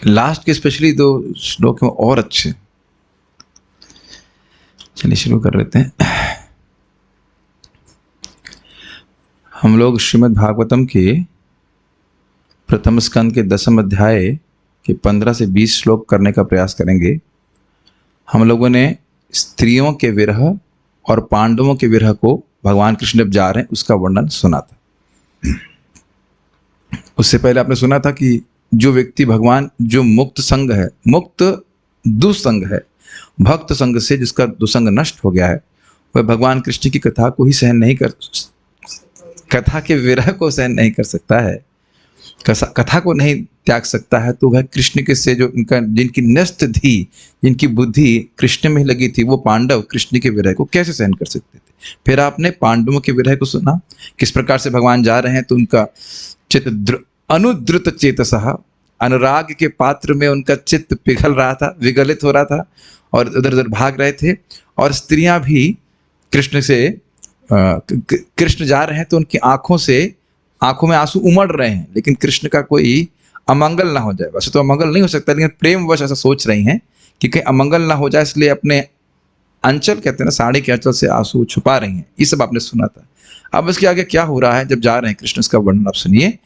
Last के specially 2 श्लोक में और अच्छे। चलिए शुरू कर लेते हैं। हम लोग श्रीमद् भागवतम के प्रथम स्कंद के 10वें अध्याय के 15 से 20 श्लोक करने का प्रयास करेंगे। हम लोगों ने स्त्रियों के विरह और पांडवों के विरह को भगवान कृष्ण जब जा रहे हैं उसका वर्णन सुना था। उससे पहले आपने सुना था कि जो व्यक्ति भगवान, जो मुक्त संग है, मुक्त दुसंग है, भक्त संग से जिसका दुसंग नष्ट हो गया है, वह भगवान कृष्ण की कथा को ही सहन नहीं कर, कथा के विरह को सहन नहीं कर सकता है, कथा को नहीं त्याग सकता है। तो वह कृष्ण के से जो इनका, जिनकी न्यस्त थी, जिनकी बुद्धि कृष्ण में लगी थी, वो पांडव कृष्ण के विरह को कैसे सहन कर सकते थे। फिर आपने पांडवों के विरह को सुना, किस प्रकार से भगवान जा रहे हैं तो उनका चित्त अनुद्रुत चेतसः, अनुराग के पात्र में उनका चित्त पिघल रहा था, विगलित हो रहा था और इधर उधर भाग रहे थे। और स्त्रियां भी कृष्ण से, कृष्ण जा रहे हैं तो उनकी आंखों में आंसू उमड़ रहे हैं, लेकिन कृष्ण का कोई अमंगल ना हो जाए। वैसे तो अमंगल नहीं हो सकता, लेकिन प्रेमवश ऐसा सोच रही हैं कि कहीं अमंगल ना हो जाए, इसलिए अपने अंचल, कहते हैं ना, साड़ी के अंचल से आंसू छुपा रही हैं। ये सब आपने सुना था। अब इसके आगे क्या हो रहा है जब जा रहे हैं कृष्ण, इसका वर्णन आप सुनिए।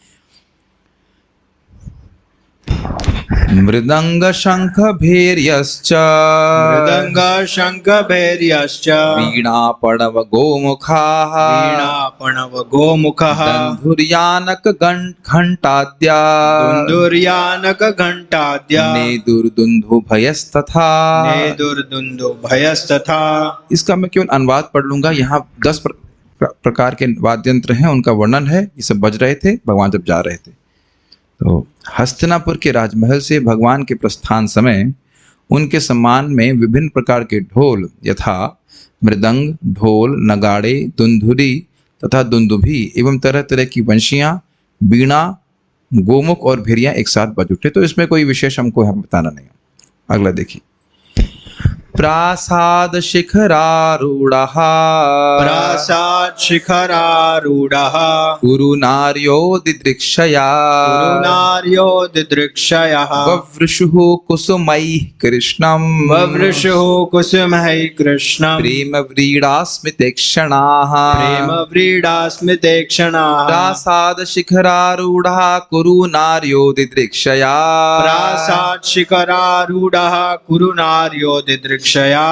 मृदंग शंख भैर्यश्च, मृदंग शंख भैर्यश्च, वीणा पणव गोमुखाः, वीणा पणव गोमुखः, दंधुर्यानक घंटाद्या, दुन्दुर्यानक घंटाद्या, नेदुर्दुन्दुभयस्तथा, नेदुर्दुन्दुभयस्तथा। इसका मैं केवल अनुवाद पढ़ लूंगा। यहाँ 10 प्रकार के वाद्यंत्र हैं, उनका वर्णन है। ये सब बज रहे थे भगवान जब जा रहे थे। तो हस्तिनापुर के राजमहल से भगवान के प्रस्थान समय उनके सम्मान में विभिन्न प्रकार के ढोल, यथा मृदंग, ढोल, नगाड़े, दुंधुरी तथा दुंदुभी एवं तरह तरह की वंशियां, बीणा, गोमुख और भेरियां एक साथ बज उठे। तो इसमें कोई विशेष हमको यहाँ बताना नहीं। अगला देखिए। प्रासाद शिखरारूढ़ः, प्रासाद शिखरारूढ़ः, कुरु नार्यो दिदृक्षया, कुरुनार्यो दिदृक्षयः, ववृषुः कुसुमैः कृष्णं, ववृषुः कुसुमैः कृष्णं, प्रेम व्रीडास्मितेक्षणाः, प्रेम व्रीडास्मितेक्षणाः। प्रासाद शिखरारूढ़ः कुरु नार्यो दिदृक्षया, प्रासाद शिखरारूढ़ः कुरुनार्यो दिदृक्षया,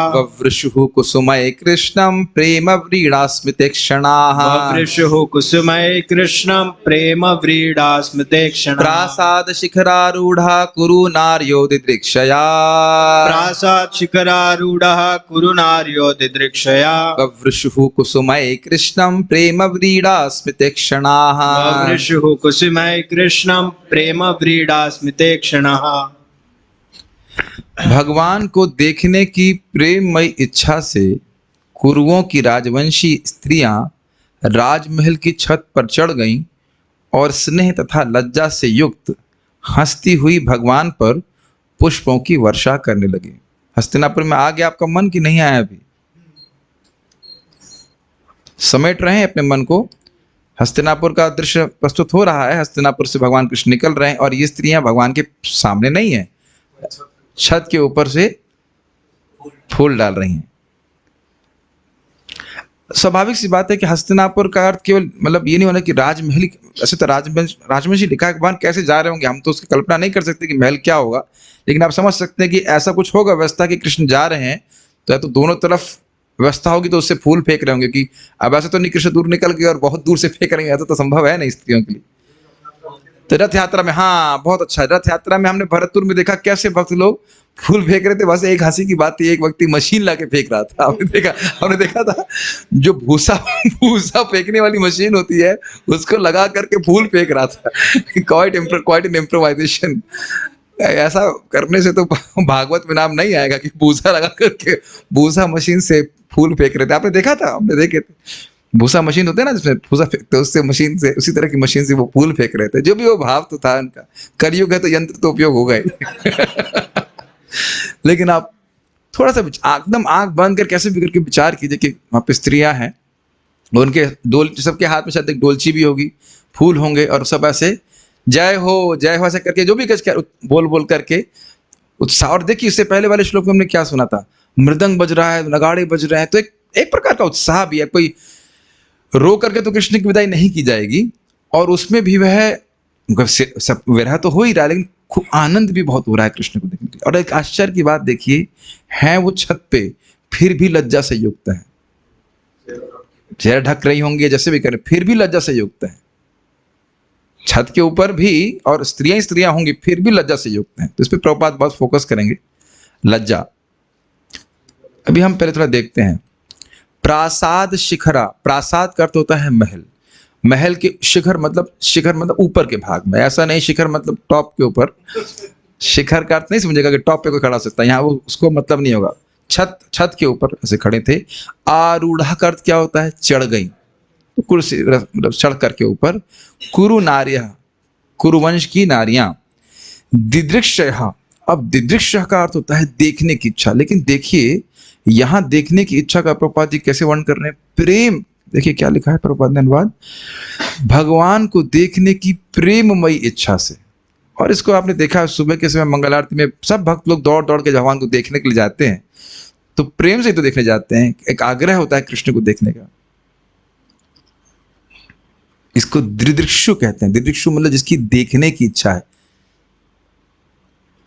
ववृषुः कुसुमैः कृष्णं प्रेम व्रीडास्मितेक्षणाः, ववृषुः कुसुमैः कृष्णं, प्रेम व्रीडास्मितेक्षणाः। प्रासाद शिखरारूढ़ः कुरु नार्यो दिदृक्षया, प्रासाद शिखरारूढ़ः कुरुनार्यो दिदृक्षया, ववृषुः कुसुमैः कृष्णं प्रेम व्रीडास्मितेक्षणाः, ववृषुः कुसुमैः कृष्णं, प्रेम व्रीडास्मितेक्षणाः। भगवान को देखने की प्रेममयी इच्छा से कुरुओं की राजवंशी स्त्रियां राजमहल की छत पर चढ़ गईं और स्नेह तथा लज्जा से युक्त हंसती हुई भगवान पर पुष्पों की वर्षा करने लगी। हस्तिनापुर में आ गया आपका मन कि नहीं आया? अभी समेट रहे हैं अपने मन को। हस्तिनापुर का दृश्य प्रस्तुत हो रहा है। हस्तिनापुर से भगवान कृष्ण निकल रहे हैं और ये स्त्रियां भगवान के सामने नहीं है, छत के ऊपर से फूल डाल रही हैं। स्वाभाविक सी बात है कि हस्तिनापुर का अर्थ केवल, मतलब ये नहीं होना कि राजमहल, ऐसे तो राजमहल जी लिखा है, भगवान कैसे जा रहे होंगे हम तो उसकी कल्पना नहीं कर सकते कि महल क्या होगा, लेकिन आप समझ सकते हैं कि ऐसा कुछ होगा व्यवस्था कि कृष्ण जा रहे हैं तो या तो दोनों तरफ व्यवस्था होगी तो उससे फूल फेंक रहे होंगे। कि अब ऐसे तो नहीं कृष्ण दूर निकल गए और बहुत दूर से फेंक रहे हैं, ऐसा तो संभव है नहीं स्त्रियों के लिए। तो रथ यात्रा में, हाँ बहुत अच्छा, रथ यात्रा में हमने भरतपुर में देखा कैसे भक्त लोग फूल फेंक रहे थे। बस एक हंसी की बात थी, एक व्यक्ति मशीन लाके फेंक रहा था। हमने देखा था जो भूसा फेंकने वाली मशीन होती है उसको लगा करके फूल फेंक रहा था। Quite an improvisation. ऐसा करने से तो भागवत में नाम नहीं आएगा कि भूसा लगा करके भूसा मशीन से फूल फेंक रहे थे। आपने देखा था? हमने देखे थे। भूसा मशीन होते हैं ना जिसमें भूसा फेंकते, उससे मशीन से, उसी तरह की मशीन से वो फूल फेंक रहे थे। जो भी वो भाव तो था उनका। कलयुग है तो यंत्र तो उपयोग होगा ही। लेकिन आप थोड़ा सा एकदम आंख बंद कर कैसे भी करके विचार कीजिए कि वहाँ पे स्त्रियां हैं, उनके सबके हाथ में शायद एक डोलची भी होगी, फूल होंगे और सब ऐसे जय हो ऐसा करके जो भी कुछ बोल बोल करके उत्साह। और देखिए इससे पहले वाले श्लोक में हमने क्या सुना था, मृदंग बज रहा है, नगाड़े बज रहे हैं, तो एक प्रकार का उत्साह भी है। कोई रो करके तो कृष्ण की विदाई नहीं की जाएगी, और उसमें भी वह सब विरह तो हो ही रहा है, लेकिन खूब आनंद भी बहुत हो रहा है कृष्ण को देखने के लिए। और एक आश्चर्य की बात देखिए, है वो छत पे फिर भी लज्जा से युक्त है, चेहरा ढक रही होंगी जैसे भी करें, फिर भी लज्जा से युक्त है। छत के ऊपर भी और स्त्रियां होंगी फिर भी लज्जा से युक्त हैं। तो इस पे प्रभुपाद बहुत फोकस करेंगे, लज्जा। अभी हम पहले थोड़ा देखते हैं। प्रासाद शिखरा, प्रासाद का अर्थ होता है महल। महल के शिखर मतलब ऊपर के भाग में, ऐसा नहीं शिखर मतलब टॉप के ऊपर। शिखर का अर्थ नहीं समझेगा कि टॉप पे कोई खड़ा हो सकता है, यहाँ वो उसको मतलब नहीं होगा। छत के ऊपर ऐसे खड़े थे। आरूढ़ा का अर्थ क्या होता है, चढ़ गई, तो कुर्सी मतलब चढ़ करके ऊपर। कुरु नार्य, कुरुवंश की नारियां। दिदृक्षया, अब दिदृक्षया का अर्थ होता है देखने की इच्छा। लेकिन देखिए यहां देखने की इच्छा का प्रभुपाद जी कैसे वर्णन कर रहे हैं, प्रेम। देखिए क्या लिखा है प्रभुपाद ने अनुवाद, भगवान को देखने की प्रेममयी इच्छा से। और इसको आपने देखा सुबह के समय मंगल आरती में सब भक्त लोग दौड़ दौड़ के भगवान को देखने के लिए जाते हैं, तो प्रेम से तो देखने जाते हैं, एक आग्रह होता है कृष्ण को देखने का। इसको दिदृक्षु कहते हैं। दिदृक्षु मतलब जिसकी देखने की इच्छा है,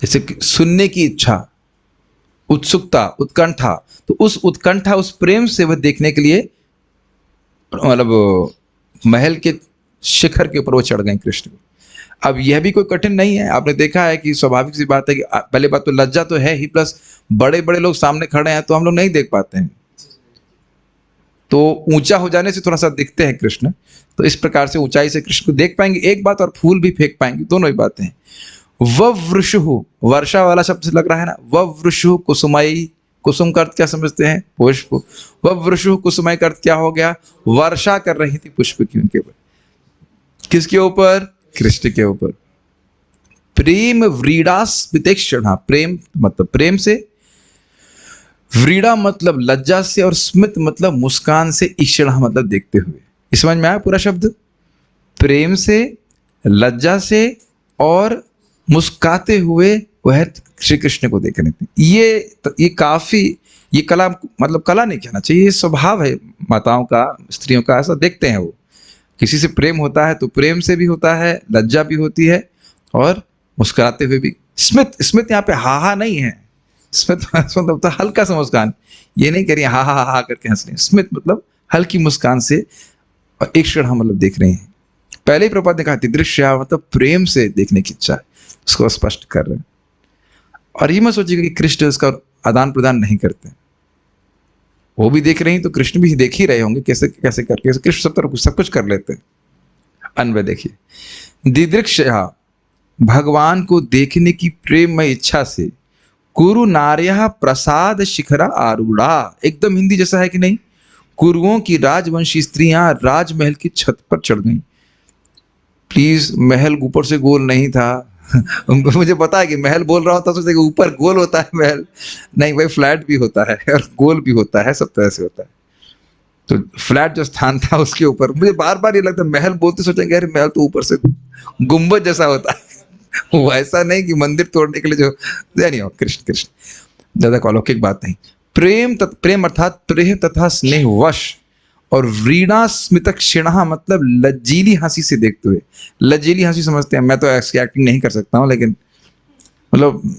जैसे सुनने की इच्छा, उत्सुकता, उत्कंठा। तो उस उत्कंठा, उस प्रेम से वह देखने के लिए मतलब महल के शिखर के ऊपर वो चढ़ गए कृष्ण को। अब यह भी कोई कठिन नहीं है, आपने देखा है कि स्वाभाविक सी बात है कि पहले बात तो लज्जा तो है ही, प्लस बड़े बड़े लोग सामने खड़े हैं तो हम लोग नहीं देख पाते हैं, तो ऊंचा हो जाने से थोड़ा सा दिखते हैं कृष्ण। तो इस प्रकार से ऊंचाई से कृष्ण को देख पाएंगे एक बात, और फूल भी फेंक पाएंगे, दोनों ही बातें हैं। ववृषु, वर्षा वाला शब्द से लग रहा है ना। ववृषु कुसुमयी, कुसुम का अर्थ क्या समझते हैं, पुष्प। ववृषु कुसुमयी का अर्थ क्या हो गया, वर्षा कर रही थी पुष्प की उनके ऊपर। किसके ऊपर, कृष्ण के ऊपर। प्रेम व्रीडास्मितेक्षणा, प्रेम मतलब प्रेम से, व्रीड़ा मतलब लज्जा से, और स्मित मतलब मुस्कान से, ईक्षणा मतलब देखते हुए। इस समझ में आया पूरा शब्द, प्रेम से, लज्जा से और मुस्काते हुए वह श्री कृष्ण को देख रहे थे। ये काफी, ये कला मतलब कला नहीं कहना चाहिए, ये स्वभाव है माताओं का, स्त्रियों का, ऐसा देखते हैं। वो किसी से प्रेम होता है तो प्रेम से भी होता है, लज्जा भी होती है, और मुस्कुराते हुए भी। स्मित यहाँ पे हा नहीं है, स्मित मतलब हल्का सा मुस्कान, ये नहीं कह रही हा करके हंस रही है। स्मित मतलब हल्की मुस्कान से, और एक क्षण हम मतलब देख रहे हैं। पहले ही प्रभुपाद ने कहा दृश्य मतलब प्रेम से देखने की इच्छा है, उसको स्पष्ट कर रहे हैं। और ये मत सोचिएगा कि कृष्ण इसका आदान प्रदान नहीं करते, वो भी देख रही तो कृष्ण भी देख ही रहे होंगे कैसे कैसे करके। कृष्ण सब कुछ कर लेते हैं। अन्वय देखिए, दिदृक्षया भगवान को देखने की प्रेममय इच्छा से, कुरु नार्यः प्रसाद शिखरा आरूढ़ा, एकदम हिंदी जैसा है कि नहीं। कुरुओं की राजवंशी स्त्रियां राजमहल की छत पर चढ़ गईं। प्लीज, महल ऊपर से गोल नहीं था। मुझे पता है कि महल बोल रहा होता सोचते कि ऊपर गोल होता है महल, नहीं भाई, फ्लैट भी होता है और गोल भी होता है, सब तरह से होता है। तो फ्लैट जो स्थान था उसके ऊपर, मुझे बार बार ये लगता है महल बोलते सोचेंगे अरे महल तो ऊपर से गुंबद जैसा होता है, वो ऐसा नहीं कि मंदिर तोड़ने के लिए जो नहीं हो। कृष्ण ज्यादा अलौकिक बात नहीं। प्रेम अर्थात प्रेम तथा स्नेह वश, और व्रीणा स्मित क्षीणा मतलब लज्जीली हंसी से देखते हुए। लज्जीली हंसी समझते हैं, मैं तो इसकी एक्टिंग नहीं कर सकता हूँ, लेकिन मतलब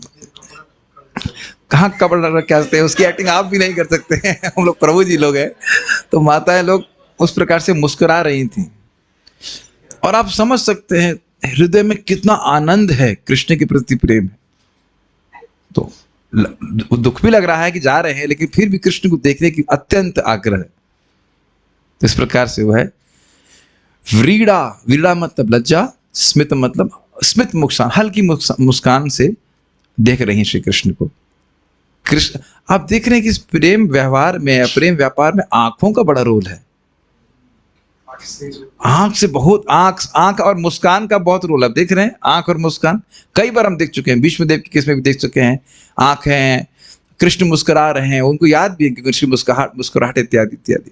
कहाँ कपड़ा कहते हैं उसकी एक्टिंग आप भी नहीं कर सकते हैं। हम लोग प्रभु जी लोग हैं, तो माताएं लोग उस प्रकार से मुस्कुरा रही थी, और आप समझ सकते हैं हृदय में कितना आनंद है, कृष्ण के प्रति प्रेम है। तो दुख भी लग रहा है कि जा रहे हैं, लेकिन फिर भी कृष्ण को देखने की अत्यंत आग्रह है। तो इस प्रकार से वो है व्रीड़ा मतलब लज्जा, स्मित मतलब स्मित मुस्कान, हल्की मुस्कान से देख रही हैं श्री कृष्ण को। कृष्ण आप देख रहे हैं कि इस प्रेम व्यवहार में, प्रेम व्यापार में आंखों का बड़ा रोल है। आंख से बहुत, आंख और मुस्कान का बहुत रोल है। आप देख रहे हैं आंख और मुस्कान, कई बार हम देख चुके हैं, भीष्मदेव की केस में भी देख चुके हैं। आंख है, कृष्ण मुस्कुरा रहे हैं, उनको याद भी है कि कृष्ण मुस्कुराहट इत्यादि इत्यादि।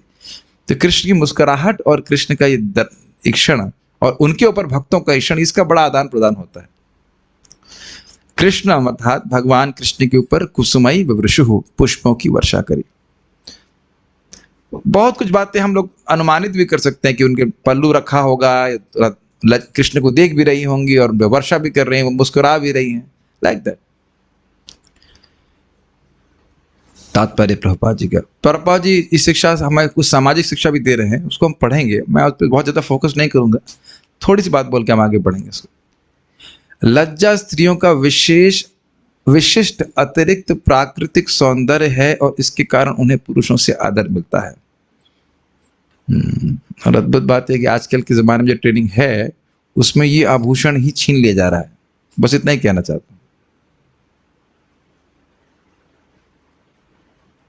तो कृष्ण की मुस्कुराहट और कृष्ण का ये क्षण और उनके ऊपर भक्तों का ईर्षण, इसका बड़ा आदान प्रदान होता है। कृष्ण अर्थात भगवान कृष्ण के ऊपर कुसुमई ववृषुः, पुष्पों की वर्षा करी। बहुत कुछ बातें हम लोग अनुमानित भी कर सकते हैं कि उनके पल्लू रखा होगा, कृष्ण को देख भी रही होंगी और वर्षा भी कर रही हैं, वो मुस्कुरा भी रही हैं, लाइक दैट। तात्पर्य प्रभुपाद जी का, प्रभुपाद जी इस शिक्षा से हमें कुछ सामाजिक शिक्षा भी दे रहे हैं, उसको हम पढ़ेंगे। मैं उस पर बहुत ज्यादा फोकस नहीं करूंगा, थोड़ी सी बात बोल के हम आगे बढ़ेंगे। इसको लज्जा स्त्रियों का विशिष्ट अतिरिक्त प्राकृतिक सौंदर्य है और इसके कारण उन्हें पुरुषों से आदर मिलता है। और अद्भुत बात है कि आजकल के ज़माने में जो ट्रेनिंग है उसमें ये आभूषण ही छीन लिया जा रहा है। बस इतना ही कहना चाहता हूँ,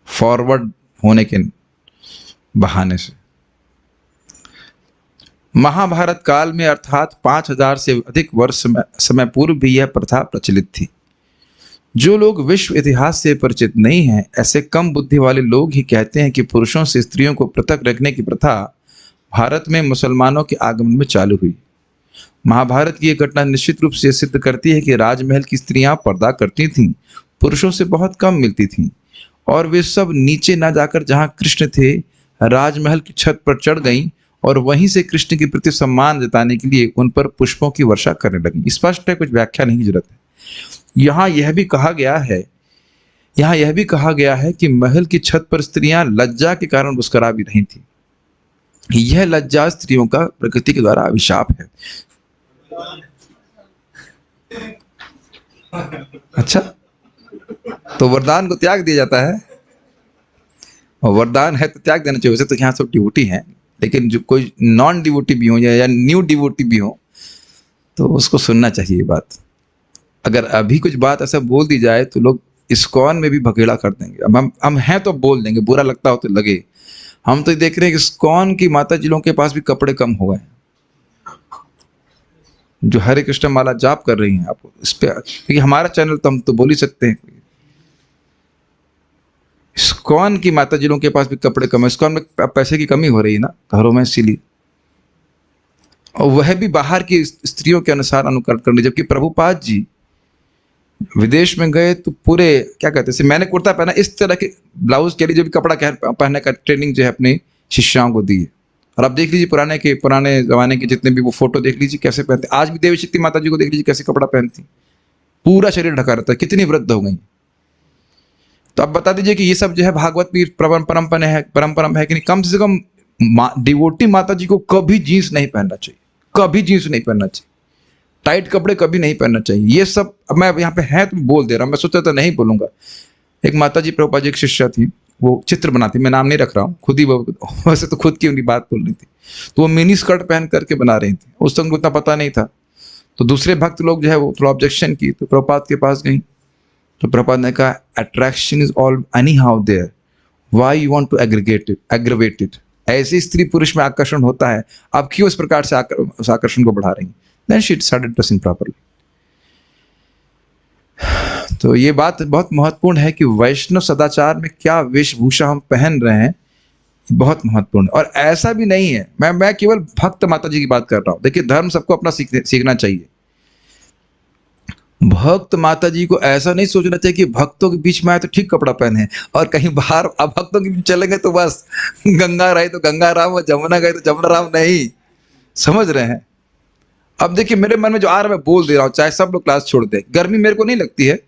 फॉरवर्ड होने के बहाने से। महाभारत काल में अर्थात 5000 से अधिक वर्ष समय पूर्व भी यह प्रथा प्रचलित थी। जो लोग विश्व इतिहास से परिचित नहीं हैं, ऐसे कम बुद्धि वाले लोग ही कहते हैं कि पुरुषों से स्त्रियों को पृथक रखने की प्रथा भारत में मुसलमानों के आगमन में चालू हुई। महाभारत की यह घटना निश्चित रूप से सिद्ध करती है कि राजमहल की स्त्रियां पर्दा करती थीं, पुरुषों से बहुत कम मिलती थीं और वे सब नीचे न जाकर जहां कृष्ण थे राजमहल की छत पर चढ़ गईं और वहीं से कृष्ण के प्रति सम्मान जताने के लिए उन पर पुष्पों की वर्षा करने लगी। स्पष्ट है, कुछ व्याख्या नहीं की जरूरत है। यहाँ यह भी कहा गया है कि महल की छत पर स्त्रियां लज्जा के कारण मुस्कुरा भी रही थी। यह लज्जा स्त्रियों का प्रकृति के द्वारा अभिशाप है। अच्छा, तो वरदान को त्याग दिया जाता है, और वरदान है तो त्याग देना चाहिए। वैसे तो यहाँ सब डिवोटी हैं, लेकिन जो कोई नॉन डिवोटी भी हो या न्यू डिवोटी भी हो तो उसको सुनना चाहिए ये बात। अगर अभी कुछ बात ऐसा बोल दी जाए तो लोग इस्कॉन में भी भगेड़ा कर देंगे। अब हम हैं तो बोल देंगे, बुरा लगता हो तो लगे। हम तो देख रहे हैं कि इस्कॉन की माता जी लोगों के पास भी कपड़े कम हो गए, जो हरे कृष्ण माला जाप कर रही हैं। आप इस पे, क्योंकि हमारा चैनल तो हम तो बोल ही सकते हैं। इस्कॉन की माता जी लोगों के पास भी कपड़े कम है। इस्कॉन में पैसे की कमी हो रही है ना घरों में, इसीलिए, और वह भी बाहर की स्त्रियों के अनुसार अनुकरण करने। जबकि प्रभुपाद जी विदेश में गए तो पूरे क्या कहते हैं, मैंने कुर्ता पहना, इस तरह के ब्लाउज के लिए जो भी कपड़ा पहनने का ट्रेनिंग जो है अपने शिष्याओं को दी है। और आप देख लीजिए पुराने जमाने के जितने भी वो फोटो देख लीजिए कैसे पहनते। आज भी देवी शक्ति माता जी को देख लीजिए कैसे कपड़ा पहनती, पूरा शरीर ढका रहता है, कितनी वृद्ध हो गई। तो आप बता दीजिए कि ये सब जो है भागवत की परंपरा है कि नहीं। कम से कम डिवोटी माता जी को कभी जीन्स नहीं पहनना चाहिए, कभी जीन्स नहीं पहनना चाहिए, टाइट कपड़े कभी नहीं पहनना चाहिए। ये सब अब मैं यहाँ पे है तो बोल दे रहा हूँ, मैं सोचा था नहीं बोलूंगा। एक माता जी प्रभुपाद जी की शिष्या थी, वो चित्र बनाती, मैं नाम नहीं रख रहा हूँ, खुद ही वो वैसे तो खुद की उनकी बात बोल रही थी। तो वो मिनी स्कर्ट पहन करके बना रही थी, उस समय उतना पता नहीं था। तो दूसरे भक्त लोग जो है वो थोड़ा ऑब्जेक्शन की, तो प्रभुपाद के पास गई। तो प्रभुपाद ने कहा, attraction is all anyhow there, why you want to aggravate it. ऐसी स्त्री पुरुष में आकर्षण होता है, आप क्यों इस प्रकार से उस आकर्षण को बढ़ा रही हैं। Then she started dressing properly. तो ये बात बहुत महत्वपूर्ण है कि वैष्णव सदाचार में क्या वेशभूषा हम पहन रहे हैं, बहुत महत्वपूर्ण। और ऐसा भी नहीं है, मैं केवल भक्त माता जी की बात कर रहा हूं। देखिए, धर्म सबको अपना सीखना चाहिए। भक्त माता जी को ऐसा नहीं सोचना चाहिए कि भक्तों के बीच में आए तो ठीक कपड़ा पहने, और कहीं बाहर अब भक्तों के बीच चलेंगे तो बस गंगा रहे तो गंगा राम और जमुना गए तो जमुना राम। नहीं, समझ रहे हैं। अब देखिए, मेरे मन में जो आ रहा है मैं बोल दे रहा हूँ, चाहे सब लोग क्लास छोड़ दे। गर्मी मेरे को नहीं लगती है।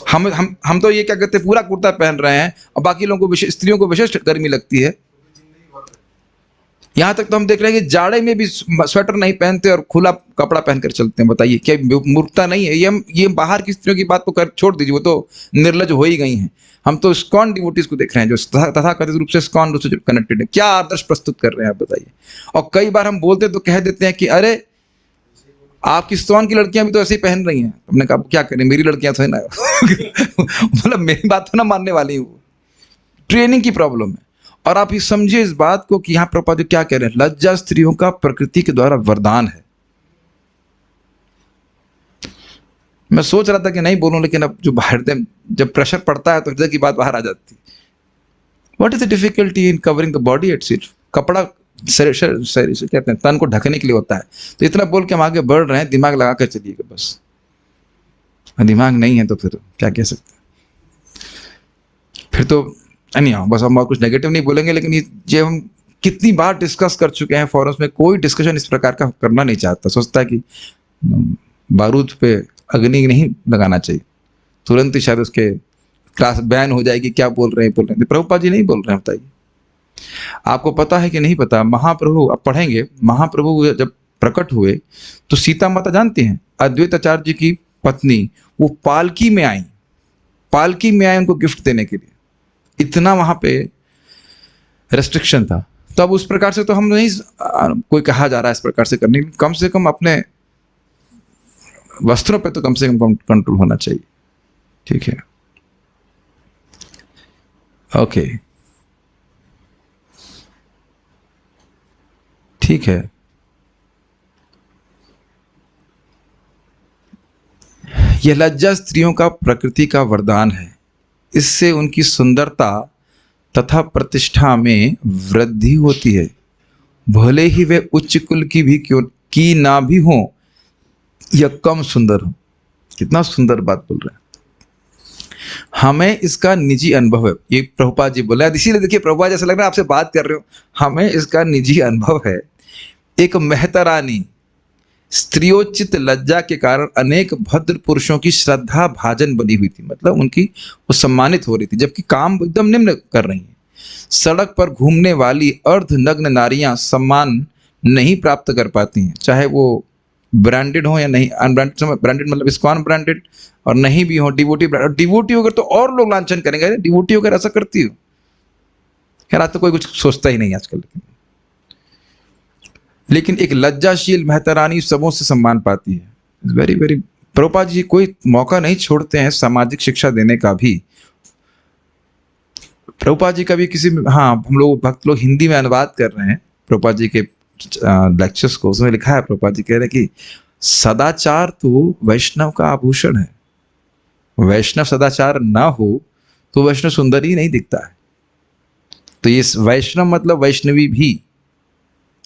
हम तो ये क्या कहते हैं, पूरा कुर्ता पहन रहे हैं, और बाकी लोगों को स्त्रियों को विशेष गर्मी लगती है। यहाँ तक तो हम देख रहे हैं कि जाड़े में भी स्वेटर नहीं पहनते और खुला कपड़ा पहनकर चलते हैं। बताइए, क्या मूर्खता नहीं है? ये बाहर की स्त्रियों की बात को छोड़ दीजिए, वो तो निर्लज हो ही गई हैं। हम तो स्कॉन डिवोटीज को देख रहे हैं जो तथाकथित रूप से स्कॉन रूप से कनेक्टेड है। क्या आदर्श प्रस्तुत कर रहे हैं आप बताइए। और कई बार हम बोलते तो कह देते हैं कि अरे आपकी स्कॉन की लड़कियां भी तो ऐसे ही पहन रही हैं। हमने कहा क्या करें, मेरी लड़कियां तो है ना मतलब मेरी बात तो ना मानने वाली, वो ट्रेनिंग की प्रॉब्लम है। और आप ये समझिए इस बात को कि यहाँ प्रभुपाद क्या कह रहे हैं, लज्जा स्त्रियों का प्रकृति के द्वारा वरदान है। मैं सोच रहा था कि नहीं बोलूं, लेकिन अब जो हृदय जब प्रेशर पड़ता है तो हृदय की बात बाहर आ जाती है। What is the difficulty in covering the body itself? कपड़ा शरीर शरीर से कहते हैं तन को ढकने के लिए होता है। तो इतना बोल के हम आगे बढ़ रहे हैं, दिमाग लगा कर चलिएगा बस। दिमाग नहीं है तो फिर क्या कह सकते हैं, फिर तो नहीं। हाँ बस हम और कुछ नेगेटिव नहीं बोलेंगे, लेकिन ये हम कितनी बार डिस्कस कर चुके हैं फोरम्स में, कोई डिस्कशन इस प्रकार का करना नहीं चाहता, सोचता है कि बारूद पे अग्नि नहीं लगाना चाहिए, तुरंत ही शायद उसके क्लास बैन हो जाएगी, क्या बोल रहे हैं। प्रभुपाद जी नहीं बोल रहे हैं, बताइए आपको पता है कि नहीं पता। महाप्रभु आप पढ़ेंगे, महाप्रभु जब प्रकट हुए तो सीता माता जानती हैं, अद्वैत आचार्य जी की पत्नी, वो पालकी में आई उनको गिफ्ट देने के लिए। इतना वहां पे रेस्ट्रिक्शन था। तो अब उस प्रकार से तो हम नहीं कोई कहा जा रहा है इस प्रकार से करने, कम से कम अपने वस्त्रों पे तो कम से कम कंट्रोल होना चाहिए। ठीक है, ओके, ठीक है। यह लज्जा स्त्रियों का प्रकृति का वरदान है। इससे उनकी सुंदरता तथा प्रतिष्ठा में वृद्धि होती है, भले ही वे उच्च कुल की भी क्यों की ना भी हो या कम सुंदर हो। कितना सुंदर बात बोल रहे हैं। हमें इसका निजी अनुभव है, ये प्रभुपाद जी बोला है। इसीलिए देखिए प्रभुपाद जैसा लग रहा है आपसे बात कर रहे हो। हमें इसका निजी अनुभव है। एक मेहतरानी स्त्रियोचित लज्जा के कारण अनेक भद्र पुरुषों की श्रद्धा भाजन बनी हुई थी, मतलब उनकी वो सम्मानित हो रही थी, जबकि काम एकदम निम्न कर रही हैं। सड़क पर घूमने वाली अर्धनग्न नारियां सम्मान नहीं प्राप्त कर पाती हैं, चाहे वो ब्रांडेड हो या नहीं। अनब्रांडेड, ब्रांडेड मतलब इस्कॉन ब्रांडेड, और नहीं भी हो डिवोटी ब्रांडेड। डिवोटी होकर तो और लोग लांछन करेंगे, अरे डिवोटी होकर ऐसा करती हो। खैर आज तो कोई कुछ सोचता ही नहीं आजकल। लेकिन एक लज्जाशील मेहतरानी सबों से सम्मान पाती है। वेरी वेरी, प्रभुपाद जी कोई मौका नहीं छोड़ते हैं सामाजिक शिक्षा देने का भी। प्रभुपाद जी का भी किसी, हाँ हम लोग भक्त लोग हिंदी में अनुवाद कर रहे हैं प्रभुपाद जी के लेक्चर्स को, उसमें लिखा है, प्रभुपाद जी कह रहे हैं कि सदाचार तो वैष्णव का आभूषण है। वैष्णव सदाचार ना हो तो वैष्णव सुंदर ही नहीं दिखता है। तो ये वैष्णव मतलब वैष्णवी भी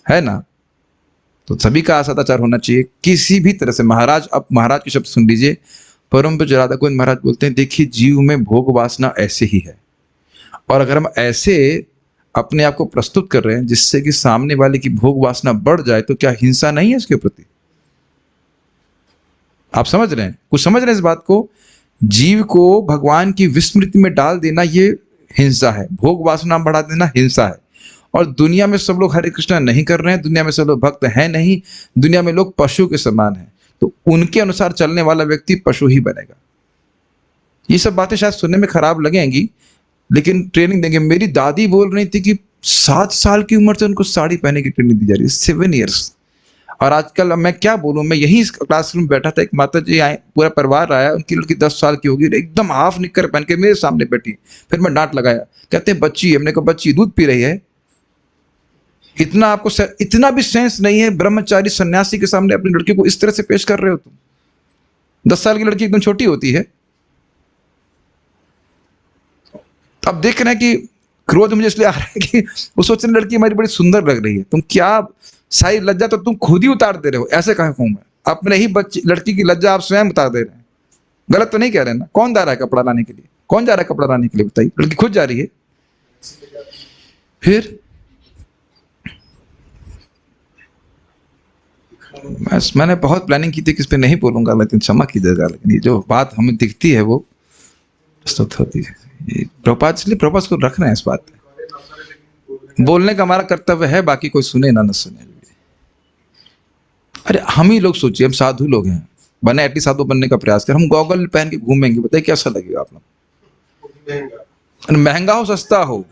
है ना, तो सभी का सदाचार होना चाहिए किसी भी तरह से। महाराज, अब महाराज के शब्द सुन लीजिए। परम पूज्य राधा गोविंद महाराज बोलते हैं, देखिए जीव में भोग वासना ऐसे ही है, और अगर हम ऐसे अपने आप को प्रस्तुत कर रहे हैं जिससे कि सामने वाले की भोग वासना बढ़ जाए, तो क्या हिंसा नहीं है इसके प्रति? आप समझ रहे हैं, कुछ समझ रहे हैं इस बात को? जीव को भगवान की विस्मृति में डाल देना ये हिंसा है, भोग वासना बढ़ा देना हिंसा है। और दुनिया में सब लोग हरे कृष्णा नहीं कर रहे हैं, दुनिया में सब लोग भक्त हैं नहीं, दुनिया में लोग पशु के समान हैं, तो उनके अनुसार चलने वाला व्यक्ति पशु ही बनेगा। ये सब बातें शायद सुनने में खराब लगेंगी, लेकिन ट्रेनिंग देंगे। मेरी दादी बोल रही थी कि 7 साल की उम्र से उनको साड़ी पहनने की ट्रेनिंग दी जा रही है, 7 ईयर्स। और आजकल मैं क्या बोलूं, मैं यही क्लासरूम में बैठा था, एक माता जी आए, पूरा परिवार आया, उनकी लड़की 10 साल की होगी, एकदम हाफ निक्कर पहन के मेरे सामने बैठी। फिर मैं डांट लगाया, कहते हैं बच्ची, हमने कहा बच्ची दूध पी रही है, इतना आपको इतना भी सेंस नहीं है? ब्रह्मचारी सन्यासी के सामने अपनी लड़की को इस तरह से पेश कर रहे हो तुम। 10 साल की लड़की एकदम छोटी होती है। अब देख रहे हैं कि क्रोध मुझे इसलिए आ रहा है कि वो सोच रहे लड़की हमारी बड़ी सुंदर लग रही है, तुम क्या सारी लज्जा तो तुम खुद ही उतार दे रहे हो। ऐसे कहा कहूं मैं, अपने ही बच्ची लड़की की लज्जा आप स्वयं उतार दे रहे हैं। गलत तो नहीं कह रहे ना? कौन जा रहा है कपड़ा लाने के लिए? कौन जा रहा है कपड़ा लाने के लिए? बताइए, लड़की खुद जा रही है। फिर मैंने बहुत प्लानिंग की थी कि इस पे नहीं बोलूंगा, लेकिन क्षमा कीजिएगा, लेकिन ये जो बात हमें दिखती है वो प्रस्तुत होती है। प्रभुपाद, इसलिए प्रभुपाद को रख रहे हैं इस बात पे। बोलने का हमारा कर्तव्य है, बाकी कोई सुने ना सुने। अरे हम ही लोग सोचिए, हम साधु लोग हैं, बने एटलीस्ट साधु बनने का प्रयास करें। हम गॉगल पहन के घूमेंगे, बताइए कैसा लगेगा आप लोग? महंगा हो सस्ता हो,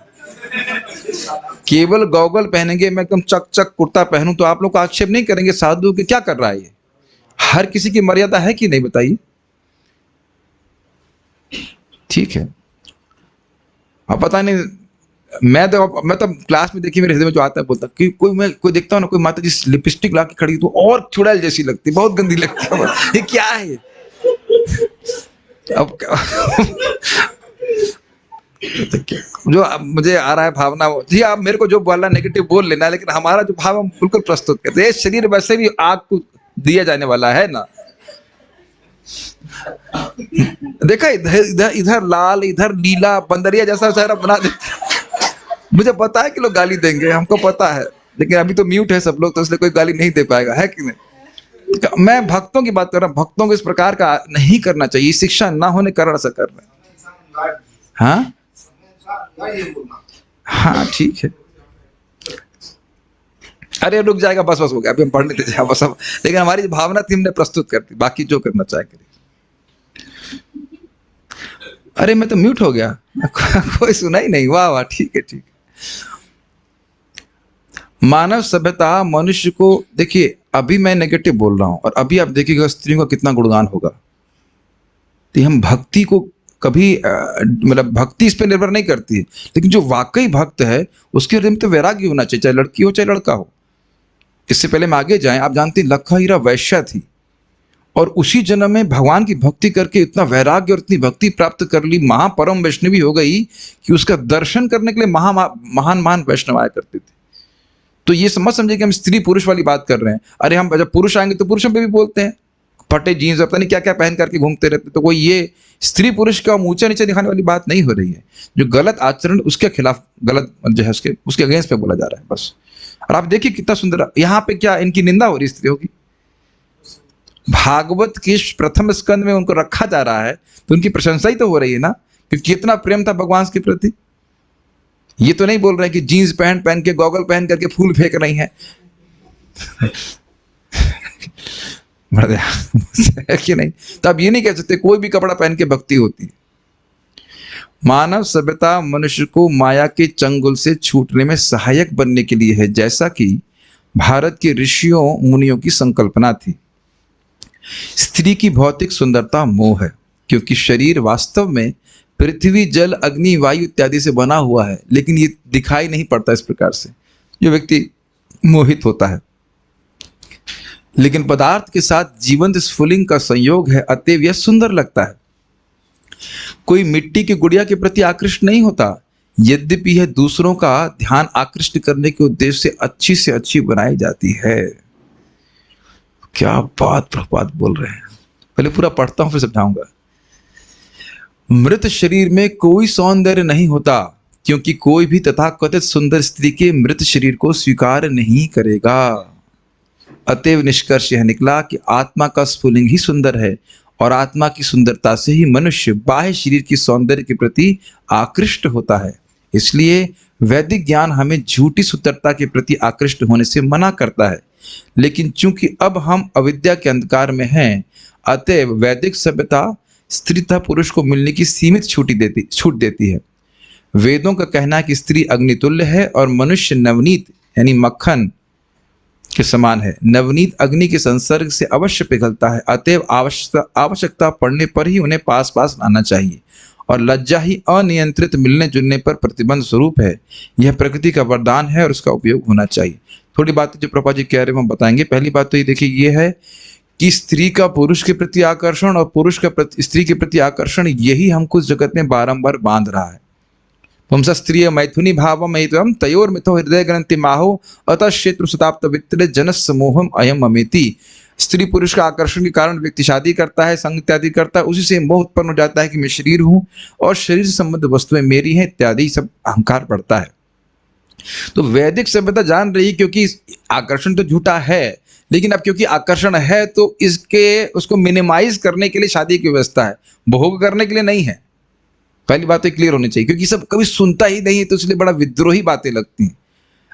केवल गॉगल पहनेंगे, मैं एकदम चक चक कुर्ता पहनूं तो आप लोग आक्षेप नहीं करेंगे साधु के क्या कर रहा है ये? हर किसी की मर्यादा है कि नहीं, बताइए? ठीक है। अब पता नहीं, मैं तो क्लास में देखिए मेरे हृदय में जो आता है बोलता कि कोई देखता हूँ ना, कोई माता जी लिपस्टिक ला के खड़ी तो और चुड़ैल जैसी लगती, बहुत गंदी लगती है। ये क्या है? अब तो जो अब मुझे आ रहा है भावना, जी आप मेरे को जो बोलना नेगेटिव बोल लेना, लेकिन हमारा जो भाव हम बिल्कुल प्रस्तुत करते हैं। ये शरीर वैसे भी आग को दिया जाने वाला है ना। देखा इधर इधर इधर लाल, इधर नीला, बंदरिया जैसा चेहरा बना देते। मुझे पता है कि लोग गाली देंगे, हमको पता है, लेकिन अभी तो म्यूट है सब लोग, तो इसलिए कोई गाली नहीं दे पाएगा, है कि नहीं। मैं भक्तों की बात कर रहा हूँ, भक्तों को इस प्रकार का नहीं करना चाहिए, शिक्षा ना होने कारण से कर रहे हैं। हाँ हाँ ठीक है, अरे रुक जाएगा, बस बस हो गया, अभी हम पढ़ लेते जाए बस अब। लेकिन हमारी भावना थी हमने प्रस्तुत कर दी, बाकी जो करना चाहे करिए। अरे मैं तो म्यूट हो गया, कोई सुना ही नहीं, वाह वाह, ठीक है ठीक है। मानव सभ्यता मनुष्य को, देखिए अभी मैं नेगेटिव बोल रहा हूं और अभी आप देखिएगा स्त्रियों का कितना गुणगान होगा। तो हम भक्ति को कभी मतलब भक्ति इस पे निर्भर नहीं करती है, लेकिन जो वाकई भक्त है उसके हृदय में तो वैराग्य होना चाहिए, चाहे लड़की हो चाहे लड़का हो। इससे पहले हम आगे जाएं, आप जानते हैं लखा हीरा वैश्या थी और उसी जन्म में भगवान की भक्ति करके इतना वैराग्य और इतनी भक्ति प्राप्त कर ली, महापरम वैष्णवी हो गई कि उसका दर्शन करने के लिए महान महान वैष्णव आया करते थे। तो ये समझ समझे कि हम स्त्री पुरुष वाली बात कर रहे हैं। अरे हम जब पुरुष आएंगे तो पुरुषों पे भी बोलते हैं, फटे जीन्स पता नहीं क्या क्या पहन करके घूमते रहते, तो कोई ये स्त्री पुरुष का ऊंचा नीचे दिखाने वाली बात नहीं हो रही है। जो गलत आचरण उसके खिलाफ, गलत जो है उसके अगेंस्ट पे बोला जा रहा है बस। और आप देखिए कितना सुंदर, यहाँ पे क्या इनकी निंदा हो रही स्त्रियों की। भागवत के प्रथम स्कंद में उनको रखा जा रहा है तो उनकी प्रशंसा ही तो हो रही है ना, क्योंकि कितना प्रेम था भगवान के प्रति। ये तो नहीं बोल रहे हैं कि जीन्स पैंट पहन के, गॉगल पहन करके फूल फेंक रही हैं। है कि नहीं। तो आप ये नहीं कह सकते कोई भी कपड़ा पहन के भक्ति होती है। मानव सभ्यता मनुष्य को माया के चंगुल से छूटने में सहायक बनने के लिए है, जैसा कि भारत के ऋषियों मुनियों की संकल्पना थी। स्त्री की भौतिक सुंदरता मोह है, क्योंकि शरीर वास्तव में पृथ्वी जल अग्नि वायु इत्यादि से बना हुआ है, लेकिन ये दिखाई नहीं पड़ता इस प्रकार से, जो व्यक्ति मोहित होता है। लेकिन पदार्थ के साथ जीवंत स्फुलिंग का संयोग है, अतएव यह सुंदर लगता है। कोई मिट्टी की गुड़िया के प्रति आकृष्ट नहीं होता, यद्यपि यह दूसरों का ध्यान आकृष्ट करने के उद्देश्य से अच्छी बनाई जाती है। क्या बात प्रभुपाद बोल रहे हैं। पहले पूरा पढ़ता हूं फिर समझाऊंगा। मृत शरीर में कोई सौंदर्य नहीं होता, क्योंकि कोई भी तथाकथित सुंदर स्त्री के मृत शरीर को स्वीकार नहीं करेगा। अतएव निष्कर्ष यह निकला कि आत्मा का स्फुलिंग ही सुंदर है, और आत्मा की सुंदरता से ही मनुष्य बाह्य शरीर की सौंदर्य के प्रति आकृष्ट होता है। इसलिए वैदिक ज्ञान हमें झूठी सुंदरता के प्रति आकृष्ट होने से मना करता है। लेकिन चूंकि अब हम अविद्या के अंधकार में हैं, अतएव वैदिक सभ्यता स्त्री तथा पुरुष को मिलने की सीमित छूट देती है। वेदों का कहना है कि स्त्री अग्नितुल्य है और मनुष्य नवनीत यानी मक्खन के समान है। नवनीत अग्नि के संसर्ग से अवश्य पिघलता है, अतएव आवश्यकता पड़ने पर ही उन्हें पास पास लाना चाहिए, और लज्जा ही अनियंत्रित मिलने जुलने पर प्रतिबंध स्वरूप है। यह प्रकृति का वरदान है और उसका उपयोग होना चाहिए। थोड़ी बातें जो प्रभुपाद जी कह रहे हैं हम बताएंगे। पहली बात तो ये देखिए, ये है कि स्त्री का पुरुष के प्रति आकर्षण और पुरुष का स्त्री के प्रति आकर्षण, यही हमको इस जगत में बारंबार बांध रहा है। पुंस स्त्रिय मैथुनी भावम एवं तयोर मिथो हृदय ग्रंथि माहो अतः क्षेत्र सुताप्त वित्रे जनस समूहम अयम अमेति। स्त्री पुरुष का आकर्षण के कारण व्यक्ति शादी करता है, संग इत्यादि करता है, उसी से मोह उत्पन्न हो जाता है कि मैं शरीर हूँ और शरीर से संबद्ध वस्तुएं मेरी हैं इत्यादि सब अहंकार बढ़ता है। तो वैदिक सभ्यता जान रही, क्योंकि आकर्षण तो झूठा है, लेकिन अब क्योंकि आकर्षण है तो उसको मिनिमाइज करने के लिए शादी की व्यवस्था है, भोग करने के लिए नहीं है। पहली बात तो क्लियर होनी चाहिए, क्योंकि सब कभी सुनता ही नहीं है तो इसलिए बड़ा विद्रोही बातें लगती हैं।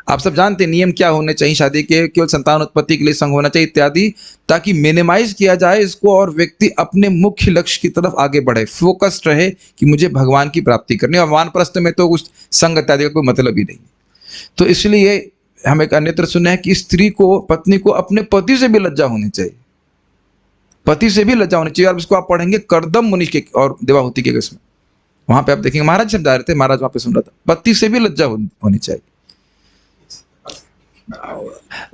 आप सब जानते हैं नियम क्या होने चाहिए शादी के, केवल संतान उत्पत्ति के लिए संग होना चाहिए इत्यादि, ताकि मिनिमाइज किया जाए इसको और व्यक्ति अपने मुख्य लक्ष्य की तरफ आगे बढ़े, फोकस्ड रहे कि मुझे भगवान की प्राप्ति करनी है। और वानप्रस्थ में तो उस संग इत्यादि का कोई मतलब ही नहीं। तो इसलिए हम एक अन्यत्र सुना है कि स्त्री को, पत्नी को अपने पति से भी लज्जा होनी चाहिए, पति से भी लज्जा होनी चाहिए। और इसको आप पढ़ेंगे कर्दम मुनि के और देवाहुति के केस में, वहां पे आप देखेंगे महाराज समझा रहे थे, महाराज वहां पे सुन रहा था, पति से भी लज्जा होनी चाहिए।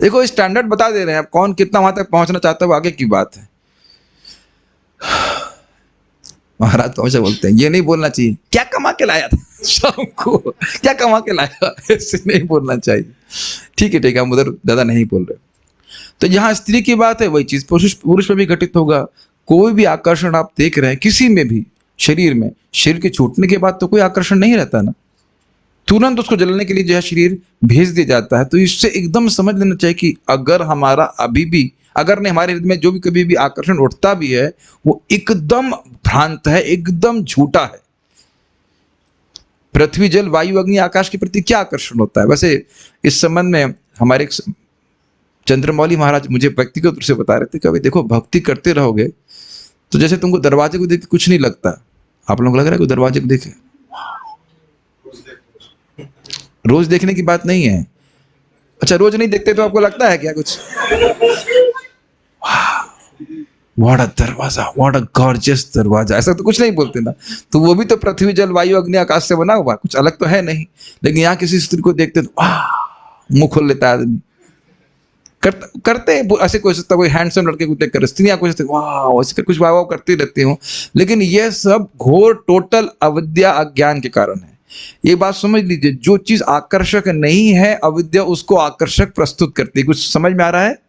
देखो स्टैंडर्ड बता दे रहे हैं, अब कौन कितना वहां तक पहुंचना चाहता है वो आगे की बात है। महाराज तो हमेशा बोलते हैं ये नहीं बोलना चाहिए क्या कमा के लाया था। शाम को क्या कमा के लाया, ऐसे नहीं बोलना चाहिए। ठीक है, हम उधर ज्यादा नहीं बोल रहे। तो जहां स्त्री की बात है वही चीज पुरुष पुरुष में भी घटित होगा। कोई भी आकर्षण आप देख रहे हैं किसी में भी, शरीर में, शरीर के छूटने के बाद तो कोई आकर्षण नहीं रहता ना, तुरंत उसको जलाने के लिए जो है शरीर भेज दिया जाता है। तो इससे एकदम समझ लेना चाहिए कि अगर हमारा अभी भी, अगर नहीं हमारे हृदय में जो भी कभी भी आकर्षण उठता भी है वो एकदम भ्रांत है, एकदम झूठा है। पृथ्वी, जल, वायु, अग्नि, आकाश के प्रति क्या आकर्षण होता है? वैसे इस संबंध में हमारे एक चंद्रमौली महाराज मुझे व्यक्तिगत रूप से बता रहे थे, कभी देखो भक्ति करते रहोगे तो जैसे तुमको दरवाजे को देख के कुछ नहीं लगता। आप लोगों को लग रहा है कोई दरवाजे को देखे? रोज देखने की बात नहीं है। अच्छा, रोज नहीं देखते तो आपको लगता है क्या कुछ? व्हाट अ दरवाजा, व्हाट अ गॉर्जियस दरवाजा, ऐसा तो कुछ नहीं बोलते ना। तो वो भी तो पृथ्वी, जल, वायु, अग्नि, आकाश से बना हुआ, कुछ अलग तो है नहीं। लेकिन यहाँ किसी स्त्री को देखते तो मुंह खोल लेता है आदमी। करते ऐसे कोई सोचता, कोई हैंडसम लड़के को देखकर स्त्रियां कुछ वाह, ऐसे कुछ वाह करती रहती हूँ। लेकिन यह सब घोर टोटल अविद्या, अज्ञान के कारण है। ये बात समझ लीजिए, जो चीज आकर्षक नहीं है अविद्या उसको आकर्षक प्रस्तुत करती है। कुछ समझ में आ रहा है?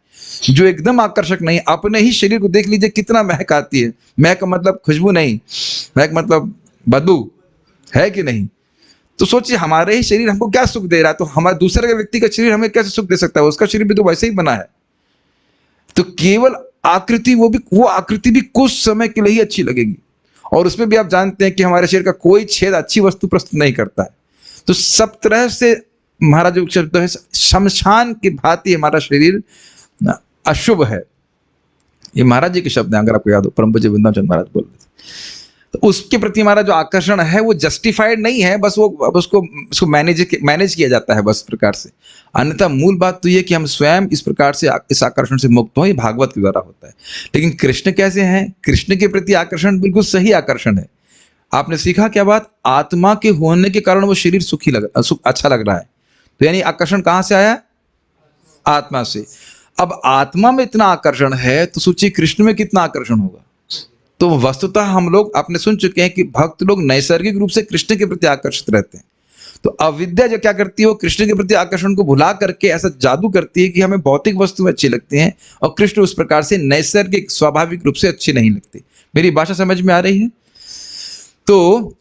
जो एकदम आकर्षक नहीं, अपने ही शरीर को देख लीजिए कितना महक आती है। महक मतलब खुशबू नहीं, महक मतलब बदबू, है कि नहीं? तो सोचिए हमारे ही शरीर हमको क्या सुख दे रहा है, तो हमारे दूसरे व्यक्ति का शरीर हमें कैसे सुख दे सकता है? उसका शरीर भी तो वैसे ही बना है। तो केवल आकृति, वो आकृति भी कुछ समय के लिए ही अच्छी लगेगी, और उसमें भी आप जानते हैं कि हमारे शरीर का कोई छेद अच्छी वस्तु प्रस्तुत नहीं करता है। तो सब तरह से हमारा जो शब्द है, शमशान की भांति हमारा शरीर अशुभ है। ये महाराज जी के शब्द हैं, अगर आपको याद हो, परम पूज्य वृंदावन चंद्र महाराज बोल रहे थे। तो उसके प्रति हमारा जो आकर्षण है वो जस्टिफाइड नहीं है, बस वो उसको मैनेज किया जाता है बस प्रकार से। अन्यथा मूल बात तो ये कि हम स्वयं इस प्रकार से इस आकर्षण से मुक्त हो, ये भागवत के द्वारा होता है। लेकिन कृष्ण कैसे हैं? कृष्ण के प्रति आकर्षण बिल्कुल सही आकर्षण है। आपने सीखा क्या बात? आत्मा के होने के कारण वो शरीर अच्छा लग रहा है। तो यानी आकर्षण कहां से आया? आत्मा से। अब आत्मा में इतना आकर्षण है तो सोचिए कृष्ण में कितना आकर्षण होगा। तो वस्तुतः हम लोग आपने सुन चुके हैं कि भक्त लोग नैसर्गिक रूप से कृष्ण के प्रति आकर्षित रहते हैं। तो अविद्या जो क्या करती है, वो कृष्ण के प्रति आकर्षण को भुला करके ऐसा जादू करती है कि हमें भौतिक वस्तुएं अच्छी लगती हैं और कृष्ण उस प्रकार से नैसर्गिक स्वाभाविक रूप से अच्छी नहीं लगती। मेरी भाषा समझ में आ रही है? तो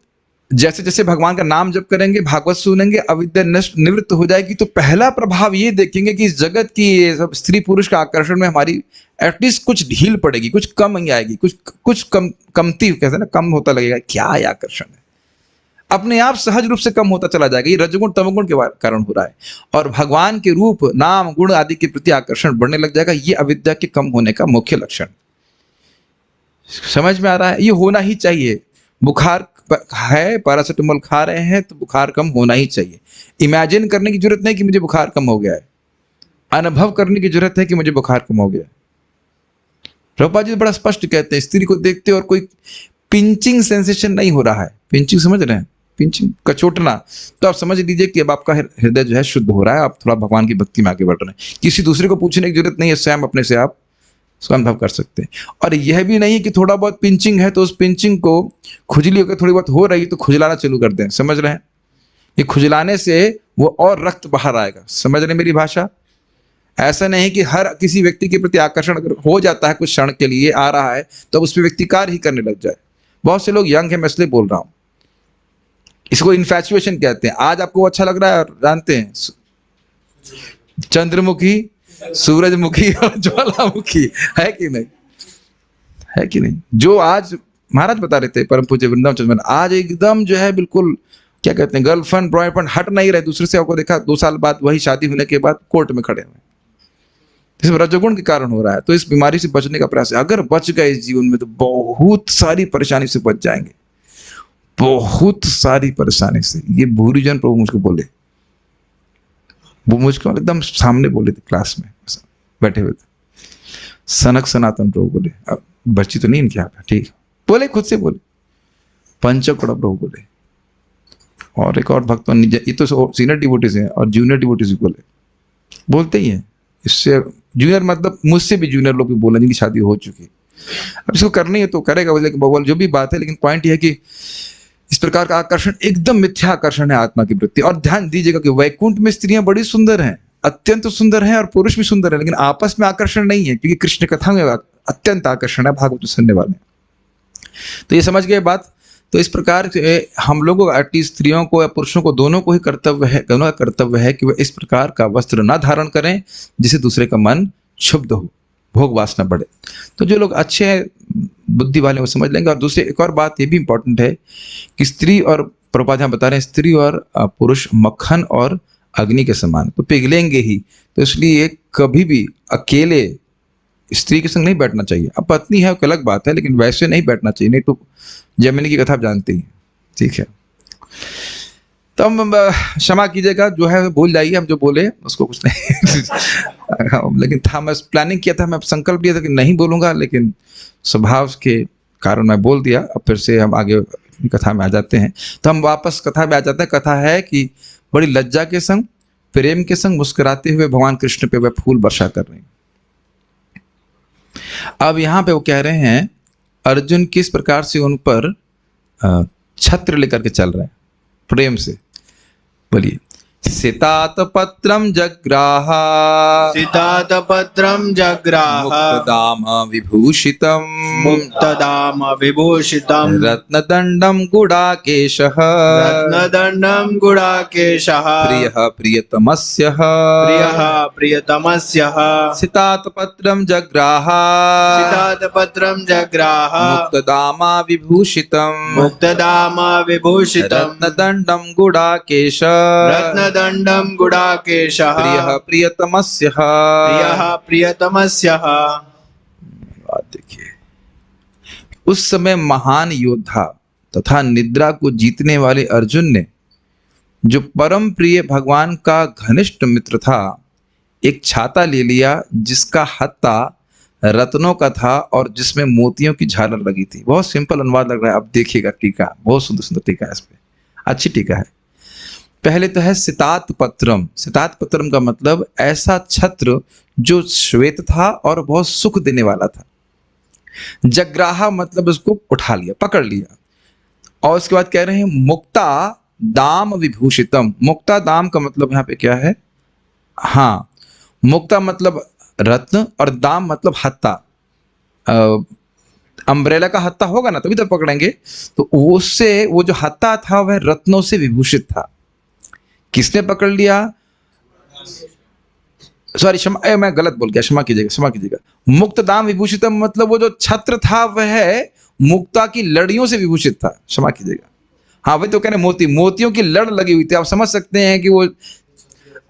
जैसे जैसे भगवान का नाम जप करेंगे, भागवत सुनेंगे, अविद्या नष्ट निवृत्त हो जाएगी। तो पहला प्रभाव ये देखेंगे कि इस जगत की सब स्त्री पुरुष का आकर्षण में हमारी एटलीस्ट कुछ ढील पड़ेगी, कुछ कम ही आएगी, कुछ कमती, कैसे ना, कम होता लगेगा। क्या है आकर्षण है, अपने आप सहज रूप से कम होता चला जाएगा। ये रजगुण तमगुण के कारण हो रहा है। और भगवान के रूप, नाम, गुण आदि के प्रति आकर्षण बढ़ने लग जाएगा। ये अविद्या के कम होने का मुख्य लक्षण। समझ में आ रहा है? ये होना ही चाहिए। बुखार है, पैरासिटामोल खा रहे हैं तो बुखार कम होना ही चाहिए। इमेजिन करने की जरूरत नहीं कि मुझे बुखार कम हो गया है, अनुभव करने की जरूरत है कि मुझे बुखार कम हो गया। प्रभुपाद जी बड़ा स्पष्ट कहते हैं, स्त्री को देखते और कोई पिंचिंग सेंसेशन नहीं हो रहा है। पिंचिंग समझ रहे हैं? पिंचिंग, कचोटना। तो आप समझ लीजिए कि अब आपका हृदय जो है शुद्ध हो रहा है, आप थोड़ा भगवान की भक्ति में आगे बढ़ रहे हैं। किसी दूसरे को पूछने की जरूरत नहीं है, स्वयं अपने से आप अनुभव कर सकते हैं। और यह भी नहीं कि थोड़ा बहुत पिंचिंग है तो उस पिंचिंग को, खुजली होकर थोड़ी बहुत हो रही तो खुजलाना चालू कर दें। समझ रहे हैं? ये खुजलाने से वो और रक्त बाहर आएगा। समझ रहे मेरी भाषा? ऐसा नहीं कि हर किसी व्यक्ति के प्रति आकर्षण अगर हो जाता है, कुछ क्षण के लिए आ रहा है, तो उस पर व्यक्ति कार्य ही करने लग जाए। बहुत से लोग यंग है, मैं इसलिए बोल रहा हूं, इसको इन्फैचुएशन कहते हैं। आज आपको अच्छा लग रहा है, और जानते हैं चंद्रमुखी, सूरजमुखी और ज्वालामुखी, है कि नहीं? है कि नहीं? जो आज महाराज बता रहे थे, परम पूज्य वृंदावन चंद्र, आज एकदम जो है बिल्कुल क्या कहते हैं, गर्लफ्रेंड बॉयफ्रेंड हट नहीं रहे दूसरे से। आपको देखा 2 साल बाद वही शादी होने के बाद कोर्ट में खड़े हुए। इस रजोगुण के कारण हो रहा है। तो इस बीमारी से बचने का प्रयास है। अगर बच गए इस जीवन में तो बहुत सारी परेशानी से बच जाएंगे, बहुत सारी परेशानी से। ये भूरी जन प्रभु मुझको बोले, वो मुझको एकदम सामने बोले थे, क्लास में बैठे हुए थे। सनक सनातन प्रभु बोले, अब बच्ची तो नहीं इनके यहाँ पे, ठीक बोले, खुद से बोले। पंचकोड़ा प्रभु बोले, और एक और भक्त, ये तो सीनियर डिवोटीज हैं और जूनियर डिवोटीज भी बोलते ही हैं। इससे जूनियर मतलब मुझसे भी जूनियर लोग भी बोले जिनकी शादी हो चुकी है। अब इसको करनी है तो करेगा, लेकिन जो भी बात है। लेकिन पॉइंट ये है कि इस प्रकार का आकर्षण एकदम मिथ्या आकर्षण है आत्मा की वृत्ति। और ध्यान दीजिएगा कि वैकुंठ में स्त्रियां बड़ी सुंदर हैं, अत्यंत सुंदर हैं, और पुरुष भी सुंदर है, लेकिन आपस में आकर्षण नहीं है, क्योंकि कृष्ण कथा में अत्यंत आकर्षण है भागवत सुनने वाले। तो ये समझ गए बात। तो इस प्रकार से हम लोगों का एटलीस्ट स्त्रियों को या पुरुषों को दोनों को ही कर्तव्य है, दोनों का कर्तव्य है कि वह इस प्रकार का वस्त्र न धारण करें जिससे दूसरे का मन क्षुब्ध हो, भोग वासना बढ़े। तो जो लोग अच्छे बुद्धि वाले वो समझ लेंगे। और दूसरी एक और बात ये भी इंपॉर्टेंट है कि स्त्री और प्रभुपाद यहाँ बता रहे हैं, स्त्री और पुरुष मक्खन और अग्नि के समान, तो पिघलेंगे ही। तो इसलिए कभी भी अकेले स्त्री के संग नहीं बैठना चाहिए। अब पत्नी है अलग बात है, लेकिन वैसे नहीं बैठना चाहिए, नहीं तो जमिनी की कथा आप जानते ही, ठीक है। तो हम क्षमा कीजिएगा, जो है भूल जाइए, हम जो बोले उसको कुछ नहीं लेकिन था, मैं प्लानिंग किया था, मैं संकल्प लिया था कि नहीं बोलूंगा, लेकिन स्वभाव के कारण मैं बोल दिया। अब फिर से हम आगे कथा में आ जाते हैं। तो हम वापस कथा में आ जाते हैं। कथा है कि बड़ी लज्जा के संग, प्रेम के संग मुस्कुराते हुए भगवान कृष्ण पे वह फूल वर्षा कर रहे हैं। अब यहाँ पे वो कह रहे हैं अर्जुन किस प्रकार से उन पर छत्र लेकर के चल रहे हैं प्रेम से। बोलिए, सितात पत्रम जग्राह, सितात पत्रम जग्राह, मुक्तदाम विभूषितम, मुक्तदाम विभूषितम, रत्नदंडम गुडाकेशः, रत्नदंडम गुडाकेशः, प्रियः प्रियतमस्यः, प्रियः प्रियतमस्यः, सितात पत्रम जग्राह, सितात पत्रम जग्राह, मुक्तदाम विभूषितम, मुक्तदाम विभूषितम, रत्नदंडम गुडाकेश, रत्नदंडम गुडाकेशः, प्रियः प्रियतमस्यः, प्रियः प्रियतमस्यः। बात देखिए, उस समय महान योद्धा तथा निद्रा को जीतने वाले अर्जुन ने, जो परम प्रिय भगवान का घनिष्ठ मित्र था, एक छाता ले लिया जिसका हत्ता रत्नों का था और जिसमें मोतियों की झालर लगी थी। बहुत सिंपल अनुवाद लग रहा है, अब देखिएगा टीका, बहुत सुंदर सुंदर टीका है इस पे, अच्छी टीका है। पहले तो है सितात पत्रम। सितात पत्रम का मतलब ऐसा छत्र जो श्वेत था और बहुत सुख देने वाला था। जग्राह मतलब उसको उठा लिया, पकड़ लिया। और उसके बाद कह रहे हैं मुक्ता दाम विभूषितम। मुक्ता दाम का मतलब यहाँ पे क्या है? हाँ, मुक्ता मतलब रत्न और दाम मतलब हत्ता। अम्ब्रेला का हत्ता होगा ना, तभी तो पकड़ेंगे। तो उससे वो जो हत्ता था वह रत्नों से विभूषित था। किसने पकड़ लिया? सॉरी, क्षमा, मैं गलत बोल गया, क्षमा कीजिएगा, क्षमा कीजिएगा। मुक्त दाम विभूषितम मतलब वो जो छत्र था वह मुक्ता की लड़ियों से विभूषित था, क्षमा कीजिएगा। हाँ, वही तो कह रहे, मोतियों की लड़ लगी हुई थी। आप समझ सकते हैं कि वो,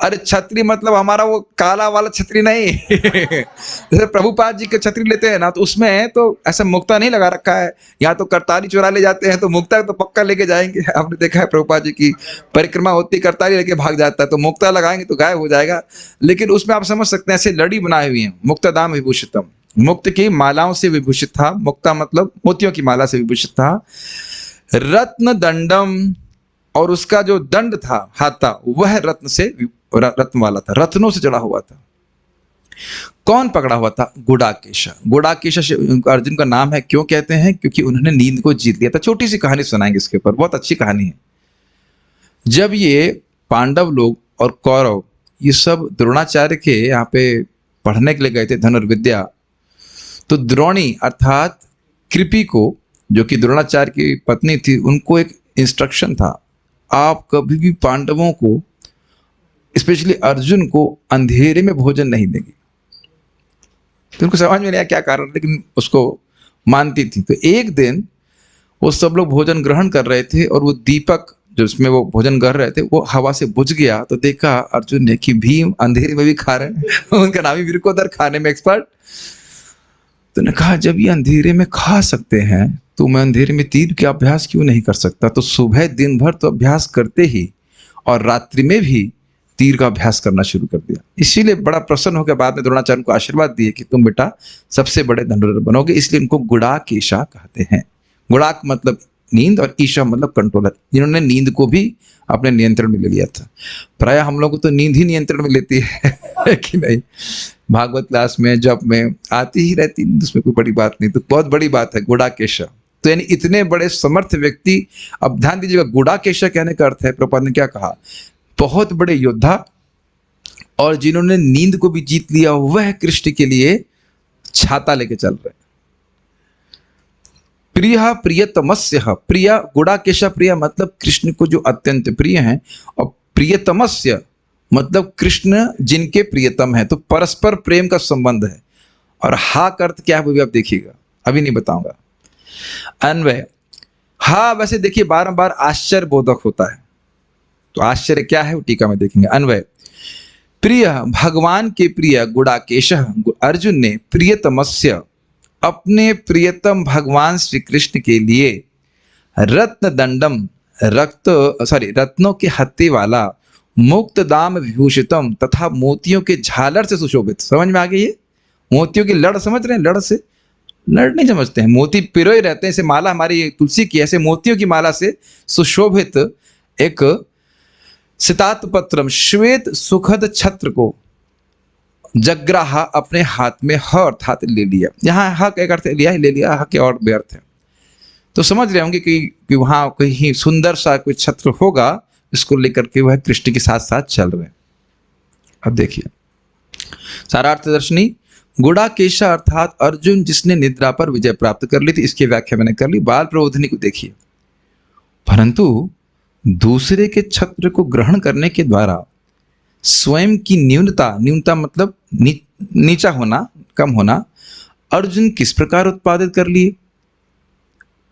अरे छतरी मतलब हमारा वो काला वाला छतरी नहीं जैसे प्रभुपाद जी के छतरी लेते हैं ना, तो उसमें तो ऐसा मुक्ता नहीं लगा रखा है। यहाँ तो करतारी चुरा ले जाते हैं, तो मुक्ता तो पक्का लेके जाएंगे। आपने देखा है प्रभुपाद जी की परिक्रमा होती, करतारी लेके भाग जाता है, तो मुक्ता लगाएंगे तो गायब हो जाएगा। लेकिन उसमें आप समझ सकते हैं ऐसे लड़ी बनाई हुई है। मुक्तदाम विभूषितम, मुक्त की मालाओं से विभूषित था। मुक्ता मतलब मोतियों की माला से विभूषित था। रत्न दंडम, और उसका जो दंड था, हाथा, वह रत्न वाला था, रत्नों से जड़ा हुआ था। कौन पकड़ा हुआ था? गुडाकेश। गुडाकेश अर्जुन का नाम है। क्यों कहते हैं? क्योंकि उन्होंने नींद को जीत लिया था। छोटी सी कहानी सुनाएंगे इसके ऊपर, बहुत अच्छी कहानी है। जब ये पांडव लोग और कौरव ये सब द्रोणाचार्य के यहाँ पे पढ़ने के लिए गए थे धनुर्विद्या, तो द्रोणी अर्थात कृपि को, जो कि द्रोणाचार्य की पत्नी थी, उनको एक इंस्ट्रक्शन था, आप कभी भी पांडवों को, स्पेशली अर्जुन को, अंधेरे में भोजन नहीं देंगे। तो उनको समझ में नहीं आया क्या कारण, लेकिन उसको मानती थी। तो एक दिन वो सब लोग भोजन ग्रहण कर रहे थे और वो दीपक जिसमें वो भोजन कर रहे थे वो हवा से बुझ गया। तो देखा अर्जुन ने कि भीम अंधेरे में भी खा रहे हैं उनका नाम ही वीरकोदर, खाने में एक्सपर्ट। तो ने कहा जब ये अंधेरे में खा सकते हैं तो मैं अंधेरे में तीर के अभ्यास क्यों नहीं कर सकता। तो सुबह दिन भर तो अभ्यास करते ही और रात्रि में भी तीर का अभ्यास करना शुरू कर दिया। इसीलिए बड़ा प्रसन्न होकर बाद में द्रोणाचार्य को आशीर्वाद दिए कि तुम बेटा सबसे बड़े धनुर्धर बनोगे। इसलिए इनको गुडाकेशा कहते हैं। गुडाक मतलब नींद और ईशा मतलब कंट्रोलर, जिन्होंने नींद को भी अपने नियंत्रण में ले लिया था। प्राय हम लोग को तो नींद ही नियंत्रण में लेती है कि नहीं। भागवत क्लास में जब में आती ही रहती, उसमें कोई बड़ी बात नहीं, तो बहुत बड़ी बात है गुडाकेशा। तो यानी इतने बड़े समर्थ व्यक्ति, अब ध्यान दीजिएगा, गुड़ाकेश कहने का अर्थ है, प्रभुपाद ने क्या कहा, बहुत बड़े योद्धा और जिन्होंने नींद को भी जीत लिया, वह कृष्ण के लिए छाता लेके चल रहे। प्रिय प्रियतमस्य, प्रिय गुड़ाकेश, प्रिय मतलब कृष्ण को जो अत्यंत प्रिय हैं, और प्रियतमस्य मतलब कृष्ण जिनके प्रियतम है। तो परस्पर प्रेम का संबंध है। और हा का अर्थ क्या है वो भी आप देखिएगा, अभी नहीं बताऊंगा। अन्वय, हा वैसे देखिए बारंबार आश्चर्य बोधक होता है, तो आश्चर्य क्या है वो टीका में देखेंगे। अन्वय, प्रिय भगवान के प्रिय गुड़ाकेश अर्जुन ने प्रियतमस्य अपने प्रियतम भगवान श्री कृष्ण के लिए रत्न दंडम रत्नों के हत्ते वाला, मुक्त दाम विभूषितम तथा मोतियों के झालर से सुशोभित। समझ में आ गई? ये मोतियों की लड़ समझ रहे हैं? लड़ से, लड़ नहीं समझते हैं, मोती पिरोए रहते हैं, ऐसे माला हमारी तुलसी की, ऐसे मोतियों की माला से सुशोभित एक सितात पत्रम श्वेत सुखद छत्र को जग्राहा अपने हाथ में ह अर्थात ले लिया। यहाँ ह एक अर्थ लिया है, ले लिया, ह के और व्यर्थ है। तो समझ रहे होंगे कि वहां कहीं सुंदर सा कोई छत्र होगा, इसको लेकर के वह कृष्ण के साथ साथ चल रहे। अब देखिए सारार्थ दर्शनी, गुड़ाकेशा अर्थात अर्जुन जिसने निद्रा पर विजय प्राप्त कर ली थी, इसकी व्याख्या मैंने कर ली। बाल प्रबोधिनी को देखिए, परंतु दूसरे के छत्र को ग्रहण करने के द्वारा स्वयं की न्यूनता मतलब नीचा होना, कम होना, अर्जुन किस प्रकार उत्पादित कर लिए?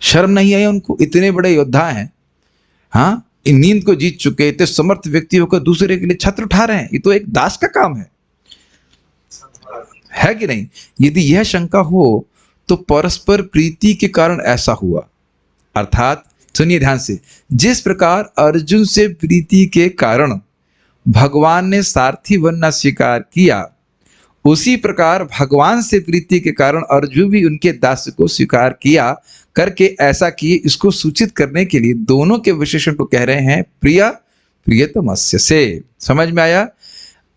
शर्म नहीं आई उनको? इतने बड़े योद्धा हैं, हाँ, इन नींद को जीत चुके, इतने समर्थ व्यक्ति होकर दूसरे के लिए छत्र उठा रहे हैं। ये तो एक दास का काम है कि नहीं? यदि यह शंका हो तो परस्पर प्रीति के कारण ऐसा हुआ। अर्थात सुनिए ध्यान से, जिस प्रकार अर्जुन से प्रीति के कारण भगवान ने सारथी बनना स्वीकार किया, उसी प्रकार भगवान से प्रीति के कारण अर्जुन भी उनके दास को स्वीकार किया करके ऐसा किए। इसको सूचित करने के लिए दोनों के विशेषण को कह रहे हैं प्रिय प्रियतमस्य से। समझ में आया?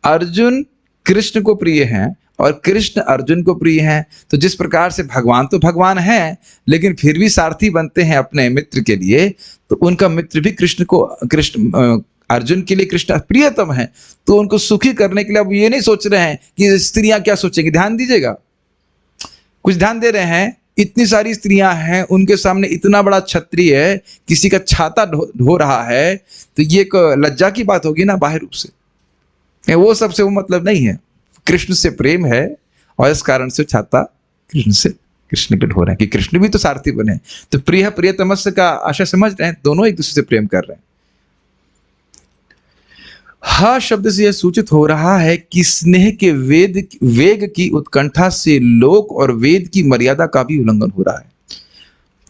अर्जुन कृष्ण को प्रिय हैं और कृष्ण अर्जुन को प्रिय हैं। तो जिस प्रकार से भगवान तो भगवान हैं, लेकिन फिर भी सारथी बनते हैं अपने मित्र के लिए, तो उनका मित्र भी कृष्ण अर्जुन के लिए कृष्ण प्रियतम है। तो उनको सुखी करने के लिए अब ये नहीं सोच रहे हैं कि स्त्रियां क्या सोचेंगी। ध्यान दीजिएगा, कुछ ध्यान दे रहे हैं। इतनी सारी स्त्रियां हैं, उनके सामने इतना बड़ा क्षत्रिय है, किसी का छाता ढो रहा है, तो ये एक लज्जा की बात होगी ना बाह्य रूप से। वो सबसे वो मतलब नहीं है, कृष्ण से प्रेम है और इस कारण से छाता कृष्ण के ढो रहे हैं कि कृष्ण भी तो सारथी बने। तो प्रिय प्रियतमस्य का आशय समझ रहे हैं, दोनों एक दूसरे से प्रेम कर रहे हैं। हा शब्द से यह सूचित हो रहा है कि स्नेह के वेग की उत्कंठा से लोक और वेद की मर्यादा का भी उल्लंघन हो रहा है।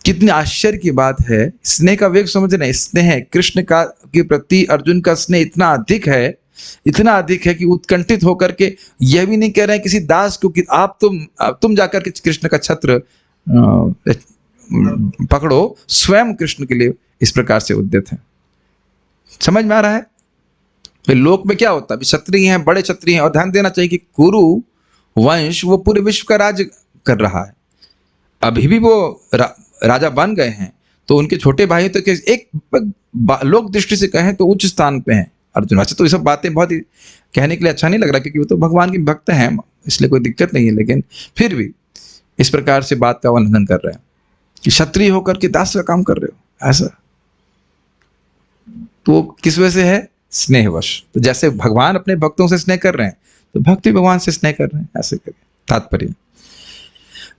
कितने आश्चर्य की बात है। स्नेह का वेग समझ रहे हैं? स्नेह कृष्ण का के प्रति अर्जुन का स्नेह इतना अधिक है कि उत्कंठित होकर के यह भी नहीं कह रहे हैं किसी दास को कि आप तुम जाकर के कृष्ण का छत्र पकड़ो, स्वयं कृष्ण के लिए इस प्रकार से उद्यत है। समझ में आ रहा है? लोक में क्या होता है, क्षत्रिय हैं, बड़े क्षत्रिय हैं, और ध्यान देना चाहिए कि कुरु वंश वो पूरे विश्व का राज कर रहा है। अभी भी वो राजा बन गए हैं, तो उनके छोटे भाई तो एक लोक दृष्टि से कहें तो उच्च स्थान पे हैं अर्जुन। अच्छा, तो ये सब बातें बहुत ही कहने के लिए अच्छा नहीं लग रहा, क्योंकि वो तो भगवान के भक्त हैं, इसलिए कोई दिक्कत नहीं है, लेकिन फिर भी इस प्रकार से बात का उल्लंघन कर रहे हैं कि क्षत्रिय होकर के दास का काम कर रहे हो, ऐसा। तो किस वजह से है? स्नेहवश। तो जैसे भगवान अपने भक्तों से स्नेह कर रहे हैं, तो भक्त भी भगवान से स्नेह कर रहे हैं, ऐसे करें। तात्पर्य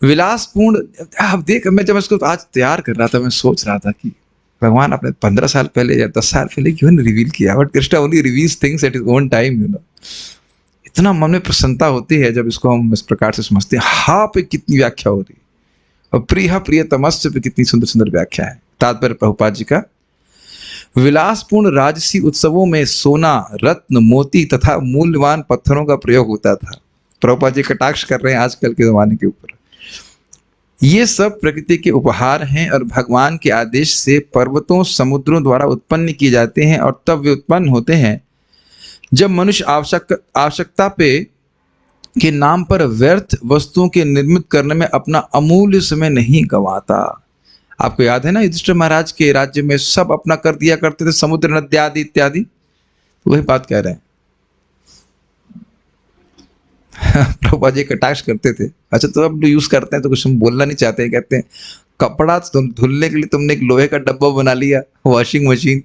विलासपूर्ण। अब देख, मैं जब इसको आज तैयार कर रहा था, मैं सोच रहा था कि भगवान अपने 15 साल पहले या 10 साल पहले क्यों नहीं रिवील किया? But Krishna only reveals things at his own time, इतना मन में प्रसन्नता होती है जब इसको हम इस प्रकार से समझते हैं। हा पे कितनी व्याख्या हो रही है, और प्रिय प्रियतमस्य पे कितनी सुंदर सुंदर व्याख्या है। तात्पर्य प्रभुपाद जी का, विलासपूर्ण राजसी उत्सवों में सोना, रत्न, मोती तथा मूल्यवान पत्थरों का प्रयोग होता था। प्रभुपाद जी कटाक्ष कर रहे हैं आजकल के जमाने के ऊपर। ये सब प्रकृति के उपहार हैं और भगवान के आदेश से पर्वतों, समुद्रों द्वारा उत्पन्न किए जाते हैं, और तब वे उत्पन्न होते हैं जब मनुष्य आवश्यकता पे के नाम पर व्यर्थ वस्तुओं के निर्मित करने में अपना अमूल्य समय नहीं गंवाता। आपको याद है ना, युधिष्ठिर महाराज के राज्य में सब अपना कर दिया करते थे, समुद्र नद्या आदि इत्यादि। वही बात कह रहे हैं। प्रभुपाद जी कटाक्ष करते थे। अच्छा, तो अब यूज करते हैं तो कुछ हम बोलना नहीं चाहते, कहते हैं कपड़ा धुलने के लिए तुमने एक लोहे का डब्बा बना लिया, वॉशिंग मशीन।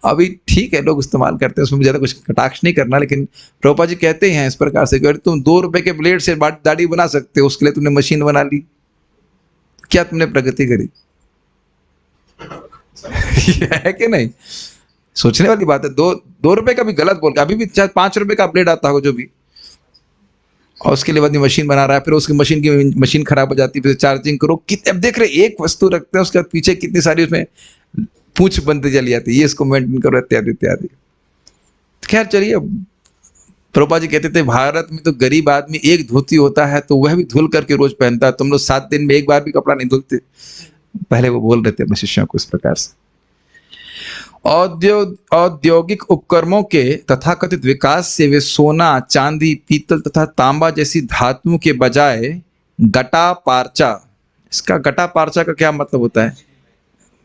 अभी ठीक है, लोग इस्तेमाल करते हैं, उसमें ज्यादा कुछ कटाक्ष नहीं करना, लेकिन प्रभुपाद जी कहते हैं इस प्रकार से कि अरे तुम 2 रुपए के ब्लेड से दाढ़ी बना सकते हो, उसके लिए तुमने मशीन बना ली, क्या तुमने प्रगति करी? है कि नहीं? सोचने वाली बात है। 2 रुपए का भी गलत बोल के, अभी भी चाहे 5 रुपए का ब्लेड आता हो जो भी, और उसके लिए बाद में मशीन बना रहा है, फिर उसकी मशीन खराब हो जाती है, फिर चार्जिंग करो। अब देख रहे एक वस्तु रखते हैं, उसके बाद पीछे कितनी सारी उसमें पूछ बनती चली जाती है, ये इसको मेंटेन करो इत्यादि इत्यादि। खैर चलिए, प्रभुपाद जी कहते थे भारत में तो गरीब आदमी एक धोती होता है तो वह भी धुल करके रोज पहनता है, तुम लोग 7 दिन में एक बार भी कपड़ा नहीं धुलते। पहले वो बोल रहे थे अपने शिष्यों को इस प्रकार से। औद्योगिक उपकरणों के तथाकथित विकास से वे सोना, चांदी, पीतल तथा तांबा जैसी धातुओं के बजाय गटा पार्चा, इसका गटा पार्चा का क्या मतलब होता है?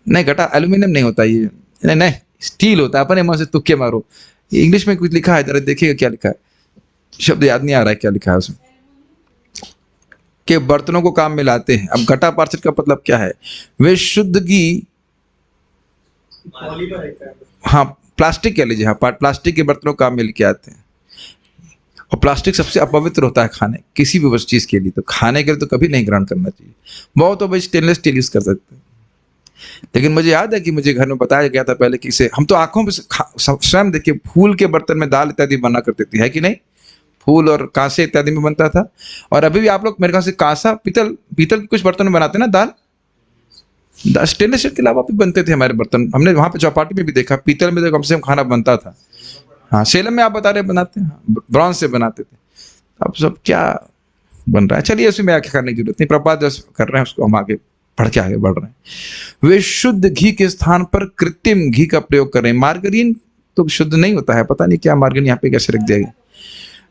नहीं, गटा एल्यूमिनियम नहीं होता, ये नहीं स्टील होता है। अपने मन से तुक्के मारो, इंग्लिश में कुछ लिखा है, जरा देखिएगा क्या लिखा है, शब्द याद नहीं आ रहा है क्या लिखा है उसमें, के बर्तनों को काम में लाते हैं। अब गटा पार्चर का मतलब क्या है? वे शुद्ध घी, हाँ प्लास्टिक कह लीजिए, हाँ प्लास्टिक के बर्तनों का काम में लेके आते हैं। और प्लास्टिक सबसे अपवित्र होता है खाने किसी भी चीज के लिए, तो खाने के लिए तो कभी नहीं ग्रहण करना चाहिए। बहुत तो भाई स्टेनलेस स्टील यूज कर सकते हैं। लेकिन मुझे याद है कि मुझे घर में बताया गया था पहले कि इसे हम तो आंखों पे स्वयं देखिए, फूल के बर्तन में दाल इत्यादि बना करती थी, है कि नहीं? फूल और कांसे इत्यादि में बनता था। और अभी भी आप लोग मेरे ख्याल से कांसा, पीतल के कुछ बर्तन में बनाते हैं ना दाल। स्टेनलेस स्टील के अलावा भी बनते थे हमारे बर्तन, हमने वहां पे चौपाटी में भी देखा, पीतल में तो कम से कम खाना बनता था। हाँ सेलम में आप बता रहे बनाते हैं, ब्रॉन्ज से बनाते थे। अब सब क्या बन रहा है, चलिए इसमें आगे करने की जरूरत नहीं, प्रपात कर रहे हैं उसको, हम आगे बढ़ रहे हैं। वे शुद्ध घी के स्थान पर कृत्रिम घी का प्रयोग कर रहे हैं। मार्गरीन तो शुद्ध नहीं होता है, पता नहीं क्या मार्गरीन यहाँ पे कैसे रख दिया गया।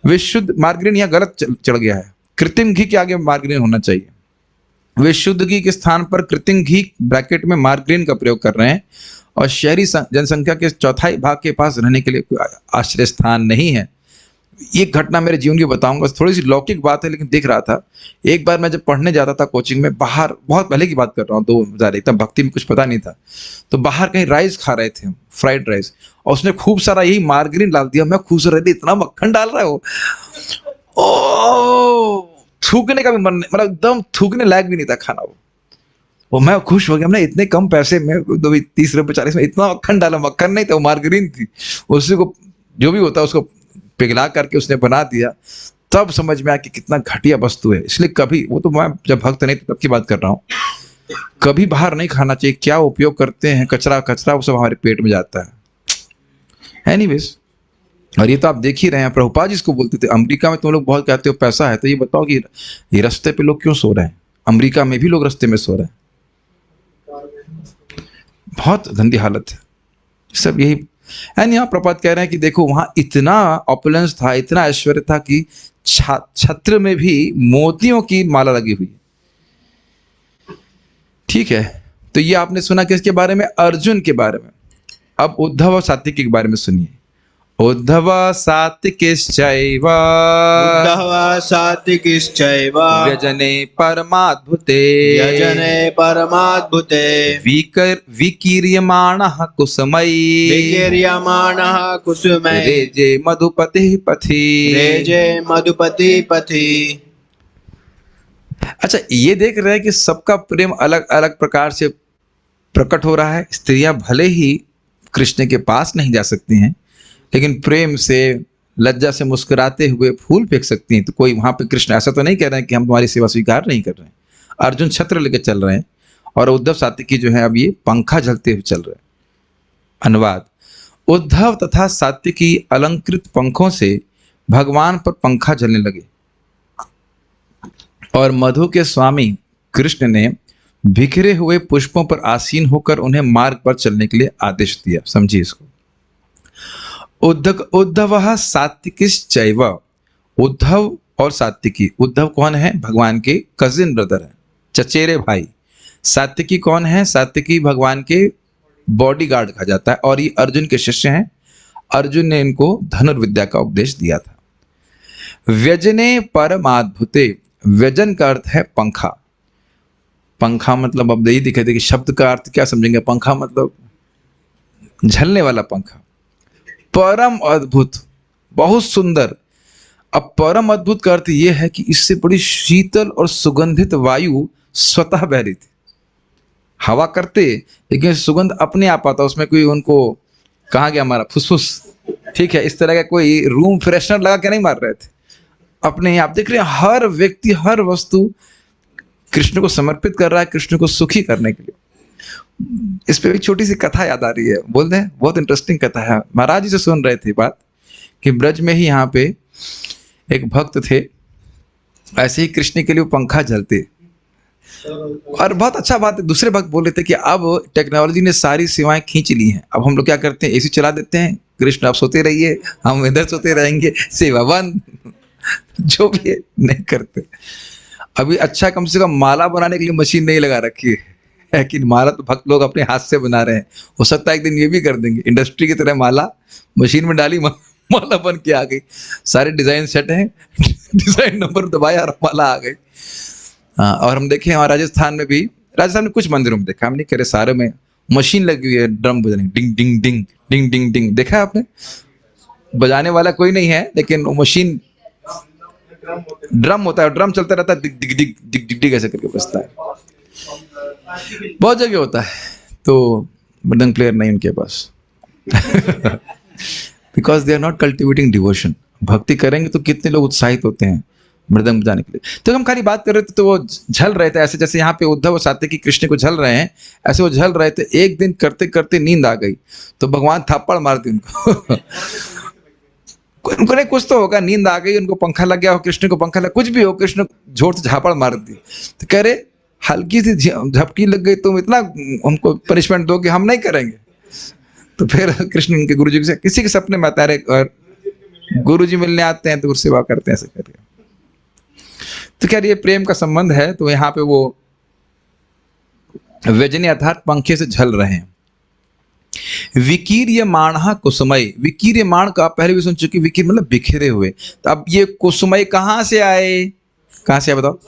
वे शुद्ध मार्गरीन यहाँ गलत चढ़ गया है, कृत्रिम घी के आगे मार्गरीन होना चाहिए। वे शुद्ध घी के स्थान पर कृत्रिम घी ब्रैकेट में मार्गरीन का प्रयोग कर रहे हैं, और शहरी जनसंख्या के 1/4 भाग के पास रहने के लिए कोई आश्रय स्थान नहीं है। ये घटना मेरे जीवन की बताऊंगा, थोड़ी सी लौकिक बात है लेकिन दिख रहा था। एक बार मैं जब पढ़ने जाता था कोचिंग में, बाहर बहुत पहले की बात कर रहा हूँ, 2001, तब भक्ति में कुछ पता नहीं था, तो बाहर कहीं राइस खा रहे थे, फ्राइड राइस, और उसने खूब सारा यही मार्गरीन डाल दिया। मैं खुश रह, इतना मक्खन डाल रहा है वो, ओ थूकने का भी मन नहीं, मतलब एकदम थूकने लायक भी नहीं था खाना वो मैं खुश हो गया, हमने इतने कम पैसे में 30 रुपए 40 में इतना मक्खन डाला। मक्खन नहीं था, वो मार्गरीन थी, उसी को जो भी होता है उसको पिघला करके उसने बना दिया। तब समझ में आया कि कितना घटिया वस्तु है। इसलिए कभी, वो तो मैं जब भक्त नहीं तब की बात कर रहा हूँ, कभी बाहर नहीं खाना चाहिए। क्या उपयोग करते हैं, कचरा वो सब हमारे पेट में जाता है। एनीवेज, और ये तो आप देख ही रहे हैं, प्रभुपाद जी इसको बोलते थे। अमेरिका में तुम लोग बहुत कहते हो पैसा है, तो ये बताओ कि ये रास्ते पे लोग क्यों सो रहे हैं? अमेरिका में भी लोग रास्ते में सो रहे हैं, बहुत गंदी हालत है सब यही। एंड यहाँ प्रपात कह रहे हैं कि देखो वहां इतना ऑपुलेंस था, इतना ऐश्वर्य था कि छत्र में भी मोतियों की माला लगी हुई है। ठीक है, तो ये आपने सुना किसके बारे में? अर्जुन के बारे में। अब उद्धव और सात्विकी के बारे में सुनिए। उद्धव सात्विकिश्चैव व्यजने परमाद्भुते विकीर्यमाणः कुसुमैः रेजे मधुपतिः पथि। अच्छा, ये देख रहे हैं कि सबका प्रेम अलग अलग प्रकार से प्रकट हो रहा है। स्त्रियां भले ही कृष्ण के पास नहीं जा सकती हैं, लेकिन प्रेम से, लज्जा से मुस्कुराते हुए फूल फेंक सकती हैं। तो कोई वहां पे कृष्ण ऐसा तो नहीं कह रहे हैं कि हम तुम्हारी सेवा स्वीकार नहीं कर रहे हैं। अर्जुन छत्र लेकर चल रहे हैं, और उद्धव सात्विकी जो है अब ये पंखा झलते हुए चल रहे हैं। अनुवाद: उद्धव तथा सात्विकी अलंकृत पंखों से भगवान पर पंखा झलने लगे, और मधु के स्वामी कृष्ण ने बिखरे हुए पुष्पों पर आसीन होकर उन्हें मार्ग पर चलने के लिए आदेश दिया। समझिए इसको। उद्धव सात्विकिश्चैव, उद्धव और सात्विकी। उद्धव कौन है? भगवान के कजिन ब्रदर है, चचेरे भाई। सात्यकी कौन है? सात्यकी भगवान के बॉडीगार्ड कहा जाता है और ये अर्जुन के शिष्य हैं। अर्जुन ने इनको धनुर्विद्या का उपदेश दिया था। व्यजने परमाद्भुते, व्यजन का अर्थ है पंखा। पंखा मतलब अब यही दिखाई देगी, शब्द का अर्थ क्या समझेंगे? पंखा मतलब झलने वाला पंखा। परम अद्भुत, बहुत सुंदर। अब परम अद्भुत का अर्थ यह है कि इससे बड़ी शीतल और सुगंधित वायु स्वतः बह रही थी। हवा करते लेकिन सुगंध अपने आप आता, उसमें कोई उनको कहाँ गया हमारा फुसफुस, ठीक है, इस तरह का कोई रूम फ्रेशनर लगा के नहीं मार रहे थे, अपने ही आप देख रहे हैं हर व्यक्ति हर वस्तु कृष्ण को समर्पित कर रहा है, कृष्ण को सुखी करने के लिए। इस पे एक छोटी सी कथा याद आ रही है, बोल दें, बहुत इंटरेस्टिंग कथा है। महाराज जी से सुन रहे थे बात कि ब्रज में ही यहाँ पे एक भक्त थे, ऐसे ही कृष्ण के लिए वो पंखा जलते, और बहुत अच्छा बात है। दूसरे भक्त बोल रहे थे कि अब टेक्नोलॉजी ने सारी सेवाएं खींच ली हैं, अब हम लोग क्या करते हैं, एसी चला देते हैं, कृष्ण आप सोते रहिए, हम इधर सोते रहेंगे, सेवा बंद। जो भी है नहीं करते। अभी अच्छा कम से कम माला बनाने के लिए मशीन नहीं लगा रखी है कि माला तो भक्त लोग अपने हाथ से बना रहे हैं, हो सकता है एक दिन ये भी कर देंगे, इंडस्ट्री की तरह माला मशीन में डाली, माला बन के आ गई, सारे डिजाइन सेट हैं, डिजाइन नंबर दबाया और माला आ गई। और हम देखें वहाँ राजस्थान में भी, राजस्थान में कुछ मंदिरों में देखा, हम नहीं कह रहे सारे में, मशीन लगी हुई है ड्रम बजाने, डिंग डिंग डिंग डिंग डिंग डिंग, देखा है आपने? बजाने वाला कोई नहीं है लेकिन वो मशीन ड्रम होता है, ड्रम चलता रहता है, दिग दिग दिग दिग दिग दिग ऐसे करके बजता है। बहुत जगह होता है, तो मृदंग प्लेयर नहीं उनके पास, because they are not cultivating devotion. भक्ति करेंगे तो कितने लोग उत्साहित होते हैं मृदंग बजाने के लिए। तो हम खाली बात कर रहे थे तो वो झल रहे थे, ऐसे जैसे यहाँ पे उद्धव और सात्यकी कृष्ण को झल रहे हैं, ऐसे वो झल रहे थे। एक दिन करते करते नींद आ गई तो भगवान थप्पड़ मार दी उनको। उनको नहीं, कुछ तो होगा, नींद आ गई, उनको पंखा लग गया हो, कृष्ण को पंखा लग, कुछ भी हो, कृष्ण जोर से झापड़ मार दी। तो कह रहे हल्की सी झपकी लग गई, तुम इतना हमको पनिशमेंट दो कि हम नहीं करेंगे। तो फिर कृष्ण उनके गुरुजी से किसी के सपने में आता है और गुरुजी मिलने आते हैं तो सेवा करते हैं, ऐसे करके। तो क्या ये प्रेम का संबंध है? तो यहाँ पे वो व्यजने अर्थात पंखे से झल रहे हैं। विकीर्यमाण कुसुमय, विकीर्यमाण का आप पहले भी सुन चुके, विकीर मतलब बिखरे हुए। तो अब ये कुसुमय कहाँ से आए? कहाँ से आए बताओ?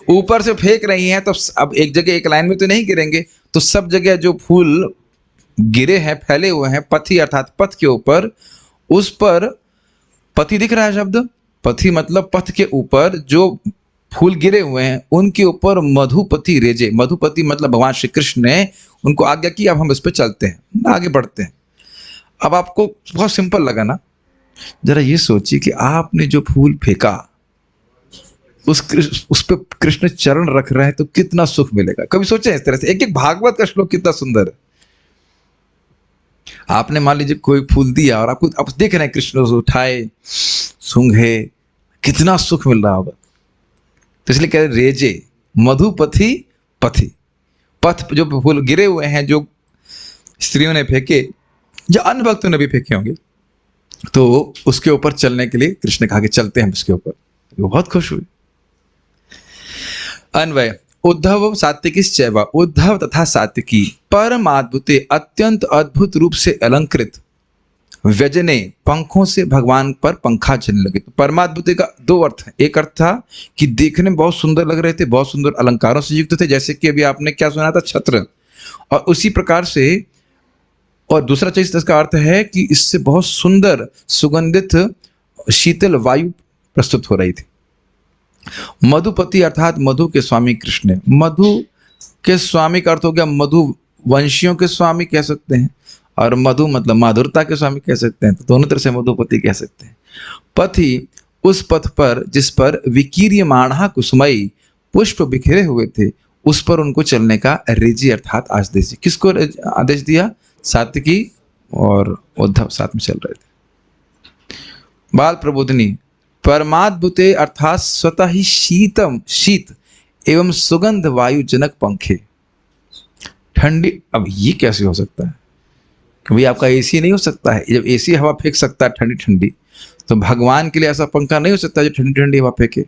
ऊपर से फेंक रही हैं तो अब एक जगह एक लाइन में तो नहीं गिरेंगे, तो सब जगह जो फूल गिरे हैं, फैले हुए हैं, पथी अर्थात पथ के ऊपर, उस पर पथी दिख रहा है शब्द, पथी मतलब पथ के ऊपर जो फूल गिरे हुए हैं उनके ऊपर मधुपति रेजे। मधुपति मतलब भगवान श्री कृष्ण ने उनको आज्ञा की, अब हम इस पे चलते हैं, आगे बढ़ते हैं। अब आपको बहुत सिंपल लगा ना? जरा ये सोचिए कि आपने जो फूल फेंका उस पे कृष्ण चरण रख रहे हैं तो कितना सुख मिलेगा। कभी सोचे इस तरह से? एक एक भागवत का श्लोक कितना सुंदर है। आपने मान लीजिए कोई फूल दिया और आपको आप देख रहे हैं कृष्ण उसे उठाए, सूंघे, कितना सुख मिल रहा होगा। तो इसलिए कह रहे रेजे, मधुपथी पथी, पथ जो फूल गिरे हुए हैं, जो स्त्रियों ने फेंके, जो अन्य भक्तों ने भी फेंके होंगे, तो उसके ऊपर चलने के लिए कृष्ण कहा कि चलते हैं उसके ऊपर। वो बहुत खुश हुई। अन्वय उद्धव सात्विकी चैवा, उद्धव तथा सात्विकी परमाद्भुते अत्यंत अद्भुत रूप से अलंकृत व्यजने पंखों से भगवान पर पंखा चलने लगे। तो परमाद्भुते का दो अर्थ है। एक अर्थ था कि देखने में बहुत सुंदर लग रहे थे, बहुत सुंदर अलंकारों से युक्त थे, जैसे कि अभी आपने क्या सुना था, छत्र, और उसी प्रकार से। और दूसरा चीज इसका अर्थ है कि इससे बहुत सुंदर सुगंधित शीतल वायु प्रस्तुत हो रही थी। मधुपति अर्थात मधु के स्वामी कृष्ण। मधु के स्वामी का अर्थ हो गया मधु वंशियों के स्वामी कह सकते हैं, और मधु मतलब माधुरता के स्वामी कह सकते हैं। तो दोनों तरह से मधुपति कह सकते हैं। पथि उस पथ पर जिस पर विकीर्यमाणा कुसुमयी पुष्प बिखरे हुए थे, उस पर उनको चलने का रेजी अर्थात आदेश दिया। किसको आदेश दिया? सात्विकी और उद्धव साथ में चल रहे थे। बाल प्रबोधिनी परमाद्भुते अर्थात स्वतः ही शीत एवं सुगंध वायु जनक पंखे। ठंडी, अब ये कैसे हो सकता है? कभी आपका एसी नहीं हो सकता है? जब एसी हवा फेंक सकता है ठंडी ठंडी, तो भगवान के लिए ऐसा पंखा नहीं हो सकता जो ठंडी ठंडी हवा फेंके?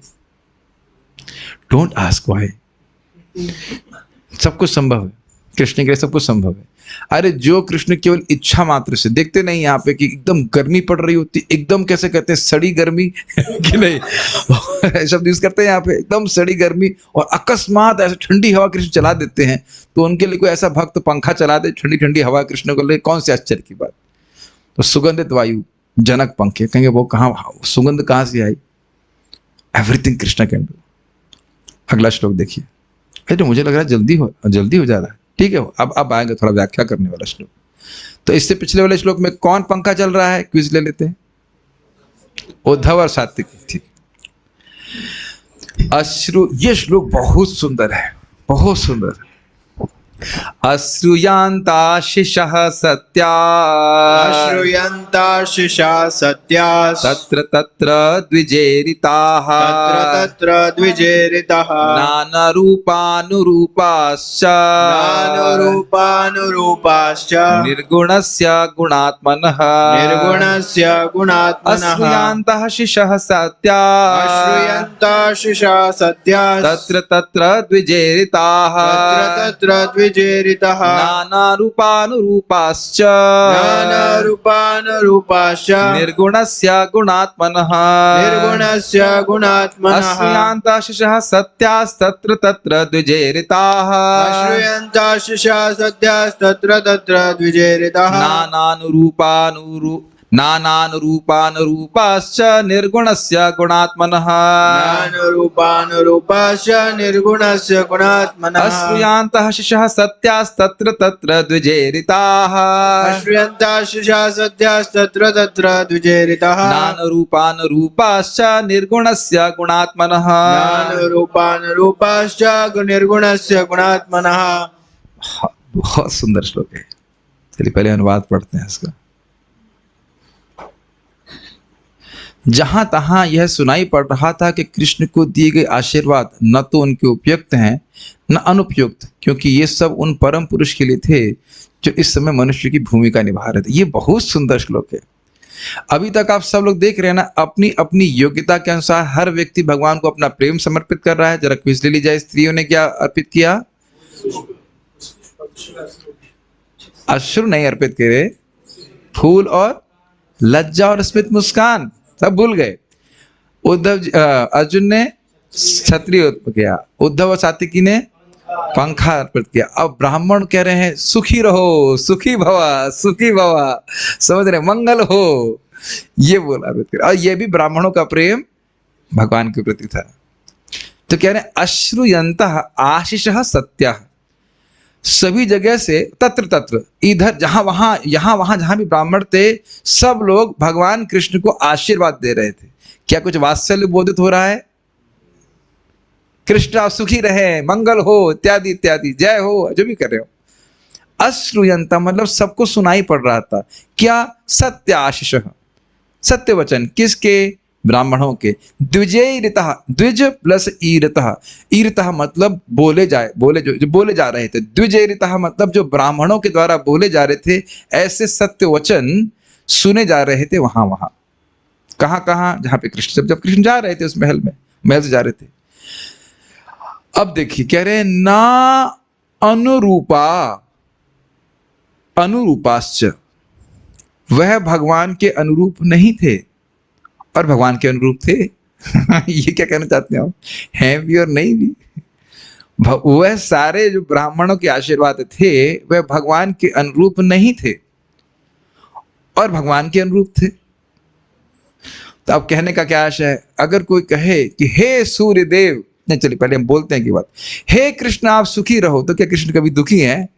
डोंट आस्क व्हाई, सब कुछ संभव है, कृष्ण के लिए सब कुछ संभव है। अरे जो कृष्ण केवल इच्छा मात्र से, देखते नहीं यहाँ पे कि एकदम गर्मी पड़ रही होती, एकदम कैसे कहते हैं सड़ी गर्मी कि नहीं शब्द यूज करते हैं यहाँ पे, एकदम सड़ी गर्मी, और अकस्मात ऐसे ठंडी हवा कृष्ण चला देते हैं, तो उनके लिए कोई ऐसा भक्त पंखा चला दे ठंडी ठंडी हवा कृष्ण को ले, कौन से आश्चर्य की बात। तो सुगंधित वायु जनक पंखे, कहेंगे वो कहाँ, सुगंध कहाँ से आई, एवरीथिंग कृष्ण कैन डू। अगला श्लोक देखिए। तो मुझे लग रहा है जल्दी हो जा रहा है, ठीक है। अब आएंगे थोड़ा व्याख्या करने वाला श्लोक। तो इससे पिछले वाले श्लोक में कौन पंखा चल रहा है, क्विज ले लेते हैं। उद्धव और सात्विक, ठीक। अश्रु, ये श्लोक बहुत सुंदर है, बहुत सुंदर। अश्रुयांताशिषः सत्या, अश्रुयन्ताशिषा सत्या, तत्र तत्र द्विजेरिताः, तत्र तत्र द्विजेरितः, नानारूपानुरूपाश्च, नानारूपानुरूपाश्च, निर्गुणस्य गुणात्मनः, निर्गुणस्य गुणात्मनः, अश्रुयांताशिषः सत्या, अश्रुयन्ताशिषा सत्या, तत्र तत्र द्विजेरिताः, तत्र तत्र द्विजेरितः, नानारूपानुरूपाश्च, नानारूपानुरूपाश्च, निर्गुणस्य गुणात्मनः, निर्गुणस्य गुणात्मनः, अश्रुयांताशिषः सत्यास्तत्र तत्र द्विजेरिताः, अश्रुयन्ताशिषा सत्यास्तत्र तत्र द्विजेरितः, नानानुरूपानुरूपाश्च निर्गुणस्य गुणात्मनः, नानारूपानुरूपाश्च निर्गुणस्य गुणात्मनः, अश्रुयांताशिषः सत्यास्तत्र तत्र द्विजेरिताः, अश्रुयन्ताशिषा सत्यास्तत्र तत्र द्विजेरितः, नानारूपानुरूपाश्च निर्गुणस्य गुणात्मनः, नानारूपानुरूपाश्च निर्गुणस्य गुणात्मनः। बहुत सुंदर श्लोक है। चलिए पहले अनुवाद पढ़ते हैं इसका। जहां तहां यह सुनाई पड़ रहा था कि कृष्ण को दिए गए आशीर्वाद न तो उनके उपयुक्त हैं न अनुपयुक्त, क्योंकि ये सब उन परम पुरुष के लिए थे जो इस समय मनुष्य की भूमिका निभा रहे थे। ये बहुत सुंदर श्लोक है। अभी तक आप सब लोग देख रहे हैं ना, अपनी अपनी योग्यता के अनुसार हर व्यक्ति भगवान को अपना प्रेम समर्पित कर रहा है। जरा क्विज ले लीजिए, स्त्रियों ने क्या अर्पित किया? अश्रु नहीं अर्पित करे, फूल और लज्जा और स्मित मुस्कान, सब भूल गए। अर्जुन ने क्षत्रिय अर्पित किया, उद्धव और सात्विकी ने पंखा अर्पित किया। अब ब्राह्मण कह रहे हैं सुखी रहो, सुखी भवा, सुखी भवा, समझ रहे, मंगल हो, ये बोला अर्पित किया। और ये भी ब्राह्मणों का प्रेम भगवान के प्रति था। तो कह रहे हैं अश्रुयन्तः आशीषः सत्यः, सभी जगह से, तत्र तत्र, इधर जहां वहां, यहां वहां जहां भी ब्राह्मण थे, सब लोग भगवान कृष्ण को आशीर्वाद दे रहे थे। क्या कुछ वात्सल्य बोधित हो रहा है? कृष्ण आप सुखी रहे, मंगल हो, इत्यादि इत्यादि, जय हो, जो भी कर रहे हो। अश्रुयंता मतलब सबको सुनाई पड़ रहा था। क्या? सत्य आशीष, सत्य वचन, किसके? ब्राह्मणों के। द्विजेरितः, द्विज प्लस ईरतः, ईरतः मतलब बोले जाए, बोले जो बोले जा रहे थे। द्विजेरितः मतलब जो ब्राह्मणों के द्वारा बोले जा रहे थे, ऐसे सत्य वचन सुने जा रहे थे वहां वहां। कहां कहां? जहां पे कृष्ण, जब कृष्ण जा रहे थे उस महल में, महल से जा रहे थे। अब देखिए कह रहे ना अनुरूपा, अनुरूपाश्च, वह भगवान के अनुरूप नहीं थे और भगवान के अनुरूप थे। ये क्या कहना चाहते हैं आप? हैं भी और नहीं भी। वह सारे जो ब्राह्मणों के आशीर्वाद थे वह भगवान के अनुरूप नहीं थे और भगवान के अनुरूप थे। तो अब कहने का क्या आशय है? अगर कोई कहे कि हे सूर्य देव, नहीं चलिए पहले हम बोलते हैं कि बात, हे कृष्ण आप सुखी रहो, तो क्या कृष्ण कभी दुखी हैं?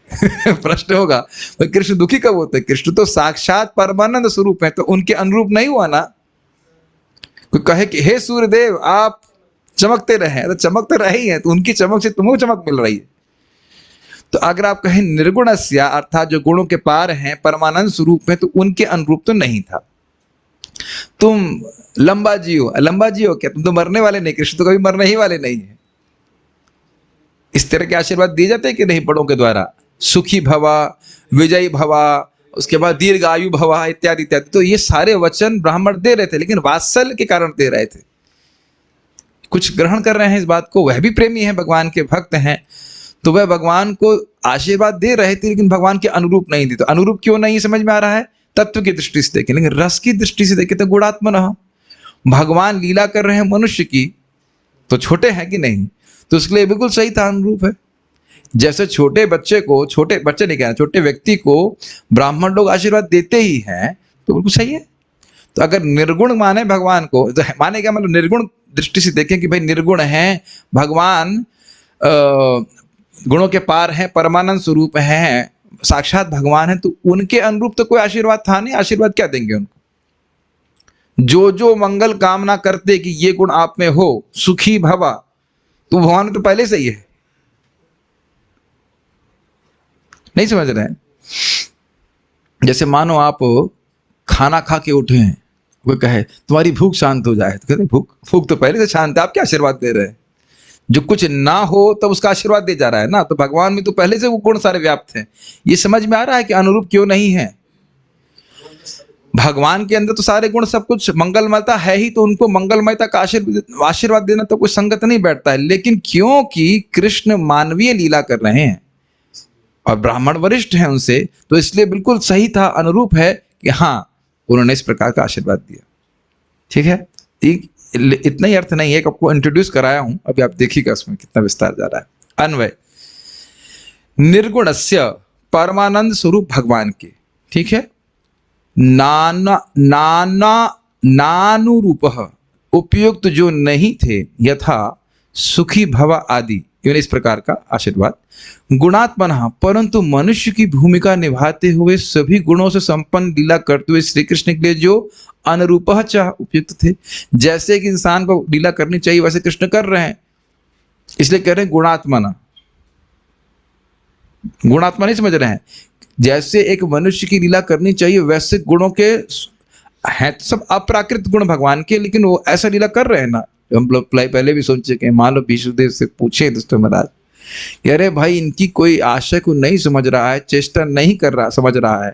प्रश्न होगा, तो कृष्ण दुखी कब होते हैं? कृष्ण तो साक्षात परमानंद स्वरूप है, तो उनके अनुरूप नहीं हुआ ना। कोई कहे कि हे सूर्य देव आप चमकते रहे, तो चमकते रहे ही हैं, तो उनकी चमक से तुम्हें चमक मिल रही है। तो अगर आप कहें निर्गुणस्य, अर्थात जो गुणों के पार हैं, परमानंद स्वरूप में, तो उनके अनुरूप तो नहीं था। तुम लंबा जियो, लंबा जियो क्या? तुम तो मरने वाले नहीं, कृष्ण तो कभी मरने ही वाले नहीं है। इस तरह के आशीर्वाद दिए जाते हैं कि नहीं बड़ों के द्वारा? सुखी भवा, विजयी भवा, उसके बाद दीर्घायु भवा, इत्यादि इत्यादि। तो ये सारे वचन ब्राह्मण दे रहे थे, लेकिन वात्सल्य के कारण दे रहे थे। कुछ ग्रहण कर रहे हैं इस बात को, वह भी प्रेमी हैं, भगवान के भक्त हैं, तो वह भगवान को आशीर्वाद दे रहे थे लेकिन भगवान के अनुरूप नहीं थे। तो अनुरूप क्यों नहीं समझ में आ रहा है? तत्व की दृष्टि से देखें, लेकिन रस की दृष्टि से देखें तो गुणात्मनः, भगवान लीला कर रहे हैं मनुष्य की, तो छोटे हैं कि नहीं, तो उसके लिए बिल्कुल सही था, अनुरूप है। जैसे छोटे बच्चे को, छोटे बच्चे नहीं कहना, छोटे व्यक्ति को ब्राह्मण लोग आशीर्वाद देते ही हैं, तो बिल्कुल सही है। तो अगर निर्गुण माने भगवान को, तो माने क्या मतलब, निर्गुण दृष्टि से देखें कि भाई निर्गुण हैं भगवान, गुणों के पार हैं, परमानंद स्वरूप हैं, साक्षात भगवान है, तो उनके अनुरूप तो कोई आशीर्वाद था नहीं। आशीर्वाद क्या देंगे उनको? जो जो मंगल कामना करते कि ये गुण आप में हो, सुखी भवा, तो भगवान तो पहले से ही है। नहीं समझ रहे हैं? जैसे मानो आप खाना खा के उठे हैं, वो कहे तुम्हारी भूख शांत हो जाए, तो कहते भूख तो पहले से शांत है, आप क्या आशीर्वाद दे रहे हैं? जो कुछ ना हो तब उसका आशीर्वाद दे जा रहा है ना, तो भगवान में तो पहले से वो गुण सारे व्याप्त हैं। ये समझ में आ रहा है कि अनुरूप क्यों नहीं है? भगवान के अंदर तो सारे गुण, सब कुछ मंगलमयता है ही, तो उनको मंगलमयता का आशीर्वाद देना तो कोई संगत नहीं बैठता है। लेकिन क्योंकि कृष्ण मानवीय लीला कर रहे हैं और ब्राह्मण वरिष्ठ हैं उनसे, तो इसलिए बिल्कुल सही था, अनुरूप है कि हाँ उन्होंने इस प्रकार का आशीर्वाद दिया। ठीक है, इतना ही अर्थ नहीं है कि आपको इंट्रोड्यूस कराया हूं, अभी आप देखिएगा उसमें कितना विस्तार जा रहा है। अन्वय निर्गुणस्य परमानंद स्वरूप भगवान के, ठीक है, नाना नाना नानुरूपः उपयुक्त जो नहीं थे, यथा सुखी भव आदि, इस प्रकार का आशीर्वाद। गुणात्मनः परंतु मनुष्य की भूमिका निभाते हुए सभी गुणों से संपन्न लीला करते हुए श्री कृष्ण के लिए जो अनुरूपः चाह उपयुक्त थे। जैसे कि इंसान को लीला करनी चाहिए वैसे कृष्ण कर रहे हैं, इसलिए कह रहे हैं गुणात्मना। गुणात्मा नहीं समझ रहे हैं? जैसे एक मनुष्य की लीला करनी चाहिए वैसे गुणों के हैं, तो सब अप्राकृत गुण भगवान के, लेकिन वो ऐसा लीला कर रहे हैं ना। हम लोग पहले भी सोच चुके हैं, मान लो विष्णुदेव से पूछे दोस्तों महाराज, अरे भाई इनकी कोई आशय को नहीं समझ रहा है, चेष्टा नहीं कर रहा, समझ रहा है,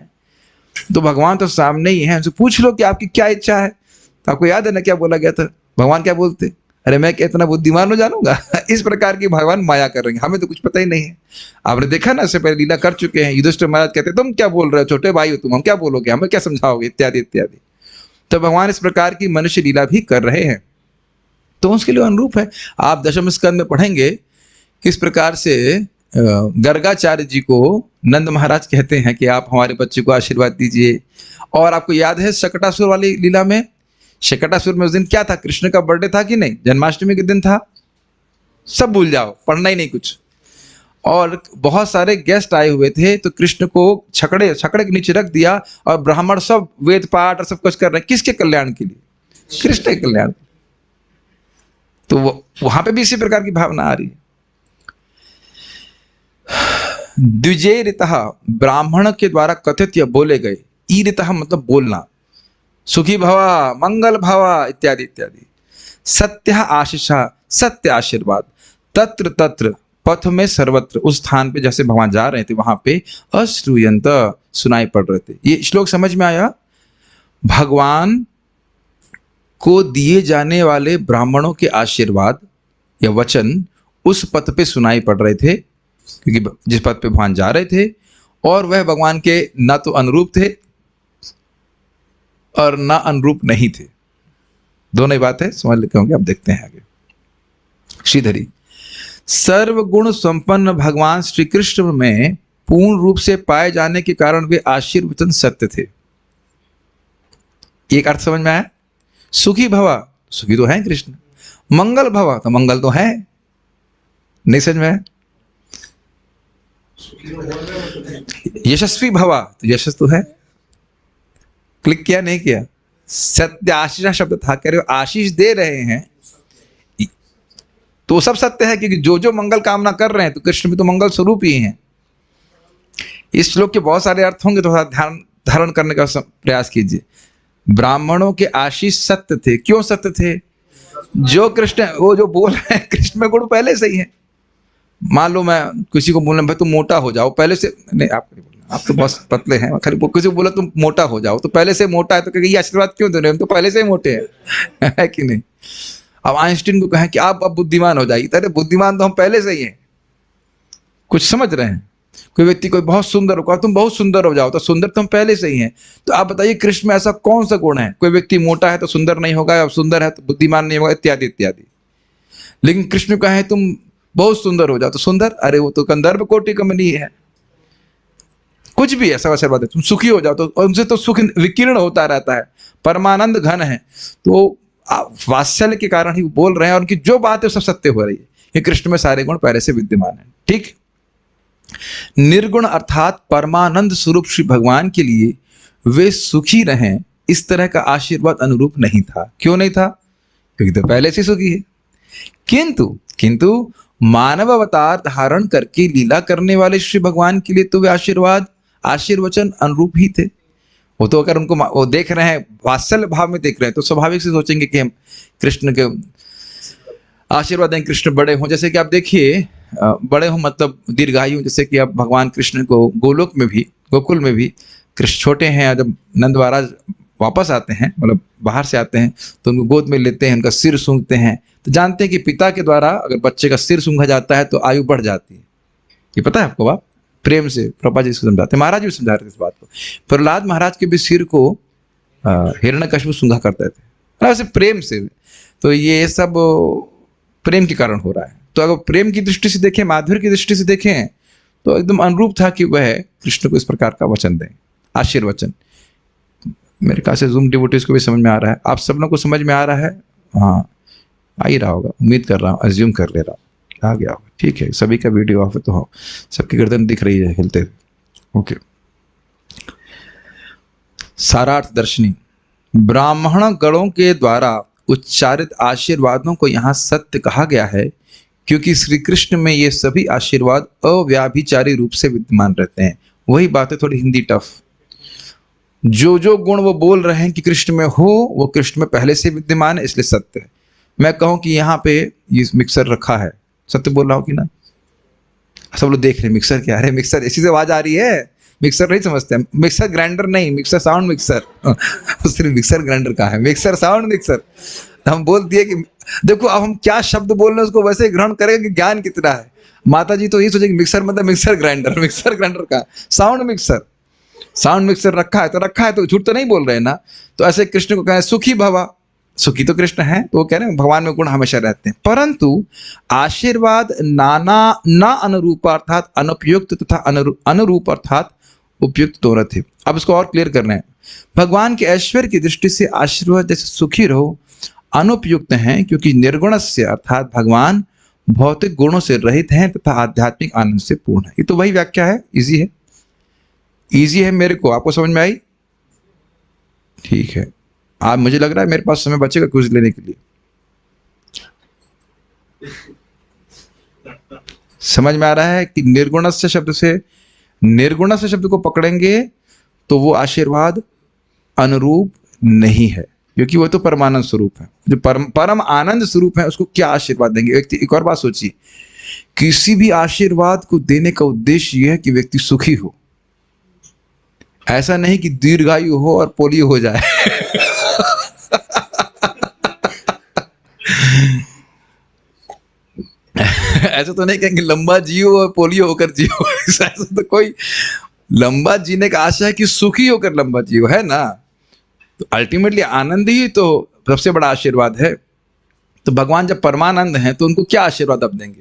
तो भगवान तो सामने ही है, उनसे पूछ लो कि आपकी क्या इच्छा है। तो आपको याद है ना क्या बोला गया था? भगवान क्या बोलते? अरे मैं क्या इतना बुद्धिमान हो जानूंगा? इस प्रकार की भगवान माया कर रहे हैं, हमें तो कुछ पता ही नहीं है। आपने देखा ना, इससे पहले लीला कर चुके हैं। युधिष्ठिर महाराज कहते तुम क्या बोल रहे हो, छोटे भाई हो तुम, हम क्या बोलोगे, हमें क्या समझाओगे, इत्यादि इत्यादि। तो भगवान इस प्रकार की मनुष्य लीला भी कर रहे हैं, तो उसके लिए अनुरूप है। आप दशम स्कंद में पढ़ेंगे किस प्रकार से गर्गाचार्य जी को नंद महाराज कहते हैं कि आप हमारे बच्चे को आशीर्वाद दीजिए। और आपको याद है शकटासुर वाली लीला में, शकटासुर में उस दिन क्या था? कृष्ण का बर्थडे था कि नहीं? जन्माष्टमी के दिन था। सब भूल जाओ, पढ़ना ही नहीं कुछ। और बहुत सारे गेस्ट आए हुए थे, तो कृष्ण को छकड़े के नीचे रख दिया और ब्राह्मण सब वेद पाठ और सब कुछ कर रहे हैं, किसके कल्याण के लिए? कृष्ण के कल्याण। तो वहां पे भी इसी प्रकार की भावना आ रही है। द्विजेरितः ब्राह्मण के द्वारा कथित या बोले गए, ईरितः मतलब बोलना, सुखी भवा, मंगल भवा इत्यादि इत्यादि। सत्य आशीषा, सत्य आशीर्वाद, तत्र तत्र पथ में सर्वत्र, उस स्थान पे जैसे भगवान जा रहे थे वहां पे अश्रूयंत सुनाई पड़ रहे थे। ये श्लोक समझ में आया? भगवान को दिए जाने वाले ब्राह्मणों के आशीर्वाद या वचन उस पथ पे सुनाई पड़ रहे थे, क्योंकि जिस पथ पे भगवान जा रहे थे, और वह भगवान के न तो अनुरूप थे और न अनुरूप नहीं थे। दोनों ही बात है, समझ लेते होंगे। अब देखते हैं आगे। श्रीधरी सर्वगुण संपन्न भगवान श्री कृष्ण में पूर्ण रूप से पाए जाने के कारण वे आशीर्वचन सत्य थे। एक अर्थ समझ में आया? सुखी भवा, सुखी तो है कृष्ण। मंगल भवा, तो मंगल तो है। नहीं समझ में आया? यशस्वी भवा, तो यशस तो है। क्लिक किया नहीं किया? सत्य आशीष शब्द था, कह रहे हो आशीष दे रहे हैं, तो सब सत्य है, क्योंकि जो जो मंगल कामना कर रहे हैं तो कृष्ण भी तो मंगल स्वरूप ही हैं। इस श्लोक के बहुत सारे अर्थ होंगे, तो ध्यान धारण करने का प्रयास कीजिए। ब्राह्मणों के आशीष सत्य थे। क्यों सत्य थे? जो कृष्ण, वो जो बोल रहे हैं कृष्ण में गुण पहले से ही है। मान लो मैं किसी को बोलना भाई तुम मोटा हो जाओ, पहले से नहीं, आपको नहीं बोलना, आप तो बहुत पतले हैं, खाली किसी को बोला तुम मोटा हो जाओ, तो पहले से मोटा है, तो ये आशीर्वाद क्यों दे रहे हैं? हम तो पहले से ही मोटे हैं, है कि नहीं? अब आइंस्टीन को कहें कि आप अब बुद्धिमान हो जाइए, अरे बुद्धिमान तो हम पहले से ही हैं। कुछ समझ रहे हैं? कोई व्यक्ति कोई बहुत सुंदर होगा, तुम बहुत सुंदर हो जाओ, तो सुंदर तुम पहले से ही हैं। तो आप बताइए कृष्ण में ऐसा कौन सा गुण है? कोई व्यक्ति मोटा है तो सुंदर नहीं होगा, सुंदर है तो बुद्धिमान नहीं होगा, इत्यादि इत्यादि। लेकिन कृष्ण कहें तुम बहुत सुंदर हो जाओ तो सुंदर, अरे वो तो गंधर्व कोटि का मणि है। कुछ भी ऐसा वैसा बात है, तुम सुखी हो जाओ तो उनसे तो सुख विकीर्ण होता रहता है, परमानंद घन है। तो वात्सल्य के कारण ही वो बोल रहे हैं, और उनकी जो बात है सब सत्य हो रही है कि कृष्ण में सारे गुण पहले से विद्यमान है। ठीक। निर्गुण अर्थात परमानंद स्वरूप श्री भगवान के लिए वे सुखी रहें, इस तरह का आशीर्वाद अनुरूप नहीं था। क्यों नहीं था? क्योंकि तो पहले से सुखी है। किंतु मानव अवतार धारण करके लीला करने वाले श्री भगवान के लिए तो वे आशीर्वचन अनुरूप ही थे। वो तो अगर उनको वो देख रहे हैं, वात्सल्य भाव में देख रहे हैं, तो स्वाभाविक से सोचेंगे कि हम कृष्ण के आशीर्वाद दें, कृष्ण बड़े हों। जैसे कि आप देखिए, बड़े हों मतलब दीर्घायु। जैसे कि अब भगवान कृष्ण को गोलोक में भी, गोकुल में भी कृष्ण छोटे हैं, जब नंद महाराज वापस आते हैं, मतलब बाहर से आते हैं, तो उनको गोद में लेते हैं, उनका सिर सूंघते हैं, तो जानते हैं कि पिता के द्वारा अगर बच्चे का सिर सूंघा जाता है तो आयु बढ़ जाती है। ये पता है आपको बात? प्रेम से प्रभा जी इसको समझाते हैं, महाराज भी समझा रहे थे इस बात को। प्रहलाद महाराज के भी सिर को हिरण्यकश्यप सूंघा करते थे, वैसे प्रेम से। तो ये सब प्रेम के कारण हो रहा है। तो अगर प्रेम की दृष्टि से देखें, माधुर्य की दृष्टि से देखें, तो एकदम अनुरूप था कि वह कृष्ण को इस प्रकार का वचन दें, आशीर्वचन। मेरे ख्याल से जूम डिवोटीज को भी समझ में आ रहा है, आप सब लोग को समझ में आ रहा है? हाँ, आ ही रहा होगा, उम्मीद कर रहा हूँ, अज्यूम कर ले रहा हूँ, आ गया होगा। ठीक है, सभी का वीडियो ऑफ है तो हो, सबकी गर्दन दिख रही है हिलते हुए। ओके। सारार्थ दर्शनी, ब्राह्मण गणों के द्वारा उच्चारित आशीर्वादों को यहाँ सत्य कहा गया है, क्योंकि श्री कृष्ण में ये सभी आशीर्वाद अव्याभिचारी रूप से विद्यमान रहते हैं। वही बात है, थोड़ी हिंदी टफ। जो जो गुण वो बोल रहे हैं कि कृष्ण में हो, वो कृष्ण में पहले से विद्यमान है, इसलिए सत्य है। मैं कहूं कि यहाँ पे ये मिक्सर रखा है, सत्य बोल रहा हूँ कि ना? सब लोग देख रहे हैं मिक्सर क्या है, मिक्सर इसी से आवाज आ रही है। मिक्सर नहीं समझते हैं, मिक्सर ग्राइंडर नहीं, मिक्सर साउंड मिक्सर। सिर्फ मिक्सर ग्राइंडर का है, मिक्सर साउंड मिक्सर। हम बोल दिए कि देखो अब हम क्या शब्द बोल रहे हैं उसको वैसे ग्रहण करेंगे कि ज्ञान कितना है। माता जी तो ये सोचेंगे मिक्सर मतलब मिक्सर ग्राइंडर, मिक्सर ग्राइंडर का साउंड मिक्सर। साउंड मिक्सर रखा है तो झूठ तो नहीं बोल रहे हैं ना। तो ऐसे कृष्ण को कहें सुखी भवा, सुखी तो कृष्ण है, तो वो कह रहे हैं भगवान में गुण हमेशा रहते हैं। परंतु आशीर्वाद ना अनुरूप अर्थात अनुपयुक्त तथा अनुरूप अर्थात उपयुक्त दोनों थे। अब इसको और क्लियर करना है। भगवान के ऐश्वर्य की दृष्टि से आशीर्वाद जैसे सुखी रहो अनुपयुक्त हैं, क्योंकि निर्गुणस्य अर्थात भगवान भौतिक गुणों से रहित हैं तथा आध्यात्मिक आनंद से पूर्ण है। ये तो वही व्याख्या है, इजी है मेरे को, आपको समझ में आई? ठीक है, आप मुझे लग रहा है मेरे पास समय बचेगा क्विज लेने के लिए। समझ में आ रहा है कि निर्गुणस्य शब्द को पकड़ेंगे तो वो आशीर्वाद अनुरूप नहीं है, क्योंकि वो तो परमानंद स्वरूप है। जो परम आनंद स्वरूप है उसको क्या आशीर्वाद देंगे? व्यक्ति, एक और बात सोचिए, किसी भी आशीर्वाद को देने का उद्देश्य यह है कि व्यक्ति सुखी हो, ऐसा नहीं कि दीर्घायु हो और पोलियो हो जाए। ऐसा तो नहीं कहेंगे लंबा जियो और पोलियो होकर जियो। ऐसा तो कोई लंबा जीने का आशा है कि सुखी होकर लंबा जियो, है ना? तो अल्टीमेटली आनंद ही तो सबसे बड़ा आशीर्वाद है। तो भगवान जब परमानंद हैं तो उनको क्या आशीर्वाद अब देंगे?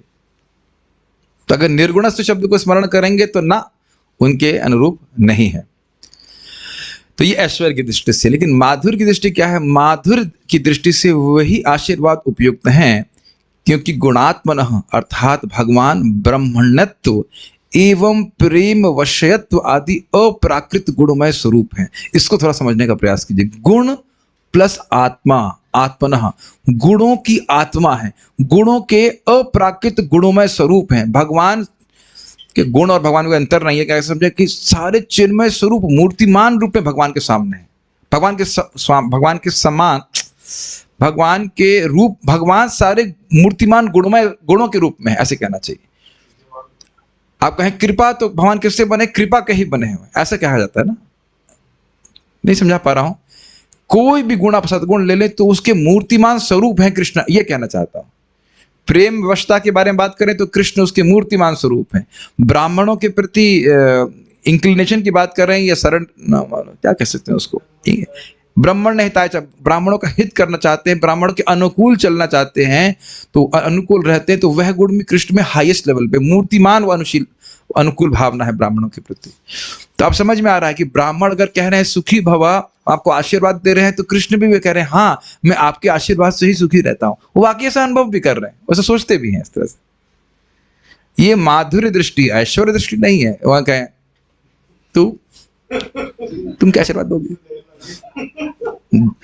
तो अगर निर्गुणस्थ शब्द को स्मरण करेंगे तो ना, उनके अनुरूप नहीं है। तो ये ऐश्वर्य की दृष्टि से। लेकिन माधुर्य की दृष्टि क्या है? माधुर्य की दृष्टि से वही आशीर्वाद उपयुक्त हैं, क्योंकि गुणात्मनः अर्थात भगवान ब्रह्मण्यत्व एवं प्रेम वशयत्व आदि अप्राकृत गुणमय स्वरूप है। इसको थोड़ा समझने का प्रयास कीजिए। गुण प्लस आत्मा, आत्मनः गुणों की आत्मा है, गुणों के अप्राकृत गुणमय स्वरूप हैं। भगवान के गुण और भगवान का अंतर नहीं है। क्या समझे कि सारे चिन्मय स्वरूप मूर्तिमान रूप में भगवान के सामने है, भगवान के समान, भगवान के रूप, भगवान सारे मूर्तिमान गुणमय गुणों के रूप में है, ऐसे कहना चाहिए। आप कहें कृपा, तो भगवान किससे बने? कृपा के ही बने हुए, ऐसा कहा जाता है ना? नहीं समझा पा रहा हूं। कोई भी गुण आप सदगुण ले लें तो उसके मूर्तिमान स्वरूप है कृष्ण, ये कहना चाहता हूं। प्रेम व्यवस्था के बारे में बात करें तो कृष्ण उसके मूर्तिमान स्वरूप हैं। ब्राह्मणों के प्रति इंक्लिनेशन की बात कर रहे हैं या शरण, क्या कह सकते हैं उसको, ब्राह्मण हिताय, ब्राह्मणों का हित करना चाहते हैं, ब्राह्मणों के अनुकूल चलना चाहते हैं, तो अनुकूल रहते हैं, तो वह गुण में कृष्ण में हाईएस्ट लेवल पे मूर्तिमान व अनुकूल भावना है ब्राह्मणों के प्रति। तो आप समझ में आ रहा है कि ब्राह्मण अगर कह रहे हैं सुखी भवा, आपको आशीर्वाद दे रहे हैं, तो कृष्ण भी वे कह रहे हैं हाँ मैं आपके आशीर्वाद से ही सुखी रहता हूं। वो वाकई ऐसा अनुभव भी कर रहे हैं, वैसे सोचते भी हैं इस तरह से। ये माधुर्य दृष्टि, ऐश्वर्य दृष्टि नहीं है। वहां कहें तुम क्या आशीर्वाद दोगे,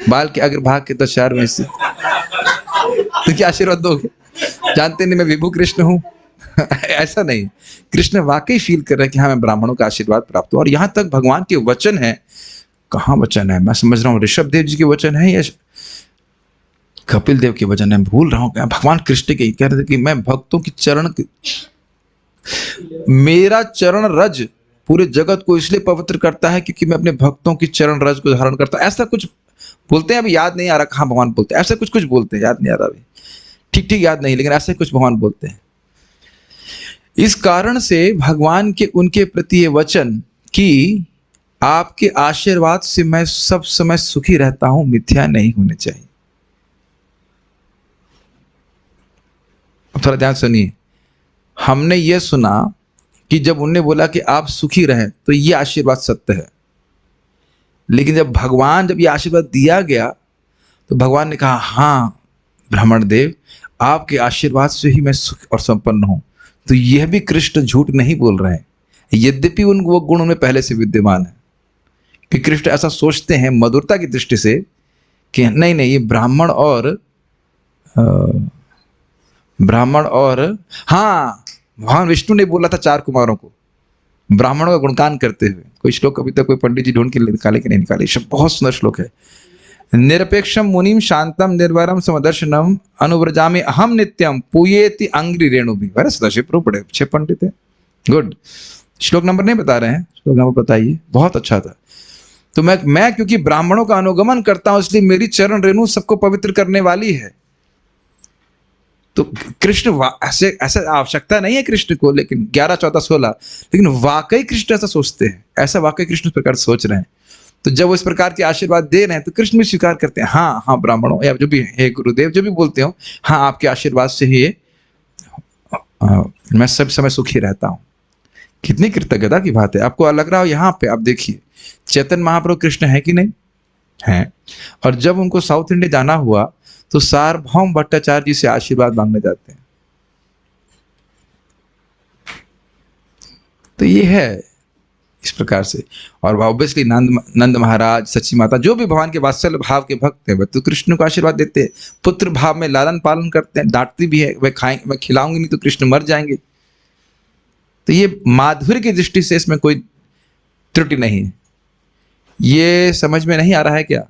बाल के अगर भाग के तो चार में से तो क्या आशीर्वाद दोगे, जानते नहीं मैं विभु कृष्ण हूं। ऐसा नहीं, कृष्ण वाकई फील कर रहे हैं कि हाँ मैं ब्राह्मणों का आशीर्वाद प्राप्त हूं। और यहां तक भगवान के वचन है, कहां वचन है, मैं समझ रहा हूं ऋषभ देव जी के वचन है या कपिल देव के वचन है, भूल रहा हूं क्या। भगवान कृष्ण के कह रहे थे कि मैं भक्तों की चरण, मेरा चरण रज पूरे जगत को इसलिए पवित्र करता है क्योंकि मैं अपने भक्तों की चरण रज को धारण करता हूं। ऐसा कुछ बोलते हैं, अभी याद नहीं आ रहा कहां भगवान बोलते हैं, ऐसा कुछ बोलते हैं, याद नहीं आ रहा अभी, ठीक याद नहीं, लेकिन ऐसे कुछ भगवान बोलते हैं। इस कारण से भगवान के उनके प्रति ये वचन कि आपके आशीर्वाद से मैं सब समय सुखी रहता हूं, मिथ्या नहीं होने चाहिए। थोड़ा ध्यान सुनिए, हमने ये सुना कि जब उनने बोला कि आप सुखी रहें तो ये आशीर्वाद सत्य है, लेकिन जब ये आशीर्वाद दिया गया तो भगवान ने कहा हाँ ब्राह्मण देव आपके आशीर्वाद से ही मैं सुख और संपन्न हूं। तो यह भी कृष्ण झूठ नहीं बोल रहे हैं, यद्यपि वो गुण उनमें पहले से विद्यमान है। कि कृष्ण ऐसा सोचते हैं मधुरता की दृष्टि से कि नहीं ये ब्राह्मण और हाँ, भगवान विष्णु ने बोला था 4 कुमारों को ब्राह्मणों का गुणगान करते हुए। कोई श्लोक अभी तक कोई पंडित जी ढूंढ के निकाले कि नहीं निकाले, बहुत सुंदर श्लोक है। निरपेक्षम मुनिम शांतम निर्वरम समदर्शनम अनुव्रजामि अहम नित्यम पूयेति अंग्रि रेणुभि। अरे सदाशिव प्रभु बड़े अच्छे पंडित है, गुड। श्लोक नंबर नहीं बता रहे हैं, श्लोक नंबर बताइए, बहुत अच्छा था। तो मैं क्योंकि ब्राह्मणों का अनुगमन करता हूं इसलिए मेरी चरण रेणु सबको पवित्र करने वाली है। तो कृष्ण ऐसे आवश्यकता नहीं है कृष्ण को, लेकिन 11, 14, 16, लेकिन वाकई कृष्ण ऐसा सोचते हैं, ऐसा वाकई कृष्ण इस प्रकार सोच रहे हैं। तो जब वो इस प्रकार के आशीर्वाद दे रहे हैं तो कृष्ण भी स्वीकार करते हैं हाँ ब्राह्मणों या जो भी है गुरुदेव जो भी बोलते हो, हाँ आपके आशीर्वाद से ही मैं सब समय सुखी रहता हूं। कितनी कृतज्ञता की बात है। आपको लग रहा हो यहाँ पे आप देखिए चैतन्य महाप्रभु कृष्ण है कि नहीं है। और जब उनको साउथ इंडिया जाना हुआ तो सार्वभौम भट्टाचार्य जी से आशीर्वाद मांगने जाते हैं। तो ये है इस प्रकार से। और ऑब्वियसली नंद महाराज, सची माता, जो भी भगवान के वात्सल्य भाव के भक्त हैं, वह तो कृष्ण को आशीर्वाद देते हैं, पुत्र भाव में लालन पालन करते हैं, डांटती भी है, वह खिलाऊंगी नहीं तो कृष्ण मर जाएंगे। तो ये माधुर्य की दृष्टि से इसमें कोई त्रुटि नहीं है। ये समझ में नहीं आ रहा है क्या?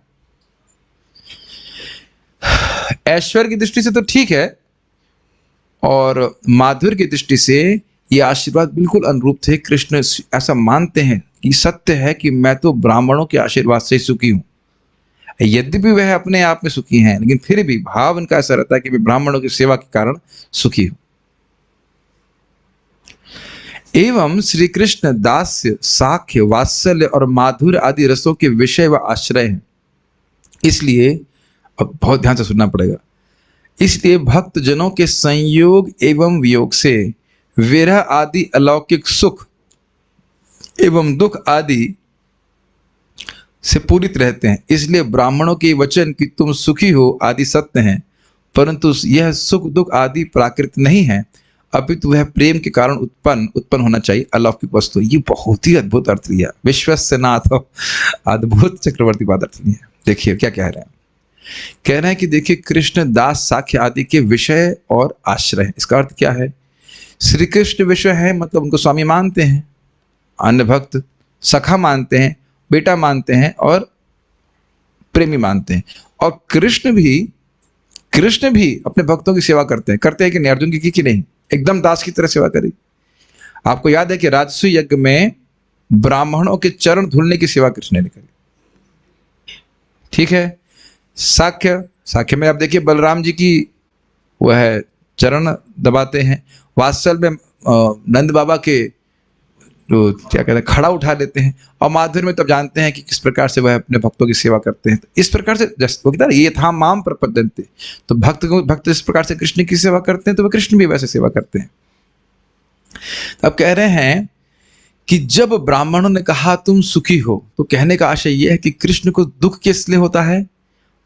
ऐश्वर्य की दृष्टि से तो ठीक है, और माधुर्य की दृष्टि से ये आशीर्वाद बिल्कुल अनुरूप थे। कृष्ण ऐसा मानते हैं कि सत्य है कि मैं तो ब्राह्मणों के आशीर्वाद से सुखी हूं। यद्यपि वह अपने आप में सुखी हैं, लेकिन फिर भी भाव इनका ऐसा रहता है कि मैं ब्राह्मणों की सेवा के कारण सुखी हूं। एवं श्री कृष्ण दास्य, साख्य, वात्सल्य और माधुर्य आदि रसों के विषय व आश्रय हैं। इसलिए अब बहुत ध्यान से सुनना पड़ेगा। इसलिए भक्त जनों के संयोग एवं वियोग से विरह आदि अलौकिक सुख एवं दुख आदि से पूरित रहते हैं। इसलिए ब्राह्मणों के वचन कि तुम सुखी हो आदि सत्य हैं, परंतु यह सुख दुख आदि प्राकृत नहीं है, अपितु वह प्रेम के कारण उत्पन्न होना चाहिए अलौकिक वस्तु। ये बहुत ही अद्भुत अर्थ लिया, विश्वस्य नाथ अद्भुत चक्रवर्ती बात अर्थ लिया। देखिए क्या कह रहे हैं। कह रहे हैं कि देखिए कृष्ण दास, साख्य आदि के विषय और आश्रय। इसका अर्थ क्या है? श्री कृष्ण विषय है, मतलब उनको स्वामी मानते हैं, अन्य भक्त सखा मानते हैं, बेटा मानते हैं और प्रेमी मानते हैं। और कृष्ण भी अपने भक्तों की सेवा करते हैं कि नहीं? अर्जुन की नहीं, एकदम दास की तरह सेवा करी। आपको याद है कि राजसूय यज्ञ में ब्राह्मणों के चरण धुलने की सेवा कृष्ण ने करी, ठीक है। साख्य में आप देखिए बलराम जी की वह चरण दबाते हैं। वात्सल में नंद बाबा के जो क्या कहते हैं खड़ा उठा लेते हैं। और माधुर्य में तब जानते हैं कि किस प्रकार से वह अपने भक्तों की सेवा करते हैं। तो इस प्रकार से वो कहता है ये था माम प्रपद्यन्ते, तो भक्त इस प्रकार से कृष्ण की सेवा करते हैं तो वह कृष्ण भी वैसे सेवा करते हैं। अब कह रहे हैं कि जब ब्राह्मणों ने कहा तुम सुखी हो, तो कहने का आशय यह है कि कृष्ण को दुख किस लिए होता है?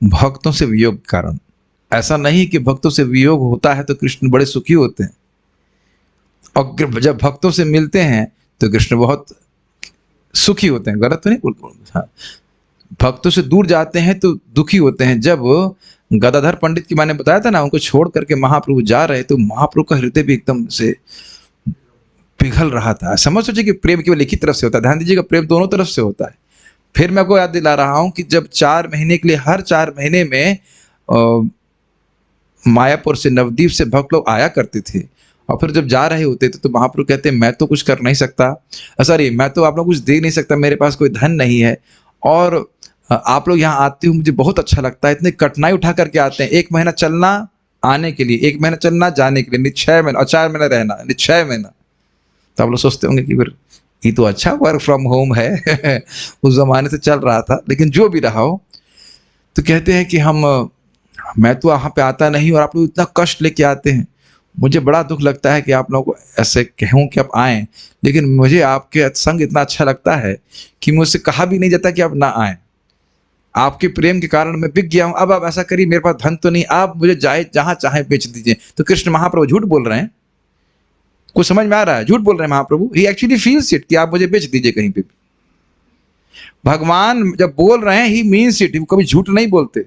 भक्तों से वियोग के कारण। ऐसा नहीं कि भक्तों से वियोग होता है तो कृष्ण बड़े सुखी होते हैं, और जब भक्तों से मिलते हैं तो कृष्ण बहुत सुखी होते हैं। गलत तो नहीं बोल? हाँ, भक्तों से दूर जाते हैं तो दुखी होते हैं। जब गदाधर पंडित की मैंने बताया था ना, उनको छोड़ करके महाप्रभु जा रहे तो महाप्रभु का हृदय भी एकदम से पिघल रहा था। समझ सोचिए कि प्रेम केवल एक ही तरफ से होता है, ध्यान दीजिएगा, प्रेम दोनों तरफ से होता है। फिर मैं आपको याद दिला रहा हूं कि जब 4 महीने के लिए हर 4 महीने में मायापुर से नवद्वीप से भक्त लोग आया करते थे, और फिर जब जा रहे होते थे तो महाप्रभु कहते मैं तो कुछ कर नहीं सकता, सॉरी मैं तो आप लोग कुछ दे नहीं सकता, मेरे पास कोई धन नहीं है, और आप लोग यहाँ आते हो मुझे बहुत अच्छा लगता है। इतनी कठिनाई उठा करके आते हैं, 1 महीना चलना आने के लिए, 1 महीना चलना जाने के लिए, 6 महीना और 4 महीना रहना, 6 महीना। तो आप लोग सोचते होंगे कि फिर ये तो अच्छा वर्क फ्रॉम होम है उस जमाने से चल रहा था, लेकिन जो भी रहा हो, तो कहते हैं कि मैं तो यहाँ पे आता नहीं और आप लोग इतना कष्ट लेके आते हैं। मुझे बड़ा दुख लगता है कि आप लोगों को ऐसे कहूँ कि आप आएँ, लेकिन मुझे आपके संग इतना अच्छा लगता है कि मुझसे कहा भी नहीं जाता कि आप ना आएँ। आपके प्रेम के कारण मैं बिक गया हूँ। अब आप ऐसा करिए, मेरे पास धन तो नहीं, आप मुझे जहाँ चाहे बेच दीजिए। तो कृष्ण महाप्रभु झूठ बोल रहे हैं? कुछ समझ में आ रहा है? झूठ बोल रहे हैं महाप्रभु। ही एक्चुअली फील्स इट कि आप मुझे बेच दीजिए कहीं पे भी। भगवान जब बोल रहे हैं ही मीन्स इट, कभी झूठ नहीं बोलते,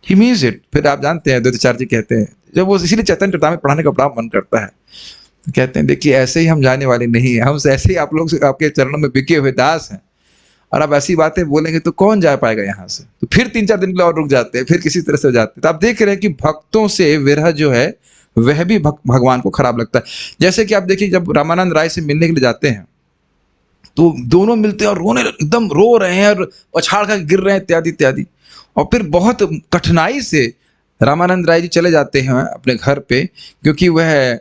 ही मीन्स इट। फिर आप जानते हैं द्वैताचार्य जी कहते हैं, जब वो इसीलिए चैतन्य चरितामृत पढ़ाने का बड़ा मन करता है, कहते हैं देखिए ऐसे ही हम जाने वाले नहीं है, हम ऐसे ही आप लोग आपके चरणों में बिके हुए दास हैं, और आप ऐसी बातें बोलेंगे तो कौन जा पाएगा यहाँ से। तो फिर 3-4 दिन के लिए और रुक जाते हैं, फिर किसी तरह से हो जाते हैं। तो आप देख रहे हैं कि भक्तों से विरह जो है वह भी भगवान को खराब लगता है। जैसे कि आप देखिए जब रामानंद राय से मिलने के लिए जाते हैं तो दोनों मिलते हैं और रोने, एकदम रो रहे हैं और पछाड़ कर गिर रहे हैं इत्यादि इत्यादि। और फिर बहुत कठिनाई से रामानंद राय जी चले जाते हैं अपने घर पे, क्योंकि वह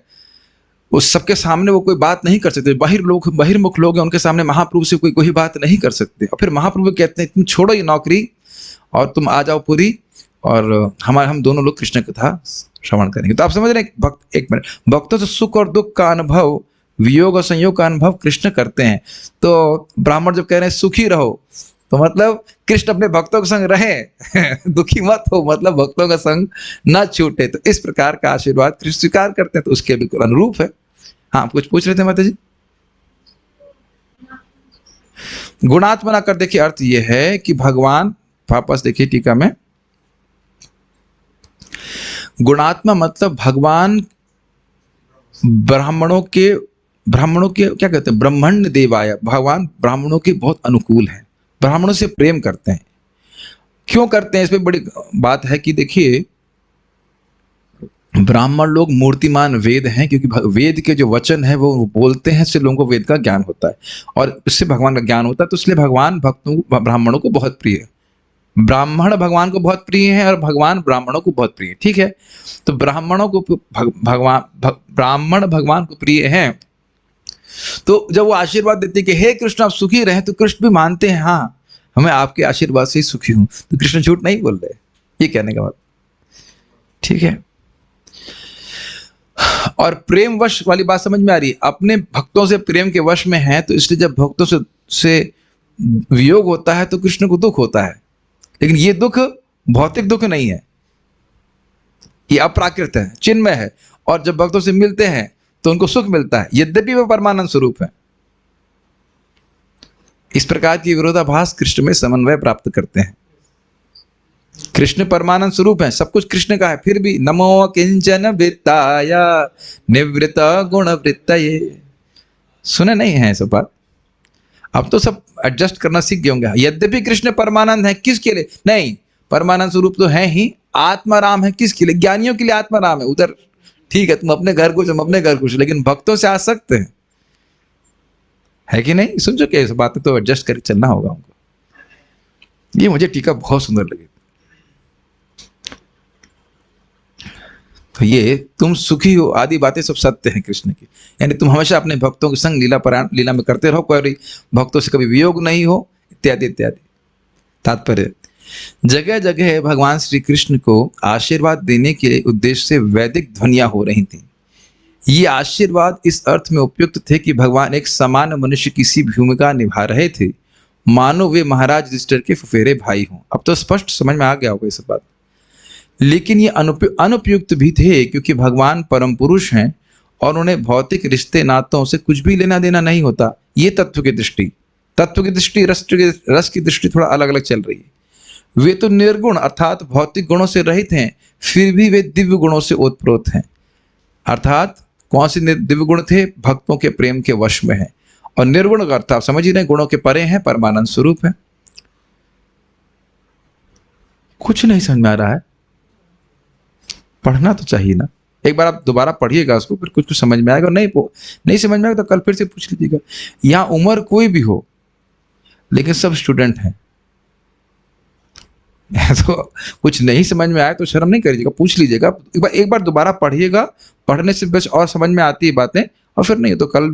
उस सबके सामने वो कोई बात नहीं कर सकते। बहिर्मुख लोग हैं, उनके सामने महाप्रभु से कोई बात नहीं कर सकते। और फिर महाप्रभु कहते हैं तुम छोड़ो ये नौकरी और तुम आ जाओ पूरी, और हम दोनों लोग कृष्ण कथा श्रवण करेंगे। तो आप समझ रहे हैं, एक मिनट, भक्तों से सुख और दुख का अनुभव, वियोग और संयोग का अनुभव कृष्ण करते हैं। तो ब्राह्मण जब कह रहे हैं सुखी रहो, तो मतलब कृष्ण अपने भक्तों के संग रहे दुखी मत हो, मतलब भक्तों का संग न छूटे। तो इस प्रकार का आशीर्वाद कृष्ण स्वीकार करते हैं, तो उसके बिल्कुल अनुरूप है। हाँ, आप कुछ पूछ रहे थे माता जी? गुणात्मना कर देखिए अर्थ यह है कि भगवान, वापस देखिए टीका में, गुणात्मा मतलब भगवान ब्राह्मणों के क्या कहते हैं, ब्रह्मण्य देवाय, भगवान ब्राह्मणों के बहुत अनुकूल हैं, ब्राह्मणों से प्रेम करते हैं। क्यों करते हैं, इसमें बड़ी बात है कि देखिए ब्राह्मण लोग मूर्तिमान वेद हैं, क्योंकि वेद के जो वचन है वो बोलते हैं, इससे लोगों को वेद का ज्ञान होता है और इससे भगवान का ज्ञान होता है। तो इसलिए भगवान ब्राह्मणों को बहुत प्रिय है, ब्राह्मण भगवान को बहुत प्रिय है और भगवान ब्राह्मणों को बहुत प्रिय है। ठीक है, तो ब्राह्मणों को ब्राह्मण भगवान को प्रिय हैं। तो जब वो आशीर्वाद देते हैं कि हे कृष्ण आप सुखी रहे, तो कृष्ण भी मानते हैं हाँ हमें आपके आशीर्वाद से ही सुखी हूं। तो कृष्ण झूठ नहीं बोल रहे, ये कहने का मतलब। ठीक है, और प्रेम वश वाली बात समझ में आ रही है, अपने भक्तों से प्रेम के वश में है, तो इसलिए जब भक्तों से वियोग होता है तो कृष्ण को दुख होता है। लेकिन ये दुख भौतिक दुख नहीं है, ये अप्राकृत है, चिन्मय है। और जब भक्तों से मिलते हैं तो उनको सुख मिलता है, यद्यपि वह परमानंद स्वरूप है। इस प्रकार की विरोधाभास कृष्ण में समन्वय प्राप्त करते हैं। कृष्ण परमानंद स्वरूप है, सब कुछ कृष्ण का है, फिर भी नमो किंचन वृत्ताय निवृत्त गुण वृत्तये, सुने नहीं है सब बात? अब तो सब एडजस्ट करना सीख गए होंगे। यद्यपि कृष्ण परमानंद है, किसके लिए नहीं, परमानंद स्वरूप तो है ही, आत्माराम है, किसके लिए, ज्ञानियों के लिए आत्माराम है। उधर ठीक है, तुम अपने घर कुछ हम अपने घर कुछ, लेकिन भक्तों से आ सकते हैं, है कि नहीं? सुन चुके इस बातें, तो एडजस्ट करके चलना होगा हमको। ये मुझे टीका बहुत सुंदर लगी। तो ये तुम सुखी हो आदि बातें सब सत्य हैं कृष्ण की, यानी तुम हमेशा अपने भक्तों के संग लीला में करते रहो, कोई भक्तों से कभी वियोग नहीं हो, इत्यादि इत्यादि। तात्पर्य, जगह जगह भगवान श्री कृष्ण को आशीर्वाद देने के उद्देश्य से वैदिक ध्वनियां हो रही थी। ये आशीर्वाद इस अर्थ में उपयुक्त थे कि भगवान एक सामान्य मनुष्य की सी भूमिका निभा रहे थे, मानो वे महाराज युधिष्ठिर के फुफेरे भाई हों। अब तो स्पष्ट समझ में आ गया होगा ये सब बात। लेकिन ये अनुपयुक्त भी थे, क्योंकि भगवान परम पुरुष हैं और उन्हें भौतिक रिश्ते नातों से कुछ भी लेना देना नहीं होता। ये तत्व की दृष्टि, रस की दृष्टि थोड़ा अलग अलग चल रही है। वे तो निर्गुण अर्थात भौतिक गुणों से रहित हैं, फिर भी वे दिव्य गुणों से ओतप्रोत हैं। अर्थात कौन से दिव्य गुण थे? भक्तों के प्रेम के वश में है। और निर्गुण का अर्थ आप समझ ही रहे, गुणों के परे हैं, परमानंद स्वरूप है। कुछ नहीं समझ में आ रहा है, पढ़ना तो चाहिए ना। एक बार आप दोबारा पढ़िएगा उसको, फिर कुछ कुछ समझ में आएगा। नहीं समझ में आएगा तो कल फिर से पूछ लीजिएगा। यहां उम्र कोई भी हो, लेकिन सब स्टूडेंट हैं। तो कुछ नहीं समझ में आए तो शर्म नहीं करिएगा, पूछ लीजिएगा। एक बार दोबारा पढ़िएगा, पढ़ने से बस और समझ में आती है बातें, और फिर नहीं तो कल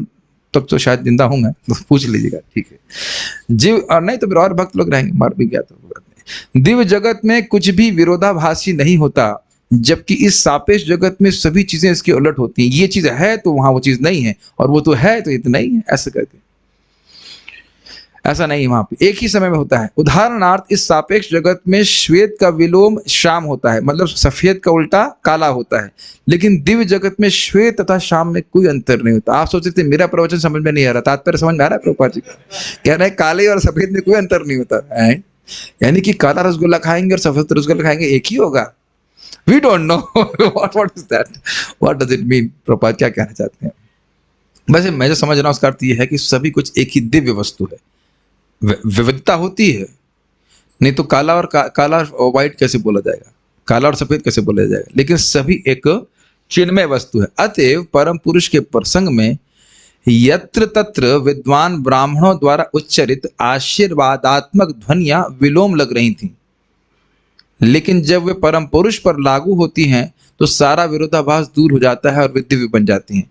तक तो शायद जिंदा हूं मैं, तो पूछ लीजिएगा, ठीक है। जीव और नहीं तो फिर और भक्त लोग रहेंगे, मर भी गया तो बात नहीं। दिव्य जगत में कुछ भी विरोधाभासी नहीं होता, जबकि इस सापेक्ष जगत में सभी चीजें इसके उलट होती हैं। ये चीज है तो वहां वो चीज नहीं है, और वो तो है तो ये तो नहीं है, ऐसा करके। ऐसा नहीं, वहां पे एक ही समय में होता है। उदाहरणार्थ, इस सापेक्ष जगत में श्वेत का विलोम श्याम होता है, मतलब सफेद का उल्टा काला होता है। लेकिन दिव्य जगत में श्वेत तथा श्याम में कोई अंतर नहीं होता। आप सोचते थे मेरा प्रवचन समझ में नहीं आ रहा, तात्पर्य समझ में आ रहा है? प्रभुपाद जी कह रहे हैं काले और सफेद में कोई अंतर नहीं होता है, यानी कि काला रसगुल्ला खाएंगे और सफेद रसगुल्ला खाएंगे, एक ही होगा। We don't know what is that, what does it mean? Prabhupada क्या कहना चाहते हैं? वैसे मैं जो समझ रहा हूं उसका अर्थ यह है कि सभी कुछ एक ही दिव्य वस्तु है। विविधता होती है, नहीं तो काला और काला और व्हाइट कैसे बोला जाएगा, काला और सफेद कैसे बोला जाएगा? लेकिन सभी एक चिन्मय वस्तु है। अतएव परम पुरुष के प्रसंग में यत्र तत्र विद्वान ब्राह्मणों द्वारा उच्चरित आशीर्वादात्मक ध्वनियां विलोम लग रही थीं, लेकिन जब वे परम पुरुष पर लागू होती हैं तो सारा विरोधाभास दूर हो जाता है और वे दिव्य बन जाती हैं।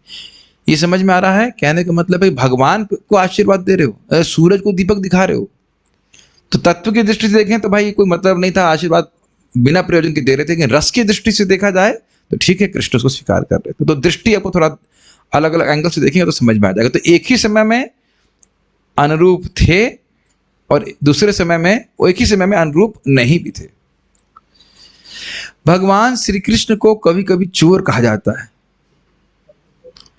ये समझ में आ रहा है? कहने का मतलब है भगवान को आशीर्वाद दे रहे हो, सूरज को दीपक दिखा रहे हो, तो तत्व की दृष्टि से देखें तो भाई कोई मतलब नहीं था, आशीर्वाद बिना प्रयोजन के दे रहे थे। लेकिन रस की दृष्टि से देखा जाए तो ठीक है, कृष्ण उसको स्वीकार कर रहे थे। तो दृष्टि आपको थोड़ा अलग अलग एंगल से देखेंगे तो समझ में आ जाएगा। तो एक ही समय में अनुरूप थे और दूसरे समय में, एक ही समय में अनुरूप नहीं भी थे। भगवान श्री कृष्ण को कभी कभी चोर कहा जाता है,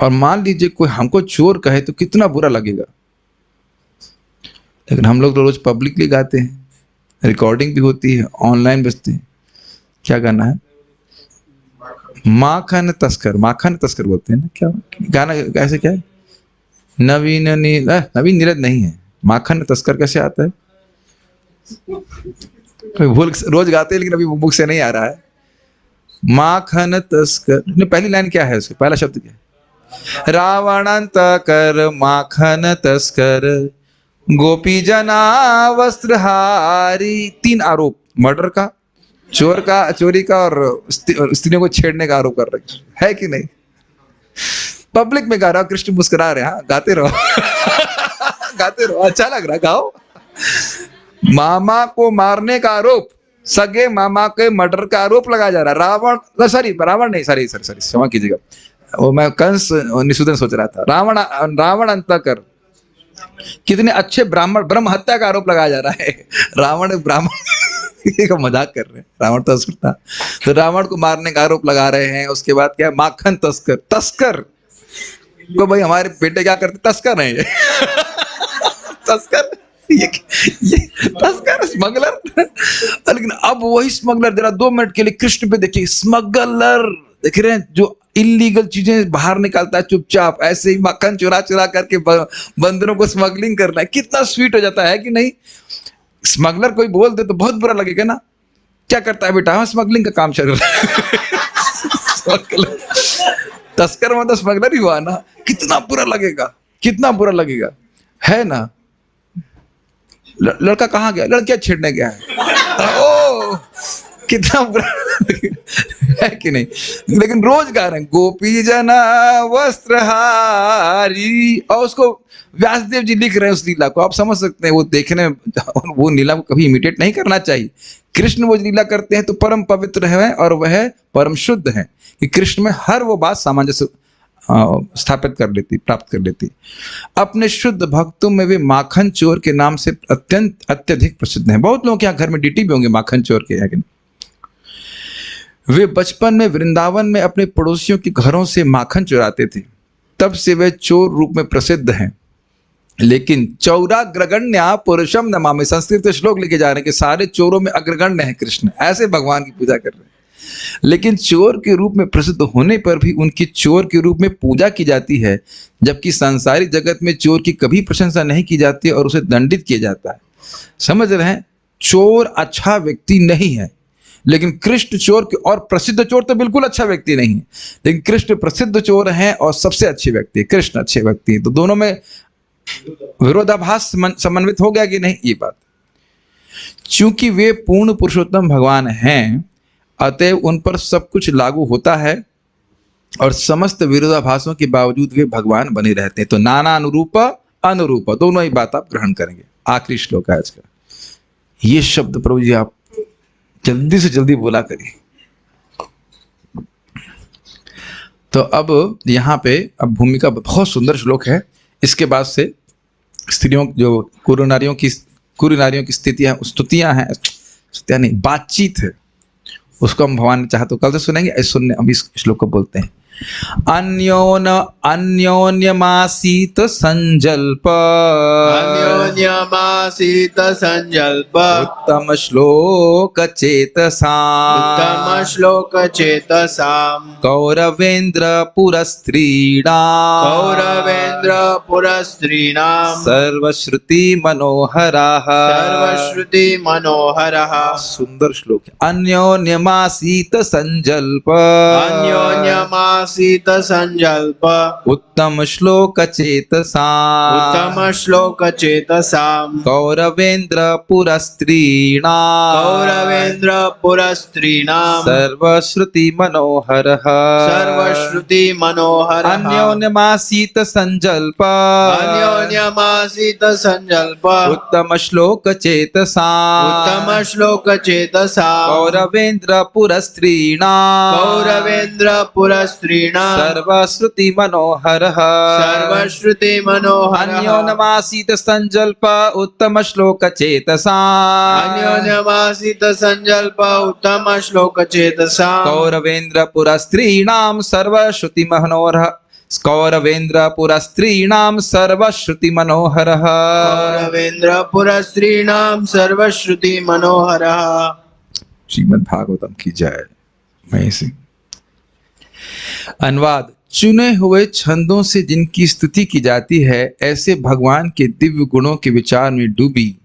और मान लीजिए कोई हमको चोर कहे तो कितना बुरा लगेगा। लेकिन हम लोग रोज पब्लिकली गाते हैं, रिकॉर्डिंग भी होती है, ऑनलाइन बजते हैं। क्या करना है? माखन तस्कर, माखन तस्कर बोलते हैं ना, क्या गाना कैसे क्या है? नवीन नीरज नहीं है, माखन तस्कर कैसे आता है? भूल रोज गाते हैं लेकिन अभी मुख से नहीं आ रहा है। माखन तस्कर, पहली लाइन क्या है उसकी, पहला शब्द क्या है? रावणंत कर माखन तस्कर गोपी जना वस्त्रहारी। 3 आरोप, मर्डर का, चोर का, चोरी का, और स्त्रियों को छेड़ने का आरोप कर रहे है कि नहीं? पब्लिक में गा रहा, कृष्ण मुस्कुरा रहे, हाँ गाते रहो गाते रहो, अच्छा लग रहा, गाओ। मामा को मारने का आरोप, सगे मामा के मर्डर का आरोप लगाया जा रहा है। रावण नहीं, सॉरी क्षमा कीजिएगा, वो मैं कंस निषूदन सोच रहा था। रावण अंतकर, कितने अच्छे ब्राह्मण, ब्रह्म हत्या का आरोप लगाया जा रहा है। रावण ब्राह्मण का मजाक कर रहे हैं, रावण तो असुर था, तो रावण को मारने का आरोप लगा रहे हैं। उसके बाद क्या? माखन तस्कर, तस्कर को भाई हमारे बेटे क्या करते? तस्कर हैं ये तस्कर, ये तस्कर, स्मगलर। लेकिन अब वही स्मगलर जरा 2 मिनट के लिए कृष्ण पे देखिए, स्मगलर देख रहे हैं, जो इलीगल चीजें बाहर निकालता है चुपचाप, ऐसे ही मक्खन चुरा चुरा करके बंदरों को स्मगलिंग करना है। कितना स्वीट हो जाता है कि नहीं? स्मगलर कोई बोल दे तो बहुत बुरा लगेगा ना। क्या करता है बेटा? हाँ, स्मगलिंग का काम चल रहा है तस्कर मतलब स्मगलर ही हुआ ना। कितना बुरा लगेगा, कितना बुरा लगेगा, है ना? लड़का कहाँ गया, लड़कियां छेड़ने गया है। ओ कितना बुरा है कि नहीं। लेकिन रोज गा रहे हैं गोपी जना वस्त्रहारी, और उसको व्यासदेव जी लिख रहे हैं उस लीला को। आप समझ सकते हैं वो देखने, वो लीला को कभी इमिटेट नहीं करना चाहिए। कृष्ण वो लीला करते हैं तो परम पवित्र है और वह परम शुद्ध है कि कृष्ण में हर वो बात सामंजस्य स्थापित कर लेती, प्राप्त कर लेती। अपने शुद्ध भक्तों में वे माखन चोर के नाम से अत्यधिक प्रसिद्ध हैं। बहुत लोगों के यहाँ घर में डीटी भी होंगे माखन चोर के, लेकिन वे बचपन में वृंदावन में अपने पड़ोसियों के घरों से माखन चुराते थे, तब से वे चोर रूप में प्रसिद्ध हैं। लेकिन चौराग्रगण्य पुरुषम नमामि, संस्कृत श्लोक लिखे जा रहे हैं कि सारे चोरों में अग्रगण्य है कृष्ण, ऐसे भगवान की पूजा कर रहे हैं। लेकिन चोर के रूप में प्रसिद्ध होने पर भी उनकी चोर के रूप में पूजा की जाती है, जबकि सांसारिक जगत में चोर की कभी प्रशंसा नहीं की जाती और उसे दंडित किया जाता है। समझ रहे हैं, चोर अच्छा व्यक्ति नहीं है, लेकिन कृष्ण चोर के, और प्रसिद्ध चोर तो बिल्कुल अच्छा व्यक्ति नहीं है, लेकिन कृष्ण प्रसिद्ध चोर हैं और सबसे अच्छे व्यक्ति है, कृष्ण अच्छे व्यक्ति हैं। तो दोनों में विरोधाभास समन्वित हो गया कि नहीं, ये बात। चूंकि वे पूर्ण पुरुषोत्तम भगवान हैं, अतएव उन पर सब कुछ लागू होता है और समस्त विरोधाभासों के बावजूद वे भगवान बने रहते हैं। तो नाना अनुरूप अनुरूप दोनों ही बात आप ग्रहण करेंगे। आखिरी श्लोक है इसका। ये शब्द प्रभु जी आप जल्दी से जल्दी बोला करिए। तो अब यहाँ पे अब भूमिका बहुत सुंदर श्लोक है। इसके बाद से स्त्रियों जो कुरु नारियों की स्थितियां, स्तुतियां हैं, स्तुतियां नहीं, बातचीत है, उसको हम भगवान ने चाहा तो कल से सुनेंगे। सुनने हम इस श्लोक को बोलते हैं। अन्योन्यमासीत संजल्प, अन्योन्यमासीत संजल्प, उत्तम श्लोक चेतसाम्, उत्तम श्लोक चेतसाम्, कौरवेन्द्र पुरस्त्रीणाम्, कौरवेन्द्र पुरस्त्रीणाम्, सर्वश्रुति मनोहराः, सर्वश्रुति मनोहरः। सुंदर श्लोक है। अन्योन्यमासीत संजल्प, अन्योन्यमासीत संजल्प, उत्तम श्लोक चेतसाम्, उत्तम श्लोक चेतसाम्, कौरवेन्द्र पुरस्त्रीणाम्, कौरवेन्द्र पुरस्त्रीणाम्, सर्वश्रुति मनोहरः, सर्वश्रुति मनोहरः। अन्योन्यमासीत संजल्प, अन्योन्यमासीत संजल्प, उत्तम श्लोक चेतसाम्, उत्तम श्लोक चेतसाम्, कौरवेन्द्र पुरस्त्रीणाम्, कौरवेन्द्र पुरस्त्रीणाम्, सर्वश्रुति मनोहरः, सर्वश्रुति मनोहरः। अन्योन्यमासीत संजल्प, उत्तम श्लोक चेतसाम्, अन्योन्यमासीत संजल्प, उत्तम श्लोक चेतसाम्, कौरवेन्द्र पुरस्त्रीणाम् सर्वश्रुति मनोहरः, कौरवेन्द्र पुरस्त्रीणाम् सर्वश्रुति मनोहरः, कौरवेन्द्र पुरस्त्रीणाम् सर्वश्रुति मनोहरः। श्रीमद् भागवतम की जय। मैं इसे अनुवाद। चुने हुए छंदों से जिनकी स्तुति की जाती है, ऐसे भगवान के दिव्य गुणों के विचार में डूबी,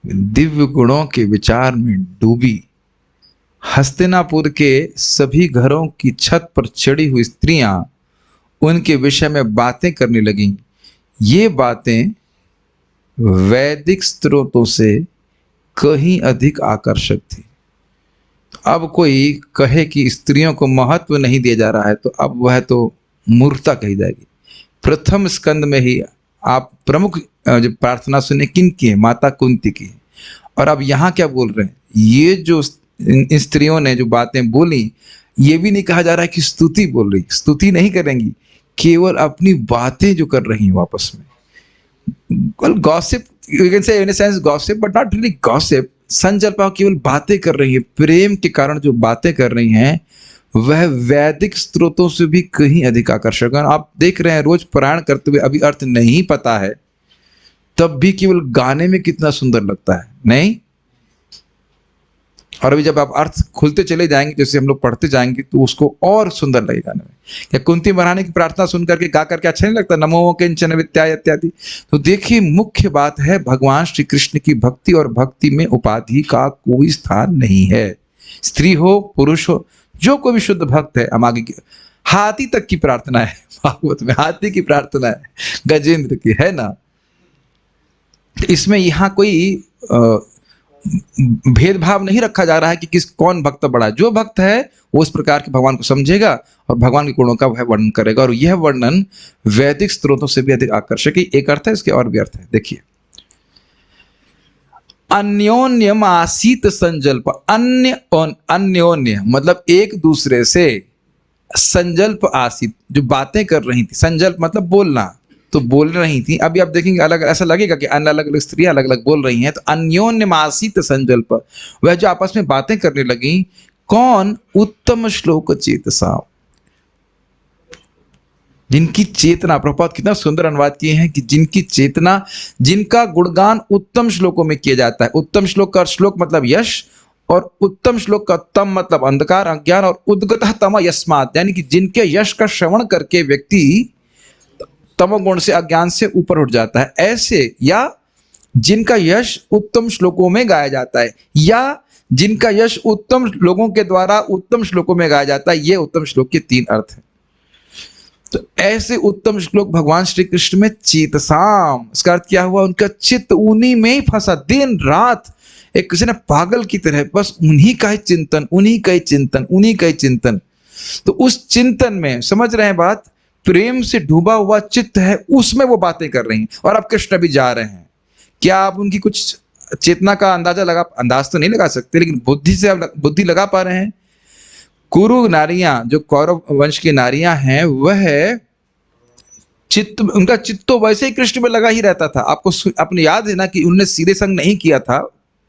दिव्य गुणों के विचार में डूबी हस्तिनापुर के सभी घरों की छत पर चढ़ी हुई स्त्रियां उनके विषय में बातें करने लगीं। ये बातें वैदिक स्रोतों से कहीं अधिक आकर्षक थी। अब कोई कहे कि स्त्रियों को महत्व नहीं दिया जा रहा है, तो अब वह तो मूर्खता कही जाएगी। प्रथम स्कंद में ही आप प्रमुख जो प्रार्थना सुने किन की है, माता कुंती की। और अब यहाँ क्या बोल रहे हैं, ये जो इन स्त्रियों ने जो बातें बोली, ये भी नहीं कहा जा रहा है कि स्तुति बोल रही, स्तुति नहीं करेंगी, केवल अपनी बातें जो कर रही हैं आपस में। Gossip, you can say in a sense gossip, but not really gossip. संजल्प केवल बातें कर रही है, प्रेम के कारण जो बातें कर रही हैं वह वैदिक स्रोतों से भी कहीं अधिक आकर्षक है। आप देख रहे हैं रोज पारायण करते हुए अभी अर्थ नहीं पता है, तब भी केवल गाने में कितना सुंदर लगता है, नहीं? और अभी जब आप अर्थ खुलते चले जाएंगे, जैसे हम लोग पढ़ते जाएंगे, तो उसको और सुंदर लगेगा गाने में। क्या कुंती महारानी की प्रार्थना सुन करके गा करके अच्छा नहीं लगता? नमो किंचन विद्याय इत्यादि। तो देखिए, मुख्य बात है भगवान श्री कृष्ण की भक्ति, और भक्ति में उपाधि का कोई स्थान नहीं है। स्त्री हो पुरुष हो, जो कोई भी शुद्ध भक्त है। हम आगे की हाथी तक की प्रार्थना है भागवत में, हाथी की प्रार्थना है, गजेंद्र की, है ना? तो इसमें यहाँ कोई भेदभाव नहीं रखा जा रहा है कि कौन भक्त बड़ा है। जो भक्त है वो इस प्रकार के भगवान को समझेगा और भगवान के गुणों का वह वर्णन करेगा, और यह वर्णन वैदिक स्रोतों से भी अधिक आकर्षक है। एक अर्थ है, इसके और भी अर्थ है। देखिए, अन्योन्यम आसीत संजल्प, अन्योन्य मतलब एक दूसरे से, संजल्प आसीत जो बातें कर रही थी, संजल्प मतलब बोलना, तो बोल रही थी। अभी आप देखेंगे अलग, ऐसा लगेगा कि अलग अलग स्त्रियां अलग अलग बोल रही हैं, तो अन्योन्यम आसीत संजल्प, वह जो आपस में बातें करने लगी, कौन? उत्तम श्लोक चेतसा, जिनकी चेतना, प्रभुपाद कितना सुंदर अनुवाद किए हैं कि जिनकी चेतना, जिनका गुणगान उत्तम श्लोकों में किया जाता है। उत्तम श्लोक का श्लोक मतलब यश, और उत्तम श्लोक का तम मतलब अंधकार, अज्ञान, और उद्गतः तम यस्मात्, यानी कि जिनके यश का श्रवण करके व्यक्ति तमोगुण से, अज्ञान से ऊपर उठ जाता है, ऐसे, या जिनका यश उत्तम श्लोकों में गाया जाता है, या जिनका यश उत्तम लोगों के द्वारा उत्तम श्लोकों में गाया जाता है। ये उत्तम श्लोक के 3 अर्थ हैं। तो ऐसे उत्तम श्लोक भगवान श्री कृष्ण में चेतसाम, इसका अर्थ क्या हुआ? उनका चित्त उन्हीं में ही फंसा, दिन रात एक किसी ने पागल की तरह बस उन्हीं का ही चिंतन, उन्हीं का ही चिंतन, उन्हीं का ही चिंतन। तो उस चिंतन में, समझ रहे हैं बात, प्रेम से डूबा हुआ चित्त है, उसमें वो बातें कर रही हैं, और अब कृष्ण भी जा रहे हैं। क्या आप उनकी कुछ चेतना का अंदाज तो नहीं लगा सकते, लेकिन बुद्धि से आप बुद्धि लगा पा रहे हैं। कुरु नारियां, जो कौरव वंश की नारियां हैं, वह चित्त, उनका चित्त तो वैसे ही कृष्ण में लगा ही रहता था। आपको अपने याद है ना कि उन्होंने सीधे संग नहीं किया था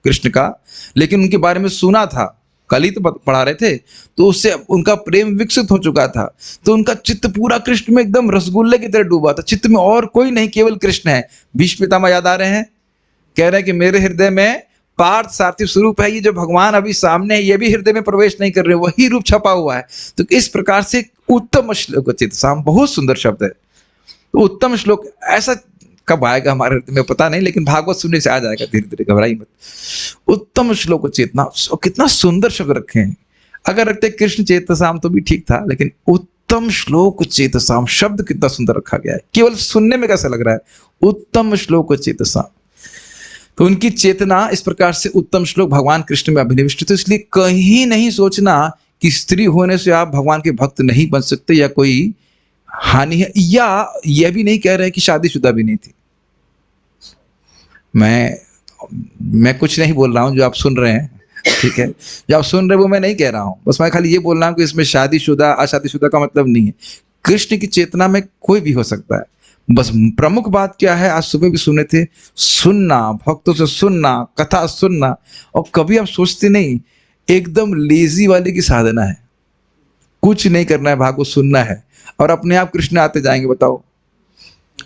कृष्ण का, लेकिन उनके बारे में सुना था, कल ही तो पढ़ा रहे थे, तो उससे उनका प्रेम विकसित हो चुका था। तो उनका चित्त पूरा कृष्ण में एकदम रसगुल्ले की तरह डूबा था। चित्त में और कोई नहीं, केवल कृष्ण है। भीष्म पितामह याद आ रहे हैं, कह रहे हैं कि मेरे हृदय में पार्थ सार्थिव स्वरूप है, ये जो भगवान अभी सामने है, ये भी हृदय में प्रवेश नहीं कर रहे, वही रूप छपा हुआ है। तो इस प्रकार से उत्तम श्लोक चेतसाम, बहुत सुंदर शब्द है। तो उत्तम श्लोक ऐसा कब आएगा हमारे हृदय में पता नहीं, लेकिन भागवत सुनने से आ जाएगा धीरे धीरे, घबराई मत। उत्तम श्लोक चेतना, कितना सुंदर शब्द रखे हैं। अगर रखते कृष्ण चेतसाम तो भी ठीक था, लेकिन उत्तम श्लोक चेतसाम शब्द कितना सुंदर रखा गया है। केवल सुनने में कैसा लग रहा है, उत्तम श्लोक चेतसाम। तो उनकी चेतना इस प्रकार से उत्तम श्लोक भगवान कृष्ण में अभिनिविष्ट। तो इसलिए कहीं नहीं सोचना कि स्त्री होने से आप भगवान के भक्त नहीं बन सकते या कोई हानि है, या यह भी नहीं कह रहे कि शादीशुदा भी नहीं थी। मैं कुछ नहीं बोल रहा हूं, जो आप सुन रहे हैं, ठीक है, जो आप सुन रहे हैं वो मैं नहीं कह रहा हूं, बस मैं खाली ये बोल रहा हूं कि इसमें शादीशुदा अशादीशुदा का मतलब नहीं है। कृष्ण की चेतना में कोई भी हो सकता है। बस प्रमुख बात क्या है, आज सुबह भी सुने थे, सुनना, भक्तों से सुनना, कथा सुनना। और कभी आप सोचते नहीं, एकदम लेजी वाले की साधना है, कुछ नहीं करना है, भागवत सुनना है, और अपने आप कृष्ण आते जाएंगे। बताओ,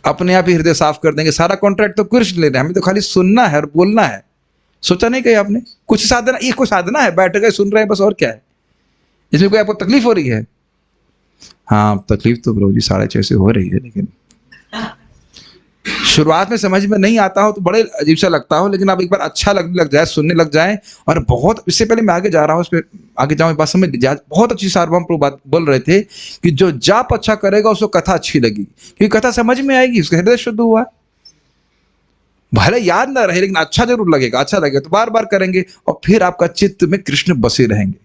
अपने आप ही हृदय साफ कर देंगे। सारा कॉन्ट्रैक्ट तो कृष्ण ले रहे हैं, हमें तो खाली सुनना है और बोलना है। सोचा नहीं कहीं आपने? कुछ साधना, ये कोई साधना है? बैठ गए सुन रहे हैं बस, और क्या है इसमें? कोई आपको तकलीफ हो रही है? हाँ, तकलीफ तो प्रभु जी 6:30 से हो रही है, लेकिन शुरुआत में समझ में नहीं आता हो तो बड़े अजीब सा लगता हो, लेकिन आप एक बार अच्छा लगने लग जाए, सुनने लग जाए, और बहुत, इससे पहले मैं आगे जा रहा हूँ, इस पर आगे जाऊँ, बात समझ लीजिए। बहुत अच्छी सार्वभौम प्रभु बात बोल रहे थे कि जो जाप अच्छा करेगा उसको कथा अच्छी लगी, क्योंकि कथा समझ में आएगी, उसका हृदय शुद्ध हुआ। भले याद ना रहे, लेकिन अच्छा जरूर लगेगा, अच्छा लगेगा तो बार बार करेंगे, और फिर आपका चित्त में कृष्ण बसे रहेंगे।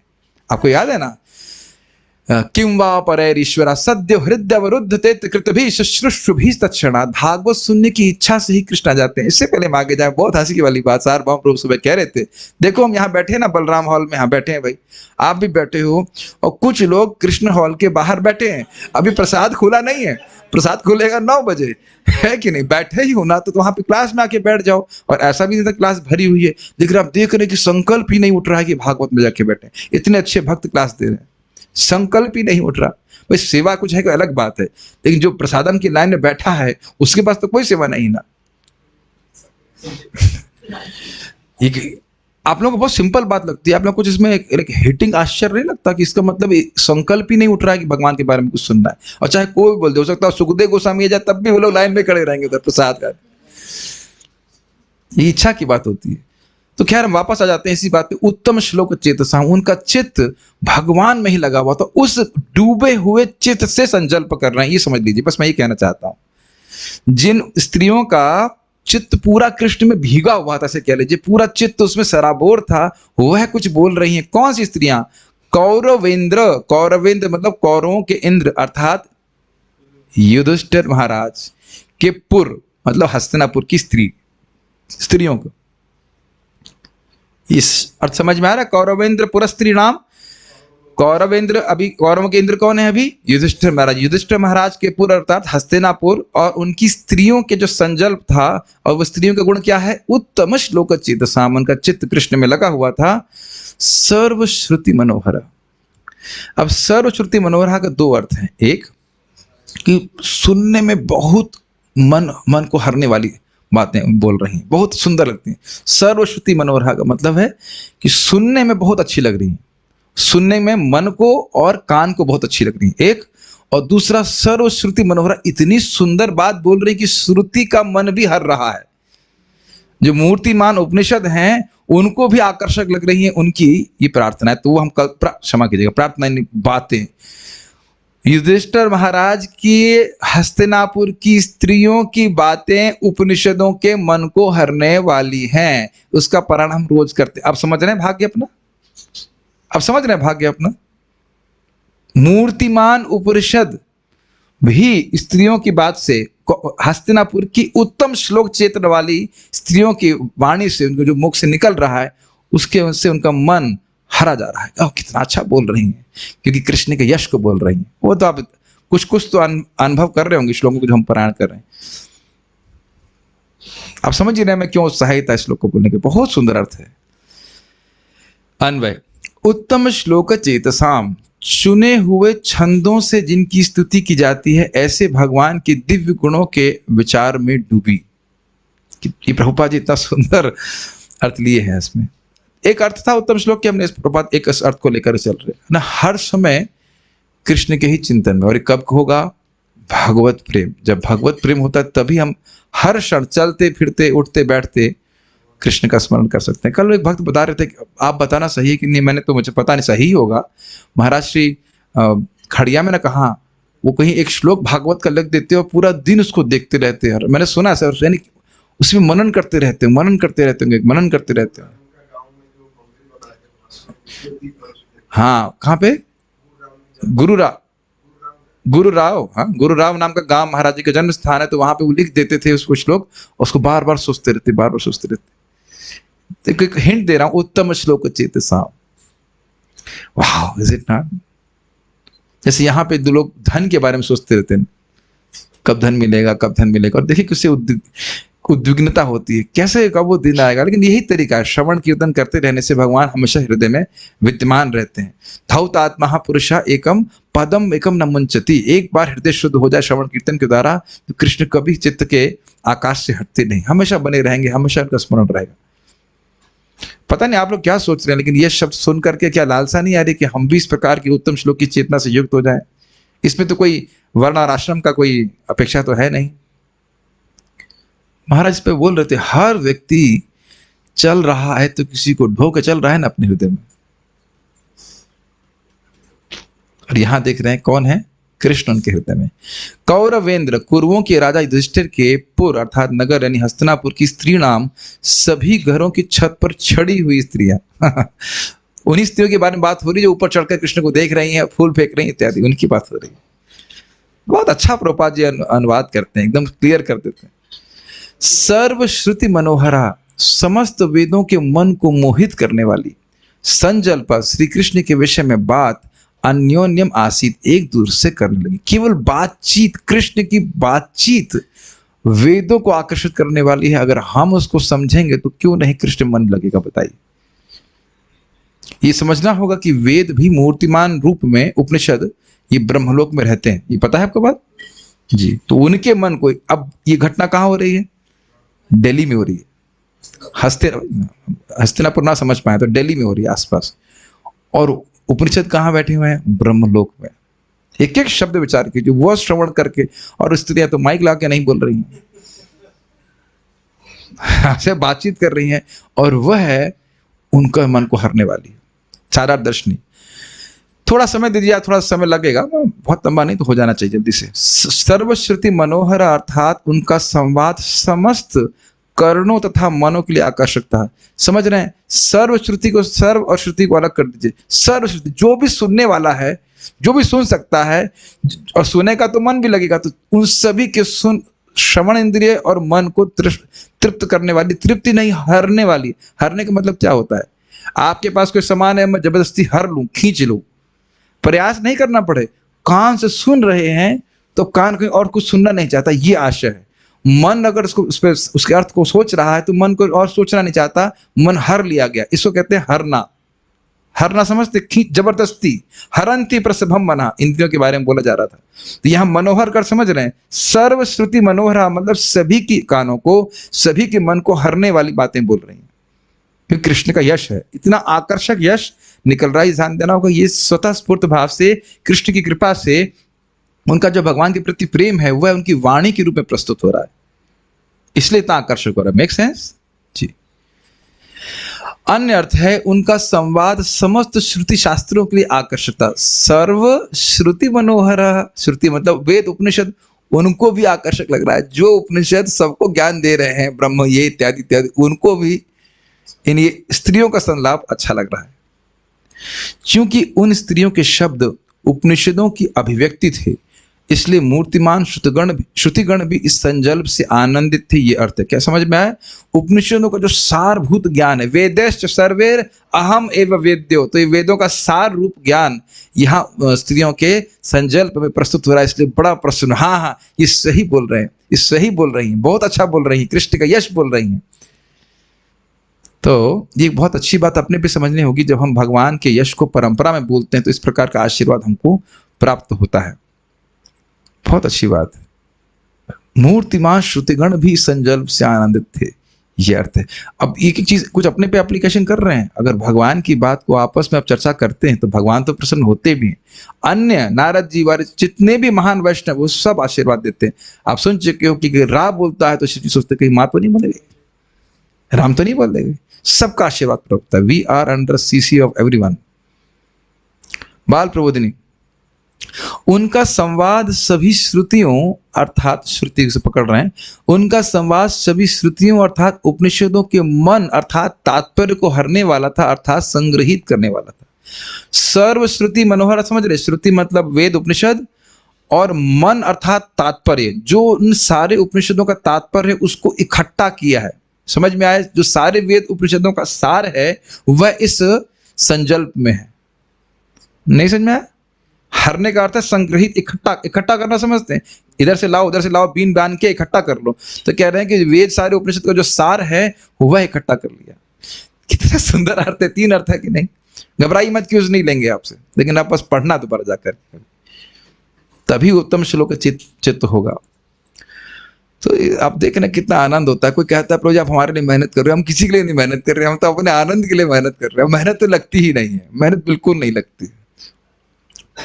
आपको याद है ना, किं वा परैरीश्वरा सद्यो हृदय वरुद्ध ते कृतभि शुश्रूषुभि तत्क्षणात्। भागवत सुनने की इच्छा से ही कृष्ण आ जाते हैं। इससे पहले हम आगे जाए, बहुत हंसी की वाली बात सार्वभौम प्रभु सुबह कह रहे थे, देखो हम यहाँ बैठे हैं ना, बलराम हॉल में, यहाँ बैठे हैं भाई, आप भी बैठे हो, और कुछ लोग कृष्ण हॉल के बाहर बैठे हैं। अभी प्रसाद खुला नहीं है, प्रसाद खुलेगा 9 बजे, है कि नहीं? बैठे ही हो ना, तो वहां पे क्लास में आके बैठ जाओ। और ऐसा भी नहीं था क्लास भरी हुई है, लेकिन आप देख रहे हैं कि संकल्प ही नहीं उठ रहा है कि भागवत में जाके बैठे। इतने अच्छे भक्त क्लास दे रहे हैं, संकल्प ही नहीं उठ रहा। भाई सेवा कुछ है, कोई अलग बात है, लेकिन जो प्रसादम की लाइन में बैठा है उसके पास तो कोई सेवा नहीं ना। आप लोगों को बहुत सिंपल बात लगती है, आप लोग कुछ इसमें एक हिटिंग आश्चर्य नहीं लगता कि इसका मतलब संकल्प ही नहीं उठ रहा है कि भगवान के बारे में कुछ सुनना है। और चाहे कोई बोल दे, हो सकता है सुखदेव गोस्वामी जाए तब भी वो लोग लाइन में खड़े रहेंगे उधर प्रसाद का। ये इच्छा की बात होती है। तो खैर हम वापस आ जाते हैं इसी बात पे। उत्तम श्लोक चेतसा, उनका चित्त भगवान में ही लगा हुआ, तो उस डूबे हुए चित्त से संकल्प कर रहे हैं, ये समझ लीजिए। बस मैं ये कहना चाहता हूं, जिन स्त्रियों का चित्त पूरा कृष्ण में भीगा हुआ था, ऐसे कह लीजिए, पूरा चित्त उसमें सराबोर था। वह कुछ बोल रही हैं। कौन सी स्त्रियां? कौरवेंद्र, कौरवेंद्र मतलब कौरवों के इंद्र अर्थात युधिष्ठिर महाराज के पुर मतलब हस्तिनापुर की स्त्रियों को। इस अर्थ समझ में आ रहा है? कौरवेंद्र पुर स्त्री नाम। कौरवेंद्र, अभी कौरवों के इंद्र कौन है? अभी युधिष्ठिर महाराज। युधिष्ठिर महाराज के पुर अर्थात हस्तिनापुर, और उनकी स्त्रियों के जो संजल्प था, और वो स्त्रियों का गुण क्या है? उत्तम श्लोक चेतसाम, उनका चित्त कृष्ण में लगा हुआ था। सर्वश्रुति मनोहर। अब सर्वश्रुति मनोहर का दो अर्थ हैं। एक कि सुनने में बहुत मन को हरने वाली बातें बोल रही हैं, बहुत सुंदर लगती हैं। सर्वश्रुति मनोहर का मतलब है कि सुनने में बहुत अच्छी लग रही हैं, सुनने में मन को और कान को बहुत अच्छी लग रही है, एक। और दूसरा, सर्वश्रुति मनोहर, इतनी सुंदर बात बोल रही कि श्रुति का मन भी हर रहा है। जो मूर्तिमान उपनिषद हैं उनको भी आकर्षक लग रही है उनकी ये प्रार्थना है। तो वो हम कल क्षमा कीजिएगा, प्रार्थना बातें युधिष्ठिर महाराज की, हस्तिनापुर की स्त्रियों की बातें उपनिषदों के मन को हरने वाली हैं। उसका पारायण हम रोज करते। अब समझ रहे हैं भाग्य अपना? अब समझ रहे हैं भाग्य अपना? मूर्तिमान उपनिषद भी स्त्रियों की बात से, हस्तिनापुर की उत्तम श्लोक चेतन वाली स्त्रियों की वाणी से, उनको जो मुख से निकल रहा है उसके उनसे उनका मन हरा जा रहा है। कितना अच्छा बोल रही हैं, क्योंकि कृष्ण के यश को बोल रही हैं। वो तो आप कुछ तो अनुभव कर रहे होंगे श्लोकों को जो हम पारायण कर रहे हैं। आप समझ ही रहे हैं मैं क्यों उत्साहित है श्लोक को बोलने के। बहुत सुंदर अर्थ है। अन्वय, उत्तम श्लोक चेतसाम, चुने हुए छंदों से जिनकी स्तुति की जाती है, ऐसे भगवान के दिव्य गुणों के विचार में डूबी। कि प्रभुपाद जी इतना सुंदर अर्थ लिए हैं इसमें। एक अर्थ था उत्तम श्लोक के, हमने इस प्रभुपाद एक अर्थ को लेकर चल रहे हैं ना, हर समय कृष्ण के ही चिंतन में। और ये कब होगा? भगवत प्रेम। जब भगवत प्रेम होता है तभी हम हर क्षण चलते फिरते उठते बैठते कृष्ण का स्मरण कर सकते हैं। कल एक भक्त बता रहे थे कि आप बताना सही है कि नहीं, मैंने तो मुझे पता नहीं, सही होगा। महाराज श्री खड़िया में ना कहा, वो कहीं एक श्लोक भागवत का लिख देते और पूरा दिन उसको देखते रहते हैं। मैंने सुना सर, यानी उसमें मनन करते रहते हैं, मनन करते रहते हैं, मनन करते रहते हैं। हाँ, कहाँ पे? गुरुराव, हाँ, गुरुराव नाम का गांव महाराज जी का जन्म स्थान है। तो वहां पे वो लिख देते थे उसको श्लोक, उसको बार बार सोचते रहते, बार बार सोचते रहते। तो एक हिंट दे रहा हूं, उत्तम श्लोक चेतसाम। वाह, इज इट नॉट? जैसे यहाँ पे दो लोग धन के बारे में सोचते रहते हैं, कब धन मिलेगा, कब धन मिलेगा, और देखिए किससे उद्विग्नता होती है, कैसे कब वो दिन आएगा। लेकिन यही तरीका है, श्रवण कीर्तन करते रहने से भगवान हमेशा हृदय में विद्यमान रहते हैं। धौतात्मा पुरुषा एकम पदम एकम न मुंचति। एक बार हृदय शुद्ध हो जाए श्रवण कीर्तन के द्वारा, तो कृष्ण कभी चित्त के आकाश से हटते नहीं, हमेशा बने रहेंगे, हमेशा उनका स्मरण रहेगा। पता नहीं आप लोग क्या सोच रहे हैं, लेकिन ये शब्द सुन करके क्या लालसा नहीं आ रही कि हम भी इस प्रकार की उत्तम श्लोक की चेतना से युक्त हो जाएं? इसमें तो कोई वर्ण और आश्रम का कोई अपेक्षा तो है नहीं। महाराज पे बोल रहे थे, हर व्यक्ति चल रहा है तो किसी को ढो के चल रहा है ना अपने हृदय में। और यहां देख रहे हैं कौन है? कृष्ण उनके हृदय में। कौरवेंद्र, कुरुओं के राजा युधिष्ठिर के पुर अर्थात नगर यानी हस्तिनापुर की स्त्री नाम, सभी घरों की छत पर चढ़ी हुई स्त्रियां उन्हीं स्त्रियों के बारे में बात हो रही है जो ऊपर चढ़कर कृष्ण को देख रही हैं, फूल फेंक रही हैं इत्यादि, उनकी बात हो रही है। बहुत अच्छा प्रभुपाद जी अनुवाद करते हैं, एकदम क्लियर कर देते हैं। सर्वश्रुति मनोहरा, समस्त वेदों के मन को मोहित करने वाली। संजल्प, श्री कृष्ण के विषय में बात अन्योन्यम आसित, एक दूसरे से करने लगी। केवल बातचीत, कृष्ण की बातचीत वेदों को आकर्षित करने वाली है। अगर हम उसको समझेंगे तो क्यों नहीं कृष्ण मन लगेगा, बताइए। ये समझना होगा कि वेद भी मूर्तिमान रूप में, उपनिषद ये ब्रह्मलोक में रहते हैं, ये पता है आपको बात जी। तो उनके मन को, अब ये घटना कहाँ हो रही है? दिल्ली में हो रही है। हस्तिनापुर ना समझ पाए तो दिल्ली में हो रही है आसपास। और उपनिषद कहाँ बैठे हुए हैं? ब्रह्मलोक में। एक एक शब्द विचार कीजिए, वो श्रवण करके, और स्त्रियां तो माइक ला के नहीं बोल रही हैं, ऐसे बातचीत कर रही हैं, और वह है उनका मन को हरने वाली चारा दर्शनी। थोड़ा समय दीजिए, थोड़ा समय लगेगा, बहुत लंबा नहीं तो हो जाना चाहिए जल्दी से। सर्वश्रुति मनोहर अर्थात उनका संवाद समस्त कर्णों तथा मनों के लिए आकर्षक था। समझ रहे हैं? सर्व श्रुति को, सर्व और श्रुति को अलग कर दीजिए। सर्व श्रुति, जो भी सुनने वाला है, जो भी सुन सकता है, और सुने का तो मन भी लगेगा, तो उन सभी के श्रवण इंद्रिय और मन को तृप्त करने वाली, तृप्ति नहीं, हरने वाली। हरने का मतलब क्या होता है? आपके पास कोई सामान है, मैं जबरदस्ती हर लूं, खींच लूं, प्रयास नहीं करना पड़े। कान से सुन रहे हैं तो कान कहीं और कुछ सुनना नहीं चाहता, ये आशय है। मन अगर उसके अर्थ को सोच रहा है तो मन को और सोचना नहीं चाहता, मन हर लिया गया, इसको कहते हैं हरना। हरना समझते? खींच, जबरदस्ती। हरंती प्रसभम मना, इंद्रियों के बारे में बोला जा रहा था। तो यहाँ मनोहर कर समझ रहे हैं? सर्व श्रुति मनोहरा मतलब सभी की कानों को, सभी के मन को हरने वाली बातें बोल रही हैं, क्योंकि कृष्ण का यश है, इतना आकर्षक यश निकल रहा है। ध्यान देना होगा, ये स्वतः स्फूर्त भाव से, कृष्ण की कृपा से उनका जो भगवान के प्रति प्रेम है वह उनकी वाणी के रूप में प्रस्तुत हो रहा है, इसलिए इतना आकर्षक हो रहा है। मेक सेंस जी। अन्य अर्थ है उनका संवाद समस्त श्रुति शास्त्रों के लिए आकर्षक था। सर्व श्रुति मनोहर, श्रुति मतलब वेद उपनिषद, उनको भी आकर्षक लग रहा है। जो उपनिषद सबको ज्ञान दे रहे हैं, ब्रह्म ये इत्यादि इत्यादि, उनको भी इन ये स्त्रियों का संलाप अच्छा लग रहा है, क्योंकि उन स्त्रियों के शब्द उपनिषदों की अभिव्यक्ति थे, इसलिए मूर्तिमान श्रुतिगण भी इस संजल्प से आनंदित थे। ये अर्थ है। क्या समझ में आया? उपनिषदों का जो सारभूत ज्ञान है, वेदेश्च सर्वेर अहम एव वेद्यो, तो ये वेदों का सार रूप ज्ञान यहाँ स्त्रियों के संजल्प में प्रस्तुत हो रहा है, इसलिए बड़ा प्रसन्न। हाँ हाँ, ये सही बोल रहे हैं, ये सही बोल रही हैं, बहुत अच्छा बोल रही हैं, कृष्ण का यश बोल रही हैं। तो ये बहुत अच्छी बात अपने भी समझनी होगी, जब हम भगवान के यश को परंपरा में बोलते हैं तो इस प्रकार का आशीर्वाद हमको प्राप्त होता है। बहुत अच्छी बात है। मूर्तिमान श्रुतिगण भी संजल्प से आनंदित थे, ये अर्थ है। अब एक एक चीज कुछ अपने पे एप्लीकेशन कर रहे हैं। अगर भगवान की बात को आपस में आप चर्चा करते हैं तो भगवान तो प्रसन्न होते भी हैं। अन्य नारद जी वाले जितने भी महान वैष्णव वो सब आशीर्वाद देते हैं। आप सुन चुके हो कि रा बोलता है तो सोचते कहीं माँ तो नहीं बोलेगी, राम तो नहीं बोल देंगे, सबका आशीर्वाद प्राप्त है। We are under CC of everyone. Bal Prabodhini, उनका संवाद सभी श्रुतियों अर्थात श्रुति से पकड़ रहे हैं, उनका संवाद सभी श्रुतियों अर्थात उपनिषदों के मन अर्थात तात्पर्य को हरने वाला था, अर्थात संग्रहित करने वाला था। सर्व श्रुति मनोहर, समझ रहे? श्रुति मतलब वेद उपनिषद, और मन अर्थात तात्पर्य, जो उन सारे उपनिषदों का तात्पर्य है उसको इकट्ठा किया है। समझ में आया? जो सारे वेद उपनिषदों का सार है वह इस संजल्प में है। नहीं समझ में आया? हरने का अर्थ है संग्रहित, इकट्ठा करना समझते हैं? इधर से लाओ उधर से लाओ, बीन बान के इकट्ठा कर लो। तो कह रहे हैं कि वेद सारे उपनिषद का जो सार है वह इकट्ठा कर लिया। कितना सुंदर अर्थ है, 3 अर्थ है कि नहीं? घबराई मत, क्यूज नहीं लेंगे आपसे, लेकिन आप बस पढ़ना दोबारा जाकर, तभी उत्तम श्लोक चित्त होगा। तो आप देख रहे कितना आनंद होता है। कोई कहता है प्रभु जी आप हमारे लिए मेहनत कर रहे हो, हम किसी के लिए नहीं मेहनत कर रहे हैं, हम तो अपने आनंद के लिए मेहनत कर रहे हैं। मेहनत तो लगती ही नहीं है, मेहनत बिल्कुल नहीं लगती,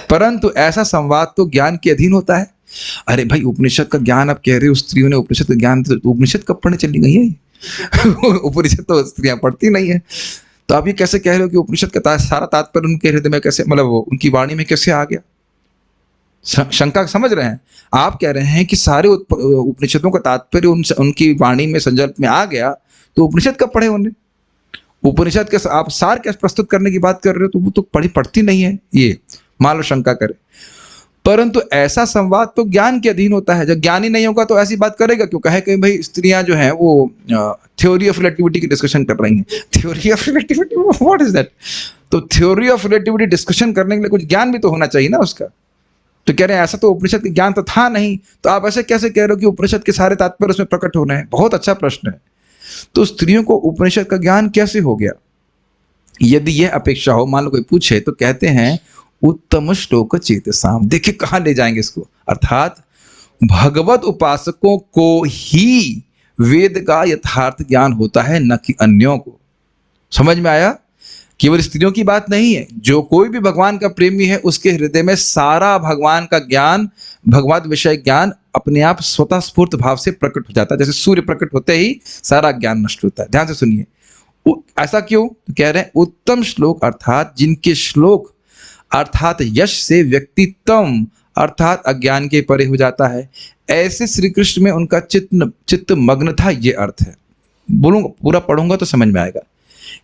परंतु ऐसा संवाद तो ज्ञान के अधीन होता है। अरे भाई उपनिषद का ज्ञान आप कह रहे हो, स्त्रियों ने उपनिषद का ज्ञान, तो उपनिषद कब पढ़ने चली गई है? उपनिषद तो स्त्रियां पढ़ती नहीं है। तो आप ये कैसे कह रहे हो कि उपनिषद का सारा तात्पर्य उनके हृदय में कैसे, मतलब उनकी वाणी में कैसे आ गया? शंका समझ रहे हैं? आप कह रहे हैं कि सारे उपनिषदों का तात्पर्य उनकी वाणी में संजल्प में आ गया, तो उपनिषद कब पढ़े उन्हें? उपनिषद के आप सार क्या प्रस्तुत करने की बात कर रहे हो, तो वो तो पढ़ती नहीं है। ये मान लो शंका करे, परंतु ऐसा संवाद तो ज्ञान के अधीन होता है। जब ज्ञानी नहीं होगा तो ऐसी बात करेगा क्यों? कहे कि भाई स्त्रियां जो हैं वो थ्योरी ऑफ रिलेटिविटी की डिस्कशन कर रही हैं। Theory of relativity, what is that? तो थ्योरी ऑफ रिलेटिविटी डिस्कशन करने के लिए कुछ ज्ञान भी तो होना चाहिए ना उसका। तो कह रहे हैं ऐसा तो उपनिषद के ज्ञान तो था नहीं, तो आप ऐसे कैसे कह रहे हो कि उपनिषद के सारे तात्पर्य उसमें प्रकट होने हैं? बहुत अच्छा प्रश्न है। तो स्त्रियों को उपनिषद का ज्ञान कैसे हो गया? यदि यह अपेक्षा हो, मान लो कोई पूछे, तो कहते हैं उत्तम श्लोक चेतसाम। देखिए कहां ले जाएंगे इसको, अर्थात भगवत उपासकों को ही वेद का यथार्थ ज्ञान होता है, न कि अन्यों को। समझ में आया? केवल स्त्रियों की बात नहीं है, जो कोई भी भगवान का प्रेमी है उसके हृदय में सारा भगवान का ज्ञान, भगवत विषय ज्ञान अपने आप स्वतः स्फूर्त भाव से प्रकट हो जाता है। जैसे सूर्य प्रकट होते ही सारा ज्ञान नष्ट होता है। ध्यान से सुनिए, ऐसा क्यों? तो कह रहे हैं उत्तम श्लोक अर्थात जिनके श्लोक अर्थात यश से व्यक्तित्व अर्थात अज्ञान के परे हो जाता है, ऐसे श्री कृष्ण में उनका चित्त मग्न था, ये अर्थ है। बोलूंगा, पूरा पढ़ूंगा तो समझ में आएगा।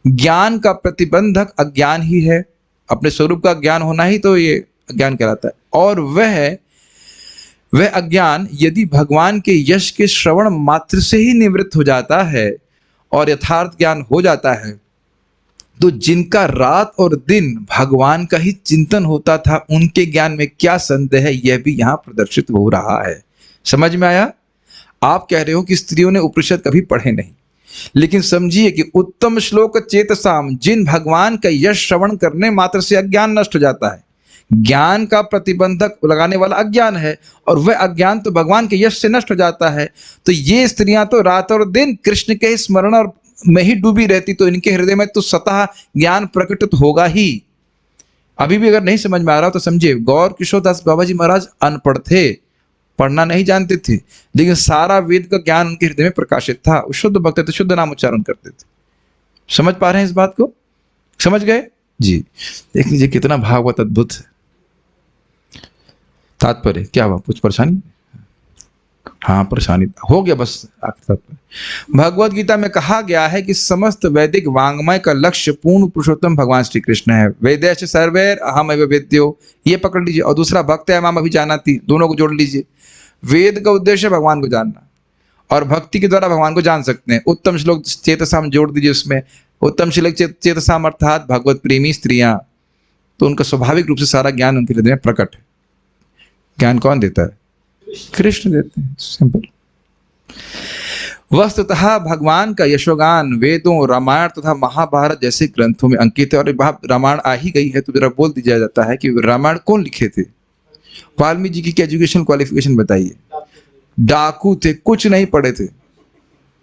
ज्ञान का प्रतिबंधक अज्ञान ही है। अपने स्वरूप का ज्ञान होना ही तो ये अज्ञान कहलाता है। और वह अज्ञान यदि भगवान के यश के श्रवण मात्र से ही निवृत्त हो जाता है और यथार्थ ज्ञान हो जाता है, तो जिनका रात और दिन भगवान का ही चिंतन होता था, उनके ज्ञान में क्या संदेह है, यह भी यहां प्रदर्शित हो रहा है। समझ में आया? आप कह रहे हो कि स्त्रियों ने उपनिषद कभी पढ़े नहीं, लेकिन समझिए कि उत्तम श्लोक चेतसाम, जिन भगवान का यश श्रवण करने मात्र से अज्ञान नष्ट हो जाता है। ज्ञान का प्रतिबंधक लगाने वाला अज्ञान है, और वह अज्ञान तो भगवान के यश से नष्ट हो जाता है। तो ये स्त्रियां तो रात और दिन कृष्ण के स्मरण और में ही डूबी रहती, तो इनके हृदय में तो स्वतः ज्ञान प्रकटित होगा ही। अभी भी अगर नहीं समझ में आ रहा हो तो समझिए, गौर किशोर दास बाबा जी महाराज अनपढ़ थे, पढ़ना नहीं जानते थे, लेकिन सारा वेद का ज्ञान उनके हृदय में प्रकाशित था। शुद्ध भक्त थे, शुद्ध नाम उच्चारण करते थे। समझ पा रहे हैं इस बात को? समझ गए जी? देख लीजिए कितना भागवत अद्भुत है। तात्पर्य क्या हुआ? कुछ परेशानी? हाँ, परेशानी हो गया बस। भगवत गीता में कहा गया है कि समस्त वैदिक वांग्मय का लक्ष्य पूर्ण पुरुषोत्तम भगवान श्री कृष्ण है। वेदैश्च सर्वैर अहम एव वेद्यो, ये पकड़ लीजिए। और दूसरा भक्त है माम अभिजानाति, दोनों को जोड़ लीजिए। वेद का उद्देश्य है भगवान को जानना, और भक्ति के द्वारा भगवान को जान सकते हैं। उत्तम श्लोक चेतसाम जोड़ दीजिए उसमें। उत्तम श्लोक चेतसाम अर्थात भगवत प्रेमी स्त्रियां, तो उनका स्वाभाविक रूप से सारा ज्ञान उनके हृदय में प्रकट है। ज्ञान कौन देता है? कृष्ण देते हैं। सिंपल। वस्तुतः भगवान का यशोगान वेदों, रामायण तथा महाभारत जैसे ग्रंथों में अंकित है। और रामायण आ ही गई है तो जरा बोल दिया जाता है कि रामायण कौन लिखे थे? वाल्मीकि जी की एजुकेशन क्वालिफिकेशन बताइए। डाकू थे, कुछ नहीं पढ़े थे,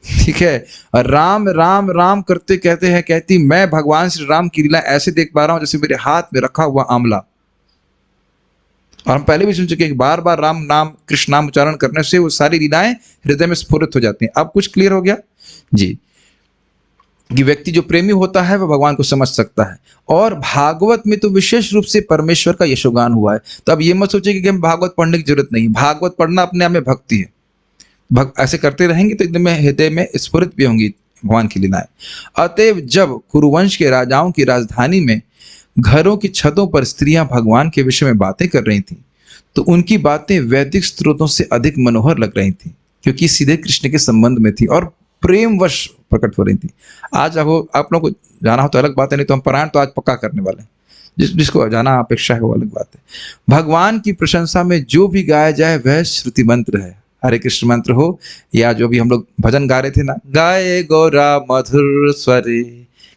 ठीक है। और राम राम राम करते कहती मैं भगवान श्री राम की लीला ऐसे देख पा रहा हूं जैसे मेरे हाथ में रखा हुआ आंवला। और हम पहले भी सुन चुके हैं कि बार बार राम नाम, कृष्ण नाम उच्चारण करने से वो सारी लीलाएं हृदय में स्फुरित हो जाती हैं। अब कुछ क्लियर हो गया जी, कि व्यक्ति जो प्रेमी होता है वह भगवान को समझ सकता है। और भागवत में तो विशेष रूप से परमेश्वर का यशोगान हुआ है। तो अब ये मत सोचिए कि हम भागवत पढ़ने की जरूरत नहीं। भागवत पढ़ना अपने आप में भक्ति है। ऐसे करते रहेंगे तो एकदम हृदय में स्फुरित भी होंगी भगवान की लीलाएं। अतएव जब कुरुवंश के राजाओं की राजधानी में घरों की छतों पर स्त्रियां भगवान के विषय में बातें कर रही थीं, तो उनकी बातें वैदिक स्रोतों से अधिक मनोहर लग रही थीं, क्योंकि सीधे कृष्ण के संबंध में थी और प्रेमवश प्रकट हो रही थी। आज आप लोगों को जाना हो तो अलग बात है, नहीं तो हम पारायण तो आज पक्का करने वाले हैं। जिसको जाना अपेक्षा है वो अलग बात है। भगवान की प्रशंसा में जो भी गाया जाए वह श्रुति मंत्र है। हरे कृष्ण मंत्र हो या जो भी हम लोग भजन गा रहे थे ना, गाए गोरा मधुर स्वरे,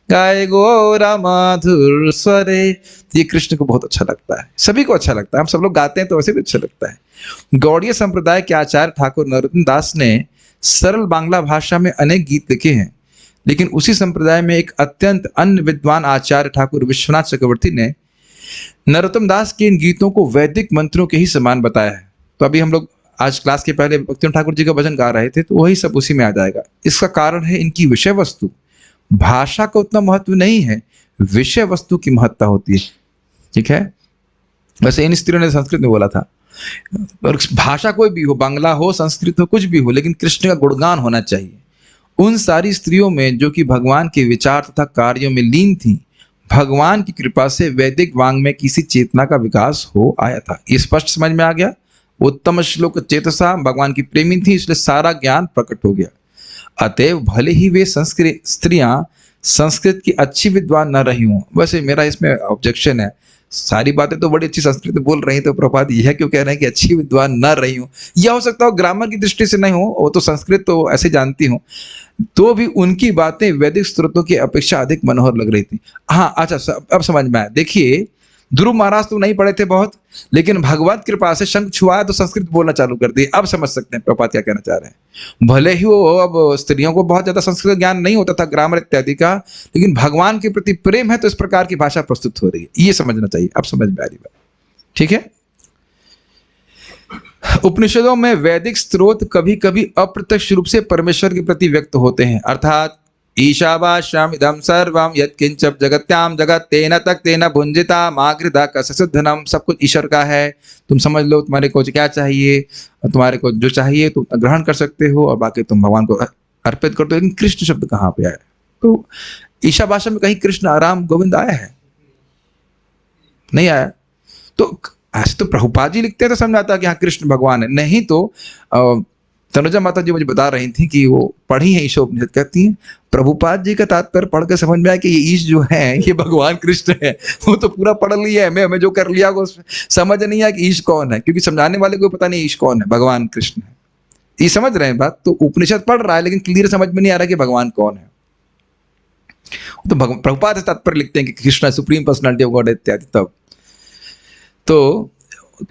गाए गोरा मधुर स्वरे, ये कृष्ण को बहुत अच्छा लगता है, सभी को अच्छा लगता है। हम सब लोग गाते हैं तो वैसे भी अच्छा लगता है। गौड़ीय संप्रदाय के आचार्य ठाकुर नरोत्तम दास ने सरल बांग्ला भाषा में अनेक गीत लिखे हैं, लेकिन उसी संप्रदाय में एक अत्यंत अन्य विद्वान आचार्य ठाकुर विश्वनाथ चक्रवर्ती ने नरोत्तम दास के इन गीतों को वैदिक मंत्रों के ही समान बताया है। तो अभी हम लोग आज क्लास के पहले भक्ति ठाकुर जी का भजन गा रहे थे, तो वही सब उसी में आ जाएगा। इसका कारण है इनकी विषय वस्तु। भाषा का उतना महत्व नहीं है, विषय वस्तु की महत्ता होती है, ठीक है। वैसे इन स्त्रियों ने संस्कृत में बोला था, और भाषा कोई भी हो, बांग्ला हो, संस्कृत हो, कुछ भी हो, लेकिन कृष्ण का गुणगान होना चाहिए। उन सारी स्त्रियों में जो कि भगवान के विचार तथा कार्यों में लीन थी, भगवान की कृपा से वैदिक वांग में किसी चेतना का विकास हो आया था। ये स्पष्ट समझ में आ गया। उत्तम श्लोक चेतसा, भगवान की प्रेमी थी, इसलिए सारा ज्ञान प्रकट हो गया। अतएव भले ही वे स्त्रियां संस्कृत की अच्छी विद्वान न रही हों। वैसे मेरा इसमें ऑब्जेक्शन है, सारी बातें तो बड़ी अच्छी संस्कृत बोल रही हैं, तो प्रभुपाद यह क्यों कह रहे हैं कि अच्छी विद्वान न रही हो? यह हो सकता हो ग्रामर की दृष्टि से नहीं हो, वो तो संस्कृत तो ऐसे जानती हो, तो भी उनकी बातें वैदिक स्रोतों की अपेक्षा अधिक मनोहर लग रही थी। हाँ अच्छा, अब समझ में आया। देखिए, ध्रुव महाराज तो नहीं पढ़े थे बहुत, लेकिन भगवत कृपा से शंख छुआया तो संस्कृत बोलना चालू कर दी। अब समझ सकते हैं प्रभुपाद क्या कहना चाह रहे हैं। भले ही वो अब स्त्रियों को बहुत ज्यादा संस्कृत ज्ञान नहीं होता था, ग्रामर इत्यादि का, लेकिन भगवान के प्रति प्रेम है तो इस प्रकार की भाषा प्रस्तुत हो रही है, ये समझना चाहिए। अब समझ में आ रही बात, ठीक है। उपनिषदों में वैदिक स्रोत कभी कभी अप्रत्यक्ष रूप से परमेश्वर के प्रति व्यक्त होते हैं, अर्थात ईशावास्यम इदम सर्वम यत्किंच जगत्याम जगत तेन तक तेन भुंजिता मागृता कसुद्धनम। सब कुछ ईश्वर का है, तुम समझ लो तुम्हारे को क्या चाहिए, तुम्हारे को जो चाहिए तुम ग्रहण कर सकते हो, और बाकी तुम भगवान को अर्पित करते हो, लेकिन कृष्ण शब्द कहाँ पे आया? तो ईशा भाषा में कहीं कृष्ण राम गोविंद आया है? नहीं आया। तो ऐसे तो प्रभुपाद जी लिखते हैं तो समझ आता है कि हाँ कृष्ण भगवान है, नहीं तो तनुजा माता जी मुझे बता रही थी कि वो पढ़ी है ईशा उपनिषद, कहती हैं प्रभुपाद जी का तात्पर्य पढ़ के समझ में आया कि ये ईश जो है ये भगवान कृष्ण है। वो तो पूरा पढ़ लिया है, हमें जो कर लिया वो समझ नहीं आया कि ईश कौन है, क्योंकि समझाने वाले को पता नहीं ईश कौन है, भगवान कृष्ण है। ये समझ रहे हैं बात? तो उपनिषद पढ़ रहा है लेकिन क्लियर समझ में नहीं आ रहा कि भगवान कौन है। तो प्रभुपाद तात्पर्य लिखते हैं कि Krishna supreme personality of God इत्यादि। तब तो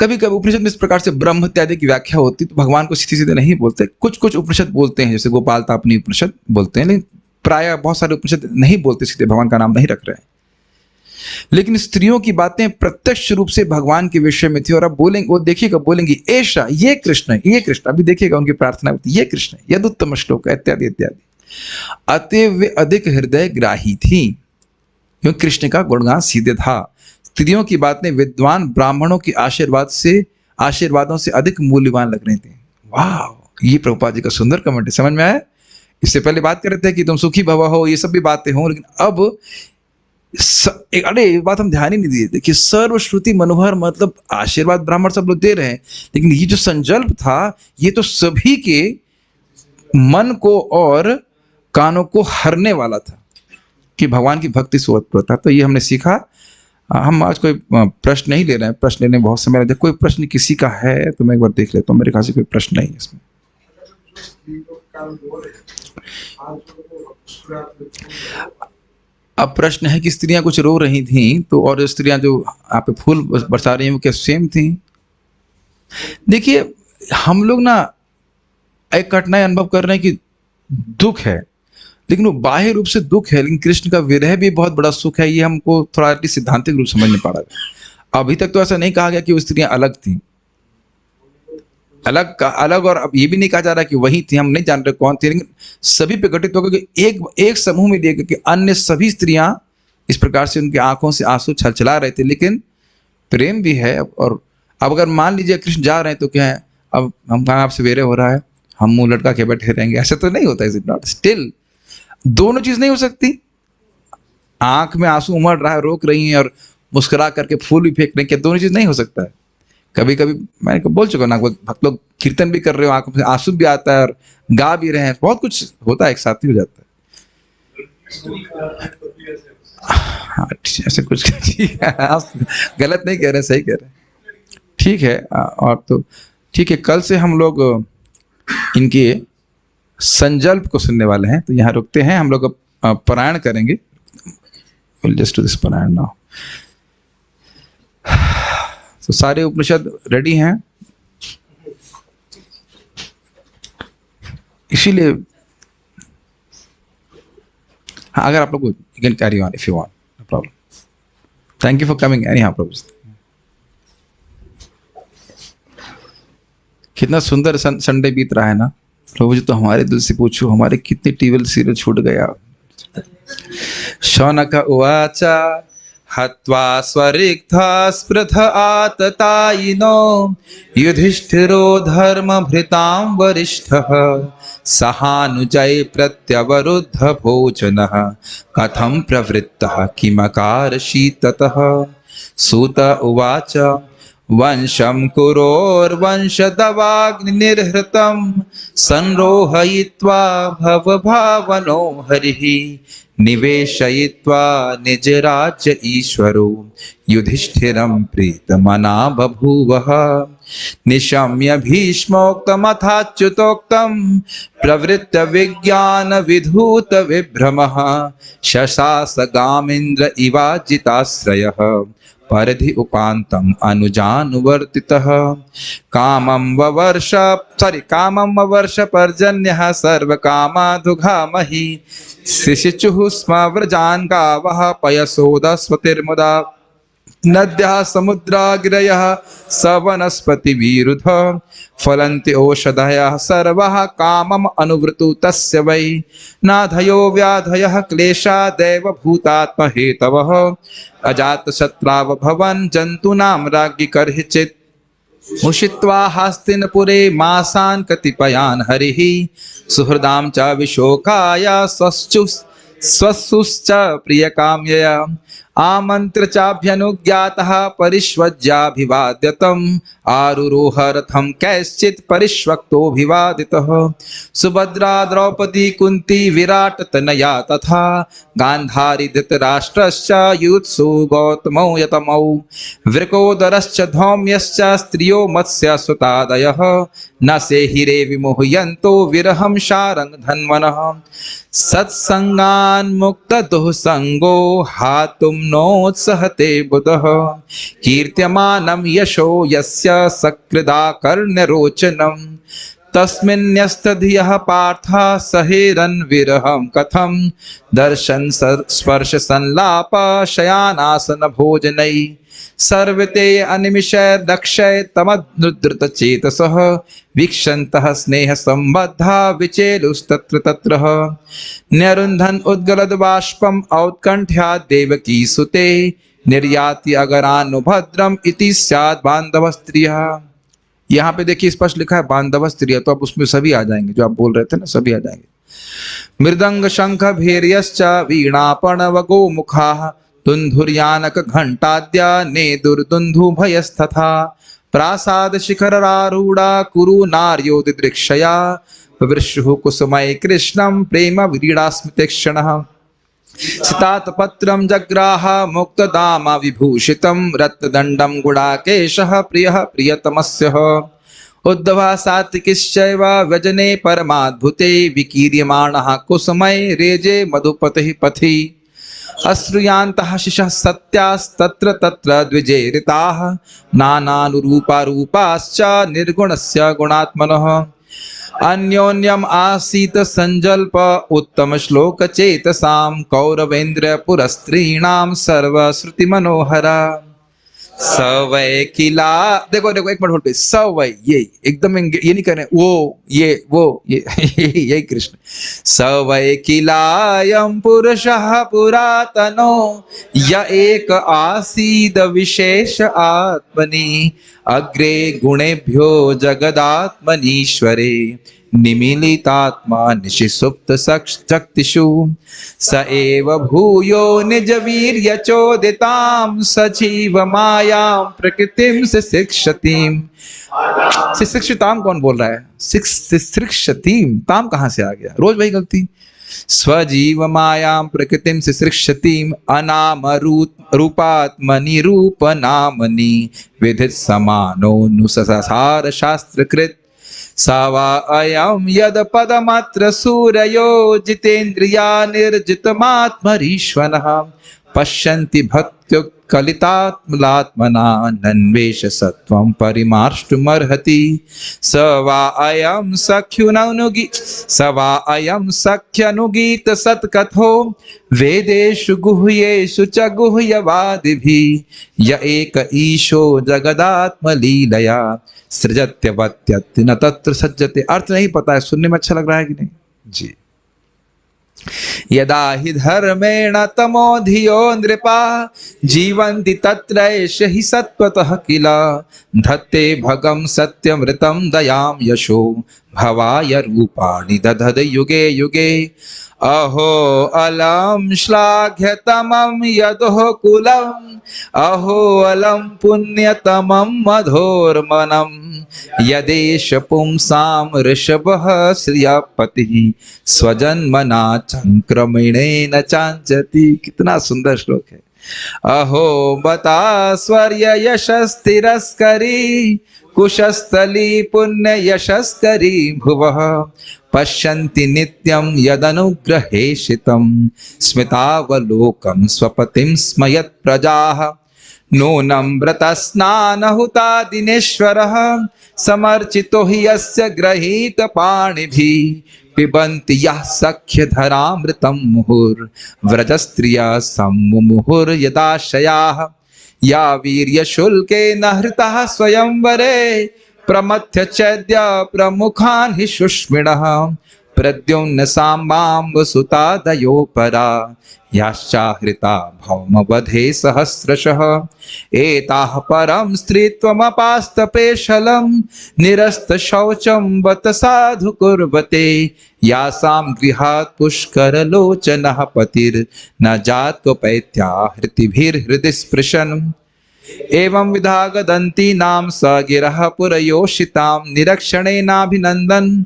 कभी कभी उपनिषद में इस प्रकार से ब्रह्म इत्यादि की व्याख्या होती, तो भगवान को सीधे सीधे नहीं बोलते। कुछ कुछ उपनिषद बोलते हैं, जैसे गोपाल तापनी उपनिषद बोलते हैं, लेकिन प्राय बहुत सारे उपनिषद नहीं बोलते, सीधे भगवान का नाम नहीं रख रहे हैं। लेकिन स्त्रियों की बातें प्रत्यक्ष रूप से भगवान के विषय में थी। और अब बोलेंगे, वो देखिएगा बोलेंगी ऐशा, ये कृष्ण है, ये कृष्ण। अभी देखिएगा उनकी प्रार्थना होती, ये कृष्ण है, यदुत्तम श्लोक इत्यादि इत्यादि। अतएव वे अधिक हृदय ग्राही थी, क्योंकि कृष्ण का गुणगान सीधे था। स्त्रियों की बातें विद्वान ब्राह्मणों के आशीर्वादों से अधिक मूल्यवान लग रही थी। वाह, ये प्रभुपाद जी का सुंदर कमेंट है, समझ में आया? इससे पहले बात कर रहे थे कि तुम सुखी भव हो, ये सब भी बातें हो, लेकिन अब अरे ये बात हम ध्यान ही नहीं दिए। देखिए सर्वश्रुति मनोहर मतलब आशीर्वाद ब्राह्मण सब लोग दे रहे हैं, लेकिन ये जो संजल्प था ये तो सभी के मन को और कानों को हरने वाला था कि भगवान की भक्ति स्वतः था। तो ये हमने सीखा। हम आज कोई प्रश्न नहीं ले रहे हैं, प्रश्न लेने में बहुत समय लगता है। कोई प्रश्न किसी का है तो मैं एक बार देख लेता हूँ, मेरे ख्याल से कोई प्रश्न नहीं है इसमें। अब प्रश्न है कि स्त्रियां कुछ रो रही थी, तो और स्त्रियां जो आप पे फूल बरसा रही हैं वो क्या सेम थी? देखिए हम लोग ना एक कठिनाई अनुभव कर रहे हैं कि दुख है, लेकिन वो बाह्य रूप से दुख है, लेकिन कृष्ण का विरह भी बहुत बड़ा सुख है। ये हमको थोड़ा सिद्धांतिक रूप समझ नहीं पा रहा है। अभी तक तो ऐसा नहीं कहा गया कि वो स्त्रियां अलग थी, अलग, और अब ये भी नहीं कहा जा रहा कि वही थी, हम नहीं जान रहे कौन थी, लेकिन सभी प्रकटित होकर कि एक समूह में देखा कि अन्य सभी स्त्रियां इस प्रकार से उनकी आंखों से आंसू छलछला रहे थे, लेकिन प्रेम भी है। और अब अगर मान लीजिए कृष्ण जा रहे हैं तो क्या है, अब हम कहाँ आपसे सवेरे हो रहा है, हम मुंह लटका के बैठे रहेंगे? ऐसा तो नहीं होता। Is it not? स्टिल दोनों चीज नहीं हो सकती। आंख में आंसू उमड़ रहा है, रोक रही हैं, और मुस्कुरा करके फूल भी फेंक रहे हैं, क्या दोनों चीज नहीं हो सकता है? कभी कभी मैंने बोल चुका ना, भक्त लोग कीर्तन भी कर रहे हो, आंखों में आंसू भी आता है और गा भी रहे हैं, बहुत कुछ होता है, एक साथ ही हो जाता है। हाँ ऐसे कुछ ठीक है, आप गलत नहीं कह रहे, सही कह रहे हैं, ठीक है। और तो ठीक है, कल से हम लोग इनके संजल्प को सुनने वाले हैं, तो यहाँ रुकते हैं। हम लोग पारायण करेंगे। जस्ट टू दिस पारायण नाउ। तो सारे उपनिषद रेडी हैं, इसीलिए हाँ, अगर आप लोग you can carry on if you want, no problem. Thank you for coming anyhow. प्रभु कितना सुंदर संडे बीत रहा है ना प्रभु जी। तो हमारे दिल से पूछो, हमारे कितने टीवी सीरियल छूट गया। शौनक उवाचा हत्वा स्वरिक्था स्पृथ आततायिनो युधिष्ठिरो धर्मभृतां वरिष्ठः सहानुजय प्रत्यवरुद्ध भोजनः कथं प्रवृत्तः किमकारशीततः। सूत उवाच वंशं कुरोर्वंशदवाग्निर्हृतं संरोहयित्वा भवभावनो हरिः निवेशयित्वा निजराज्य ईश्वरो युधिष्ठिरं प्रीतमना बभूवः। निशम्य भीष्मोक्तमथाच्युतोक्तं प्रवृत्त विज्ञान विधूत विभ्रमः शशास गामिन्द्र इवाजिताश्रयः परधि उपान्तम् अनुजानुवर्तितः। कामं ववर्ष पर्जन्यः सर्वकामाधुघामहि शिशिचुः स्म व्रजान् गावः पयसोदस्वतिर्मुदा नद्यः समुद्रागिरयः सवनस्पतिविरुध फलन्ति ओषधयः सर्वः कामम् अनुवृतु तस्य वै नाधयो व्याधयः क्लेशा दैव भूतात्महेतवः अजातशत्राव भवन् जन्तूनां राज्ञी कर्हिचित् मुषित्वा हस्तिनपुरे मासान् कतिपयान् हरिः सुहृदां च विशोकाय स्वसुश्च प्रियकाम्यया आमन्त्र चाभ्यनुज्ञातः परिष्वज्याभिवाद्यतम् आरुरोह रथं कैश्चित् परिष्वक्तोऽभिवादितः सुभद्रा द्रौपदी कुन्ती विराट तनया तथा गान्धारी धृतराष्ट्रश्च युत्सु गौतमौ यतमौ वृकोदरश्च धौम्यश्च स्त्रियो मत्स्यसुतादयः न सेहिरे विमुह्यन्तो विरहं शारङ्गधन्वनः सत्सङ्गान् मुक्तदुःसङ्गो हातुं नोत्सहते बुधः कीर्त्यमानं यशो यस्य सकृदाकर्ण्यरोचनं तस्मिन्यस्तधियः पार्था सहेरन् विरहं कथं दर्शन स्पर्श संलाप शयानासन भोजनै सर्वते अनिमिषय दक्षय तमनुद्रत चेतसः वीक्षन्तः स्नेह संबद्धा विचेलुस्तत्र तत्र न्यरुन्धन् उद्गलद बाष्पम् औत्कण्ठ्या देवकी सुते निर्याति अगरानुभद्रम इति स्यात् बान्धव स्त्रियः। यहाँ पे देखिए स्पष्ट लिखा है बांधव स्त्रिय, तो आप उसमें सभी आ जाएंगे, जो आप बोल रहे थे ना सभी आ जाएंगे। मृदंग शंख भैर्यश्च वीणा पर्णवगो मुखाः दुंधुर्यानक घंटाद्या ने दुर्दुंधुभयस्तथा प्रासाद शिखरारूढ़ा कुरु नार्यो दिदृक्षया वृषुः कुसुमय कृष्णं प्रेम व्रीडा स्मृतिक्षणः सितातपत्रं जग्राह मुक्तदामा विभूषितं रत्नदण्डं गुडाकेशः प्रियः प्रियतमस्यः उद्धवः सात्विकिश्चैव व्यजने परमाद्भुते विकीर्यमाणः कुसुमये रेजे मधुपतिः पथि अश्रुयान्तः शिशः सत्यास्तत्र तत्र द्विजेरिताः नानानुरूपारूपाश्च निर्गुणस्य गुणात्मनः अन्योन्यम आसीत संजल्प उत्तम श्लोक चेतसाम कौरवेन्द्र पुरस्त्रीणाम सर्वश्रुति मनोहरा सवय किला। देखो देखो एक मिनट होल्ड पे, सवय ये एकदम ये नहीं कहने वो ये यही कृष्ण। सवय किलायं पुरुषः पुरातनो य एक आसीद विशेष आत्मनि अग्रे गुणेभ्यो जगदात्मनीश्वरे निमीलितात्मा निशिसुप्त शक्तिषु स एव भूयो निज वीर्य चोदितां सजीव मायां प्रकृतिं शिक्षतीं। शिक्षिताम कौन बोल रहा है? शिक्षतीम, ताम कहां से आ गया? रोज वही गलती। स्वजीव मायां प्रकृतिं शिक्षतीम अनाम रूपात्मनि रूप नामनि विधित समानोनुससार शास्त्रकृत सवा अयं यद पदमात्र सूरयो जितेन्द्रिया निर्जितमात्मरीश्वरः पश्यन्ति भक्त्युत्कलितात्मलात्मना नन्वेष सत्वं परिमार्ष्टुमर्हति स वा अयं सख्यनुगीत सत्कथो वेदेषु गुह्येषु च गुह्यवादिभिः य एक ईशो जगदात्मलीलया सृजत्यवत्यत्ति न तत्र सज्जते। अर्थ नहीं पता है, सुनने में अच्छा लग रहा है कि नहीं जी। यदा हि धर्मेण तमो धियो नृपा जीवन्ति तत्रैष हि सत्त्वतः किल धत्ते भगं सत्यमृतं दयां यशो भवाय रूपाणि दधद युगे युगे अहो अलम श्लाघ्यतमं यदोः कुलम् अहो अलम पुण्यतमं मधोर्मनं यदेश पुंसां ऋषभः श्रियपतिः स्वजन्मना चंक्रमिणेन चांचति। कितना सुंदर श्लोक है। अहो बता स्वर्य यशस्तिरस्करी कुशस्थली पुण्य यशस्करी भुवः पश्यन्ति नित्यं यदनुग्रहेशितं स्मितावलोकं स्वपतिं स्मयत् प्रजाः नूनं व्रतस्नानहुता दिनेश्वरः समर्चितो हि यस्य गृहीत पाणिभिः पिबन्ति यः सख्यधरामृतं मुहुर्व्रजस्त्रिया सम्मुहुर्यदाशयाः या वीर्यशुल्के न हृतः स्वयंवरे प्रमथ्य चैद्य प्रमुखान् हि शुष्मिणः प्रद्युम्न साम्बाम्ब सुतादयो परा याश्चाहृता भौमवधे सहस्रशः एताः परं स्त्रीत्वमपास्तपेशलं निरस्तशौचं बत साधु कुर्वते यासां गृहात् पुष्करलोचनः पतिर्न जात्वपैत्या हृतिभिर्हृदि स्पृशन् एवं विधागदन्ती नाम स गिरः पुरयोषितां निरक्षणेनाभिनन्दन्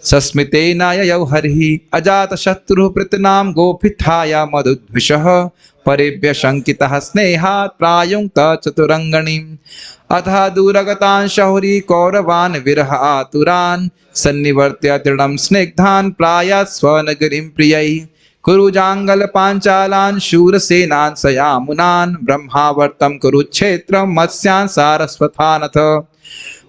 सस्मितेन ययौ हरिः अजातशत्रुः पृतनां गोपीठाय मदुद्विषः परिव्यशङ्कितः स्नेहात् प्रायुङ्क्त चतुरङ्गणीम् अतः दूरगतान् शौरी कौरवान् विरह आतुरान् सन्निवर्त्य दृढं स्निग्धान् प्रायात् स्वनगरीं प्रियैः कुरुजाङ्गल पाञ्चालान् शूरसेनान् सयामुनान् ब्रह्मावर्तं कुरुक्षेत्रं मत्स्यान् सारस्वथानथ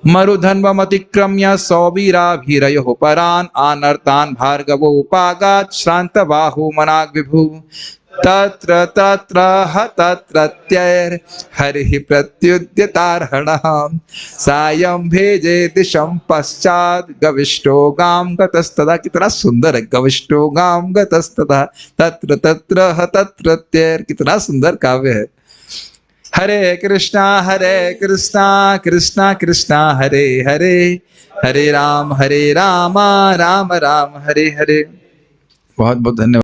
मरुधन्वमतिक्रम्य सौवीराभिरयोः परान् आनर्तान् भार्गवोपागात् श्रान्तबाहुमनाग्विभुः तत्र तत्र हतत्रत्यैर्हरिः प्रत्युद्यतार्हणः सायं भेजे दिशं पश्चात् गविष्टो गां गतस्तदा। कितना सुंदर है, गविष्टो गां गतस्तदा तत्र तत्र हतत्रत्यैर्, कितना सुंदर काव्य है। हरे कृष्णा कृष्णा कृष्णा हरे हरे, हरे राम राम राम हरे हरे। बहुत बहुत धन्यवाद।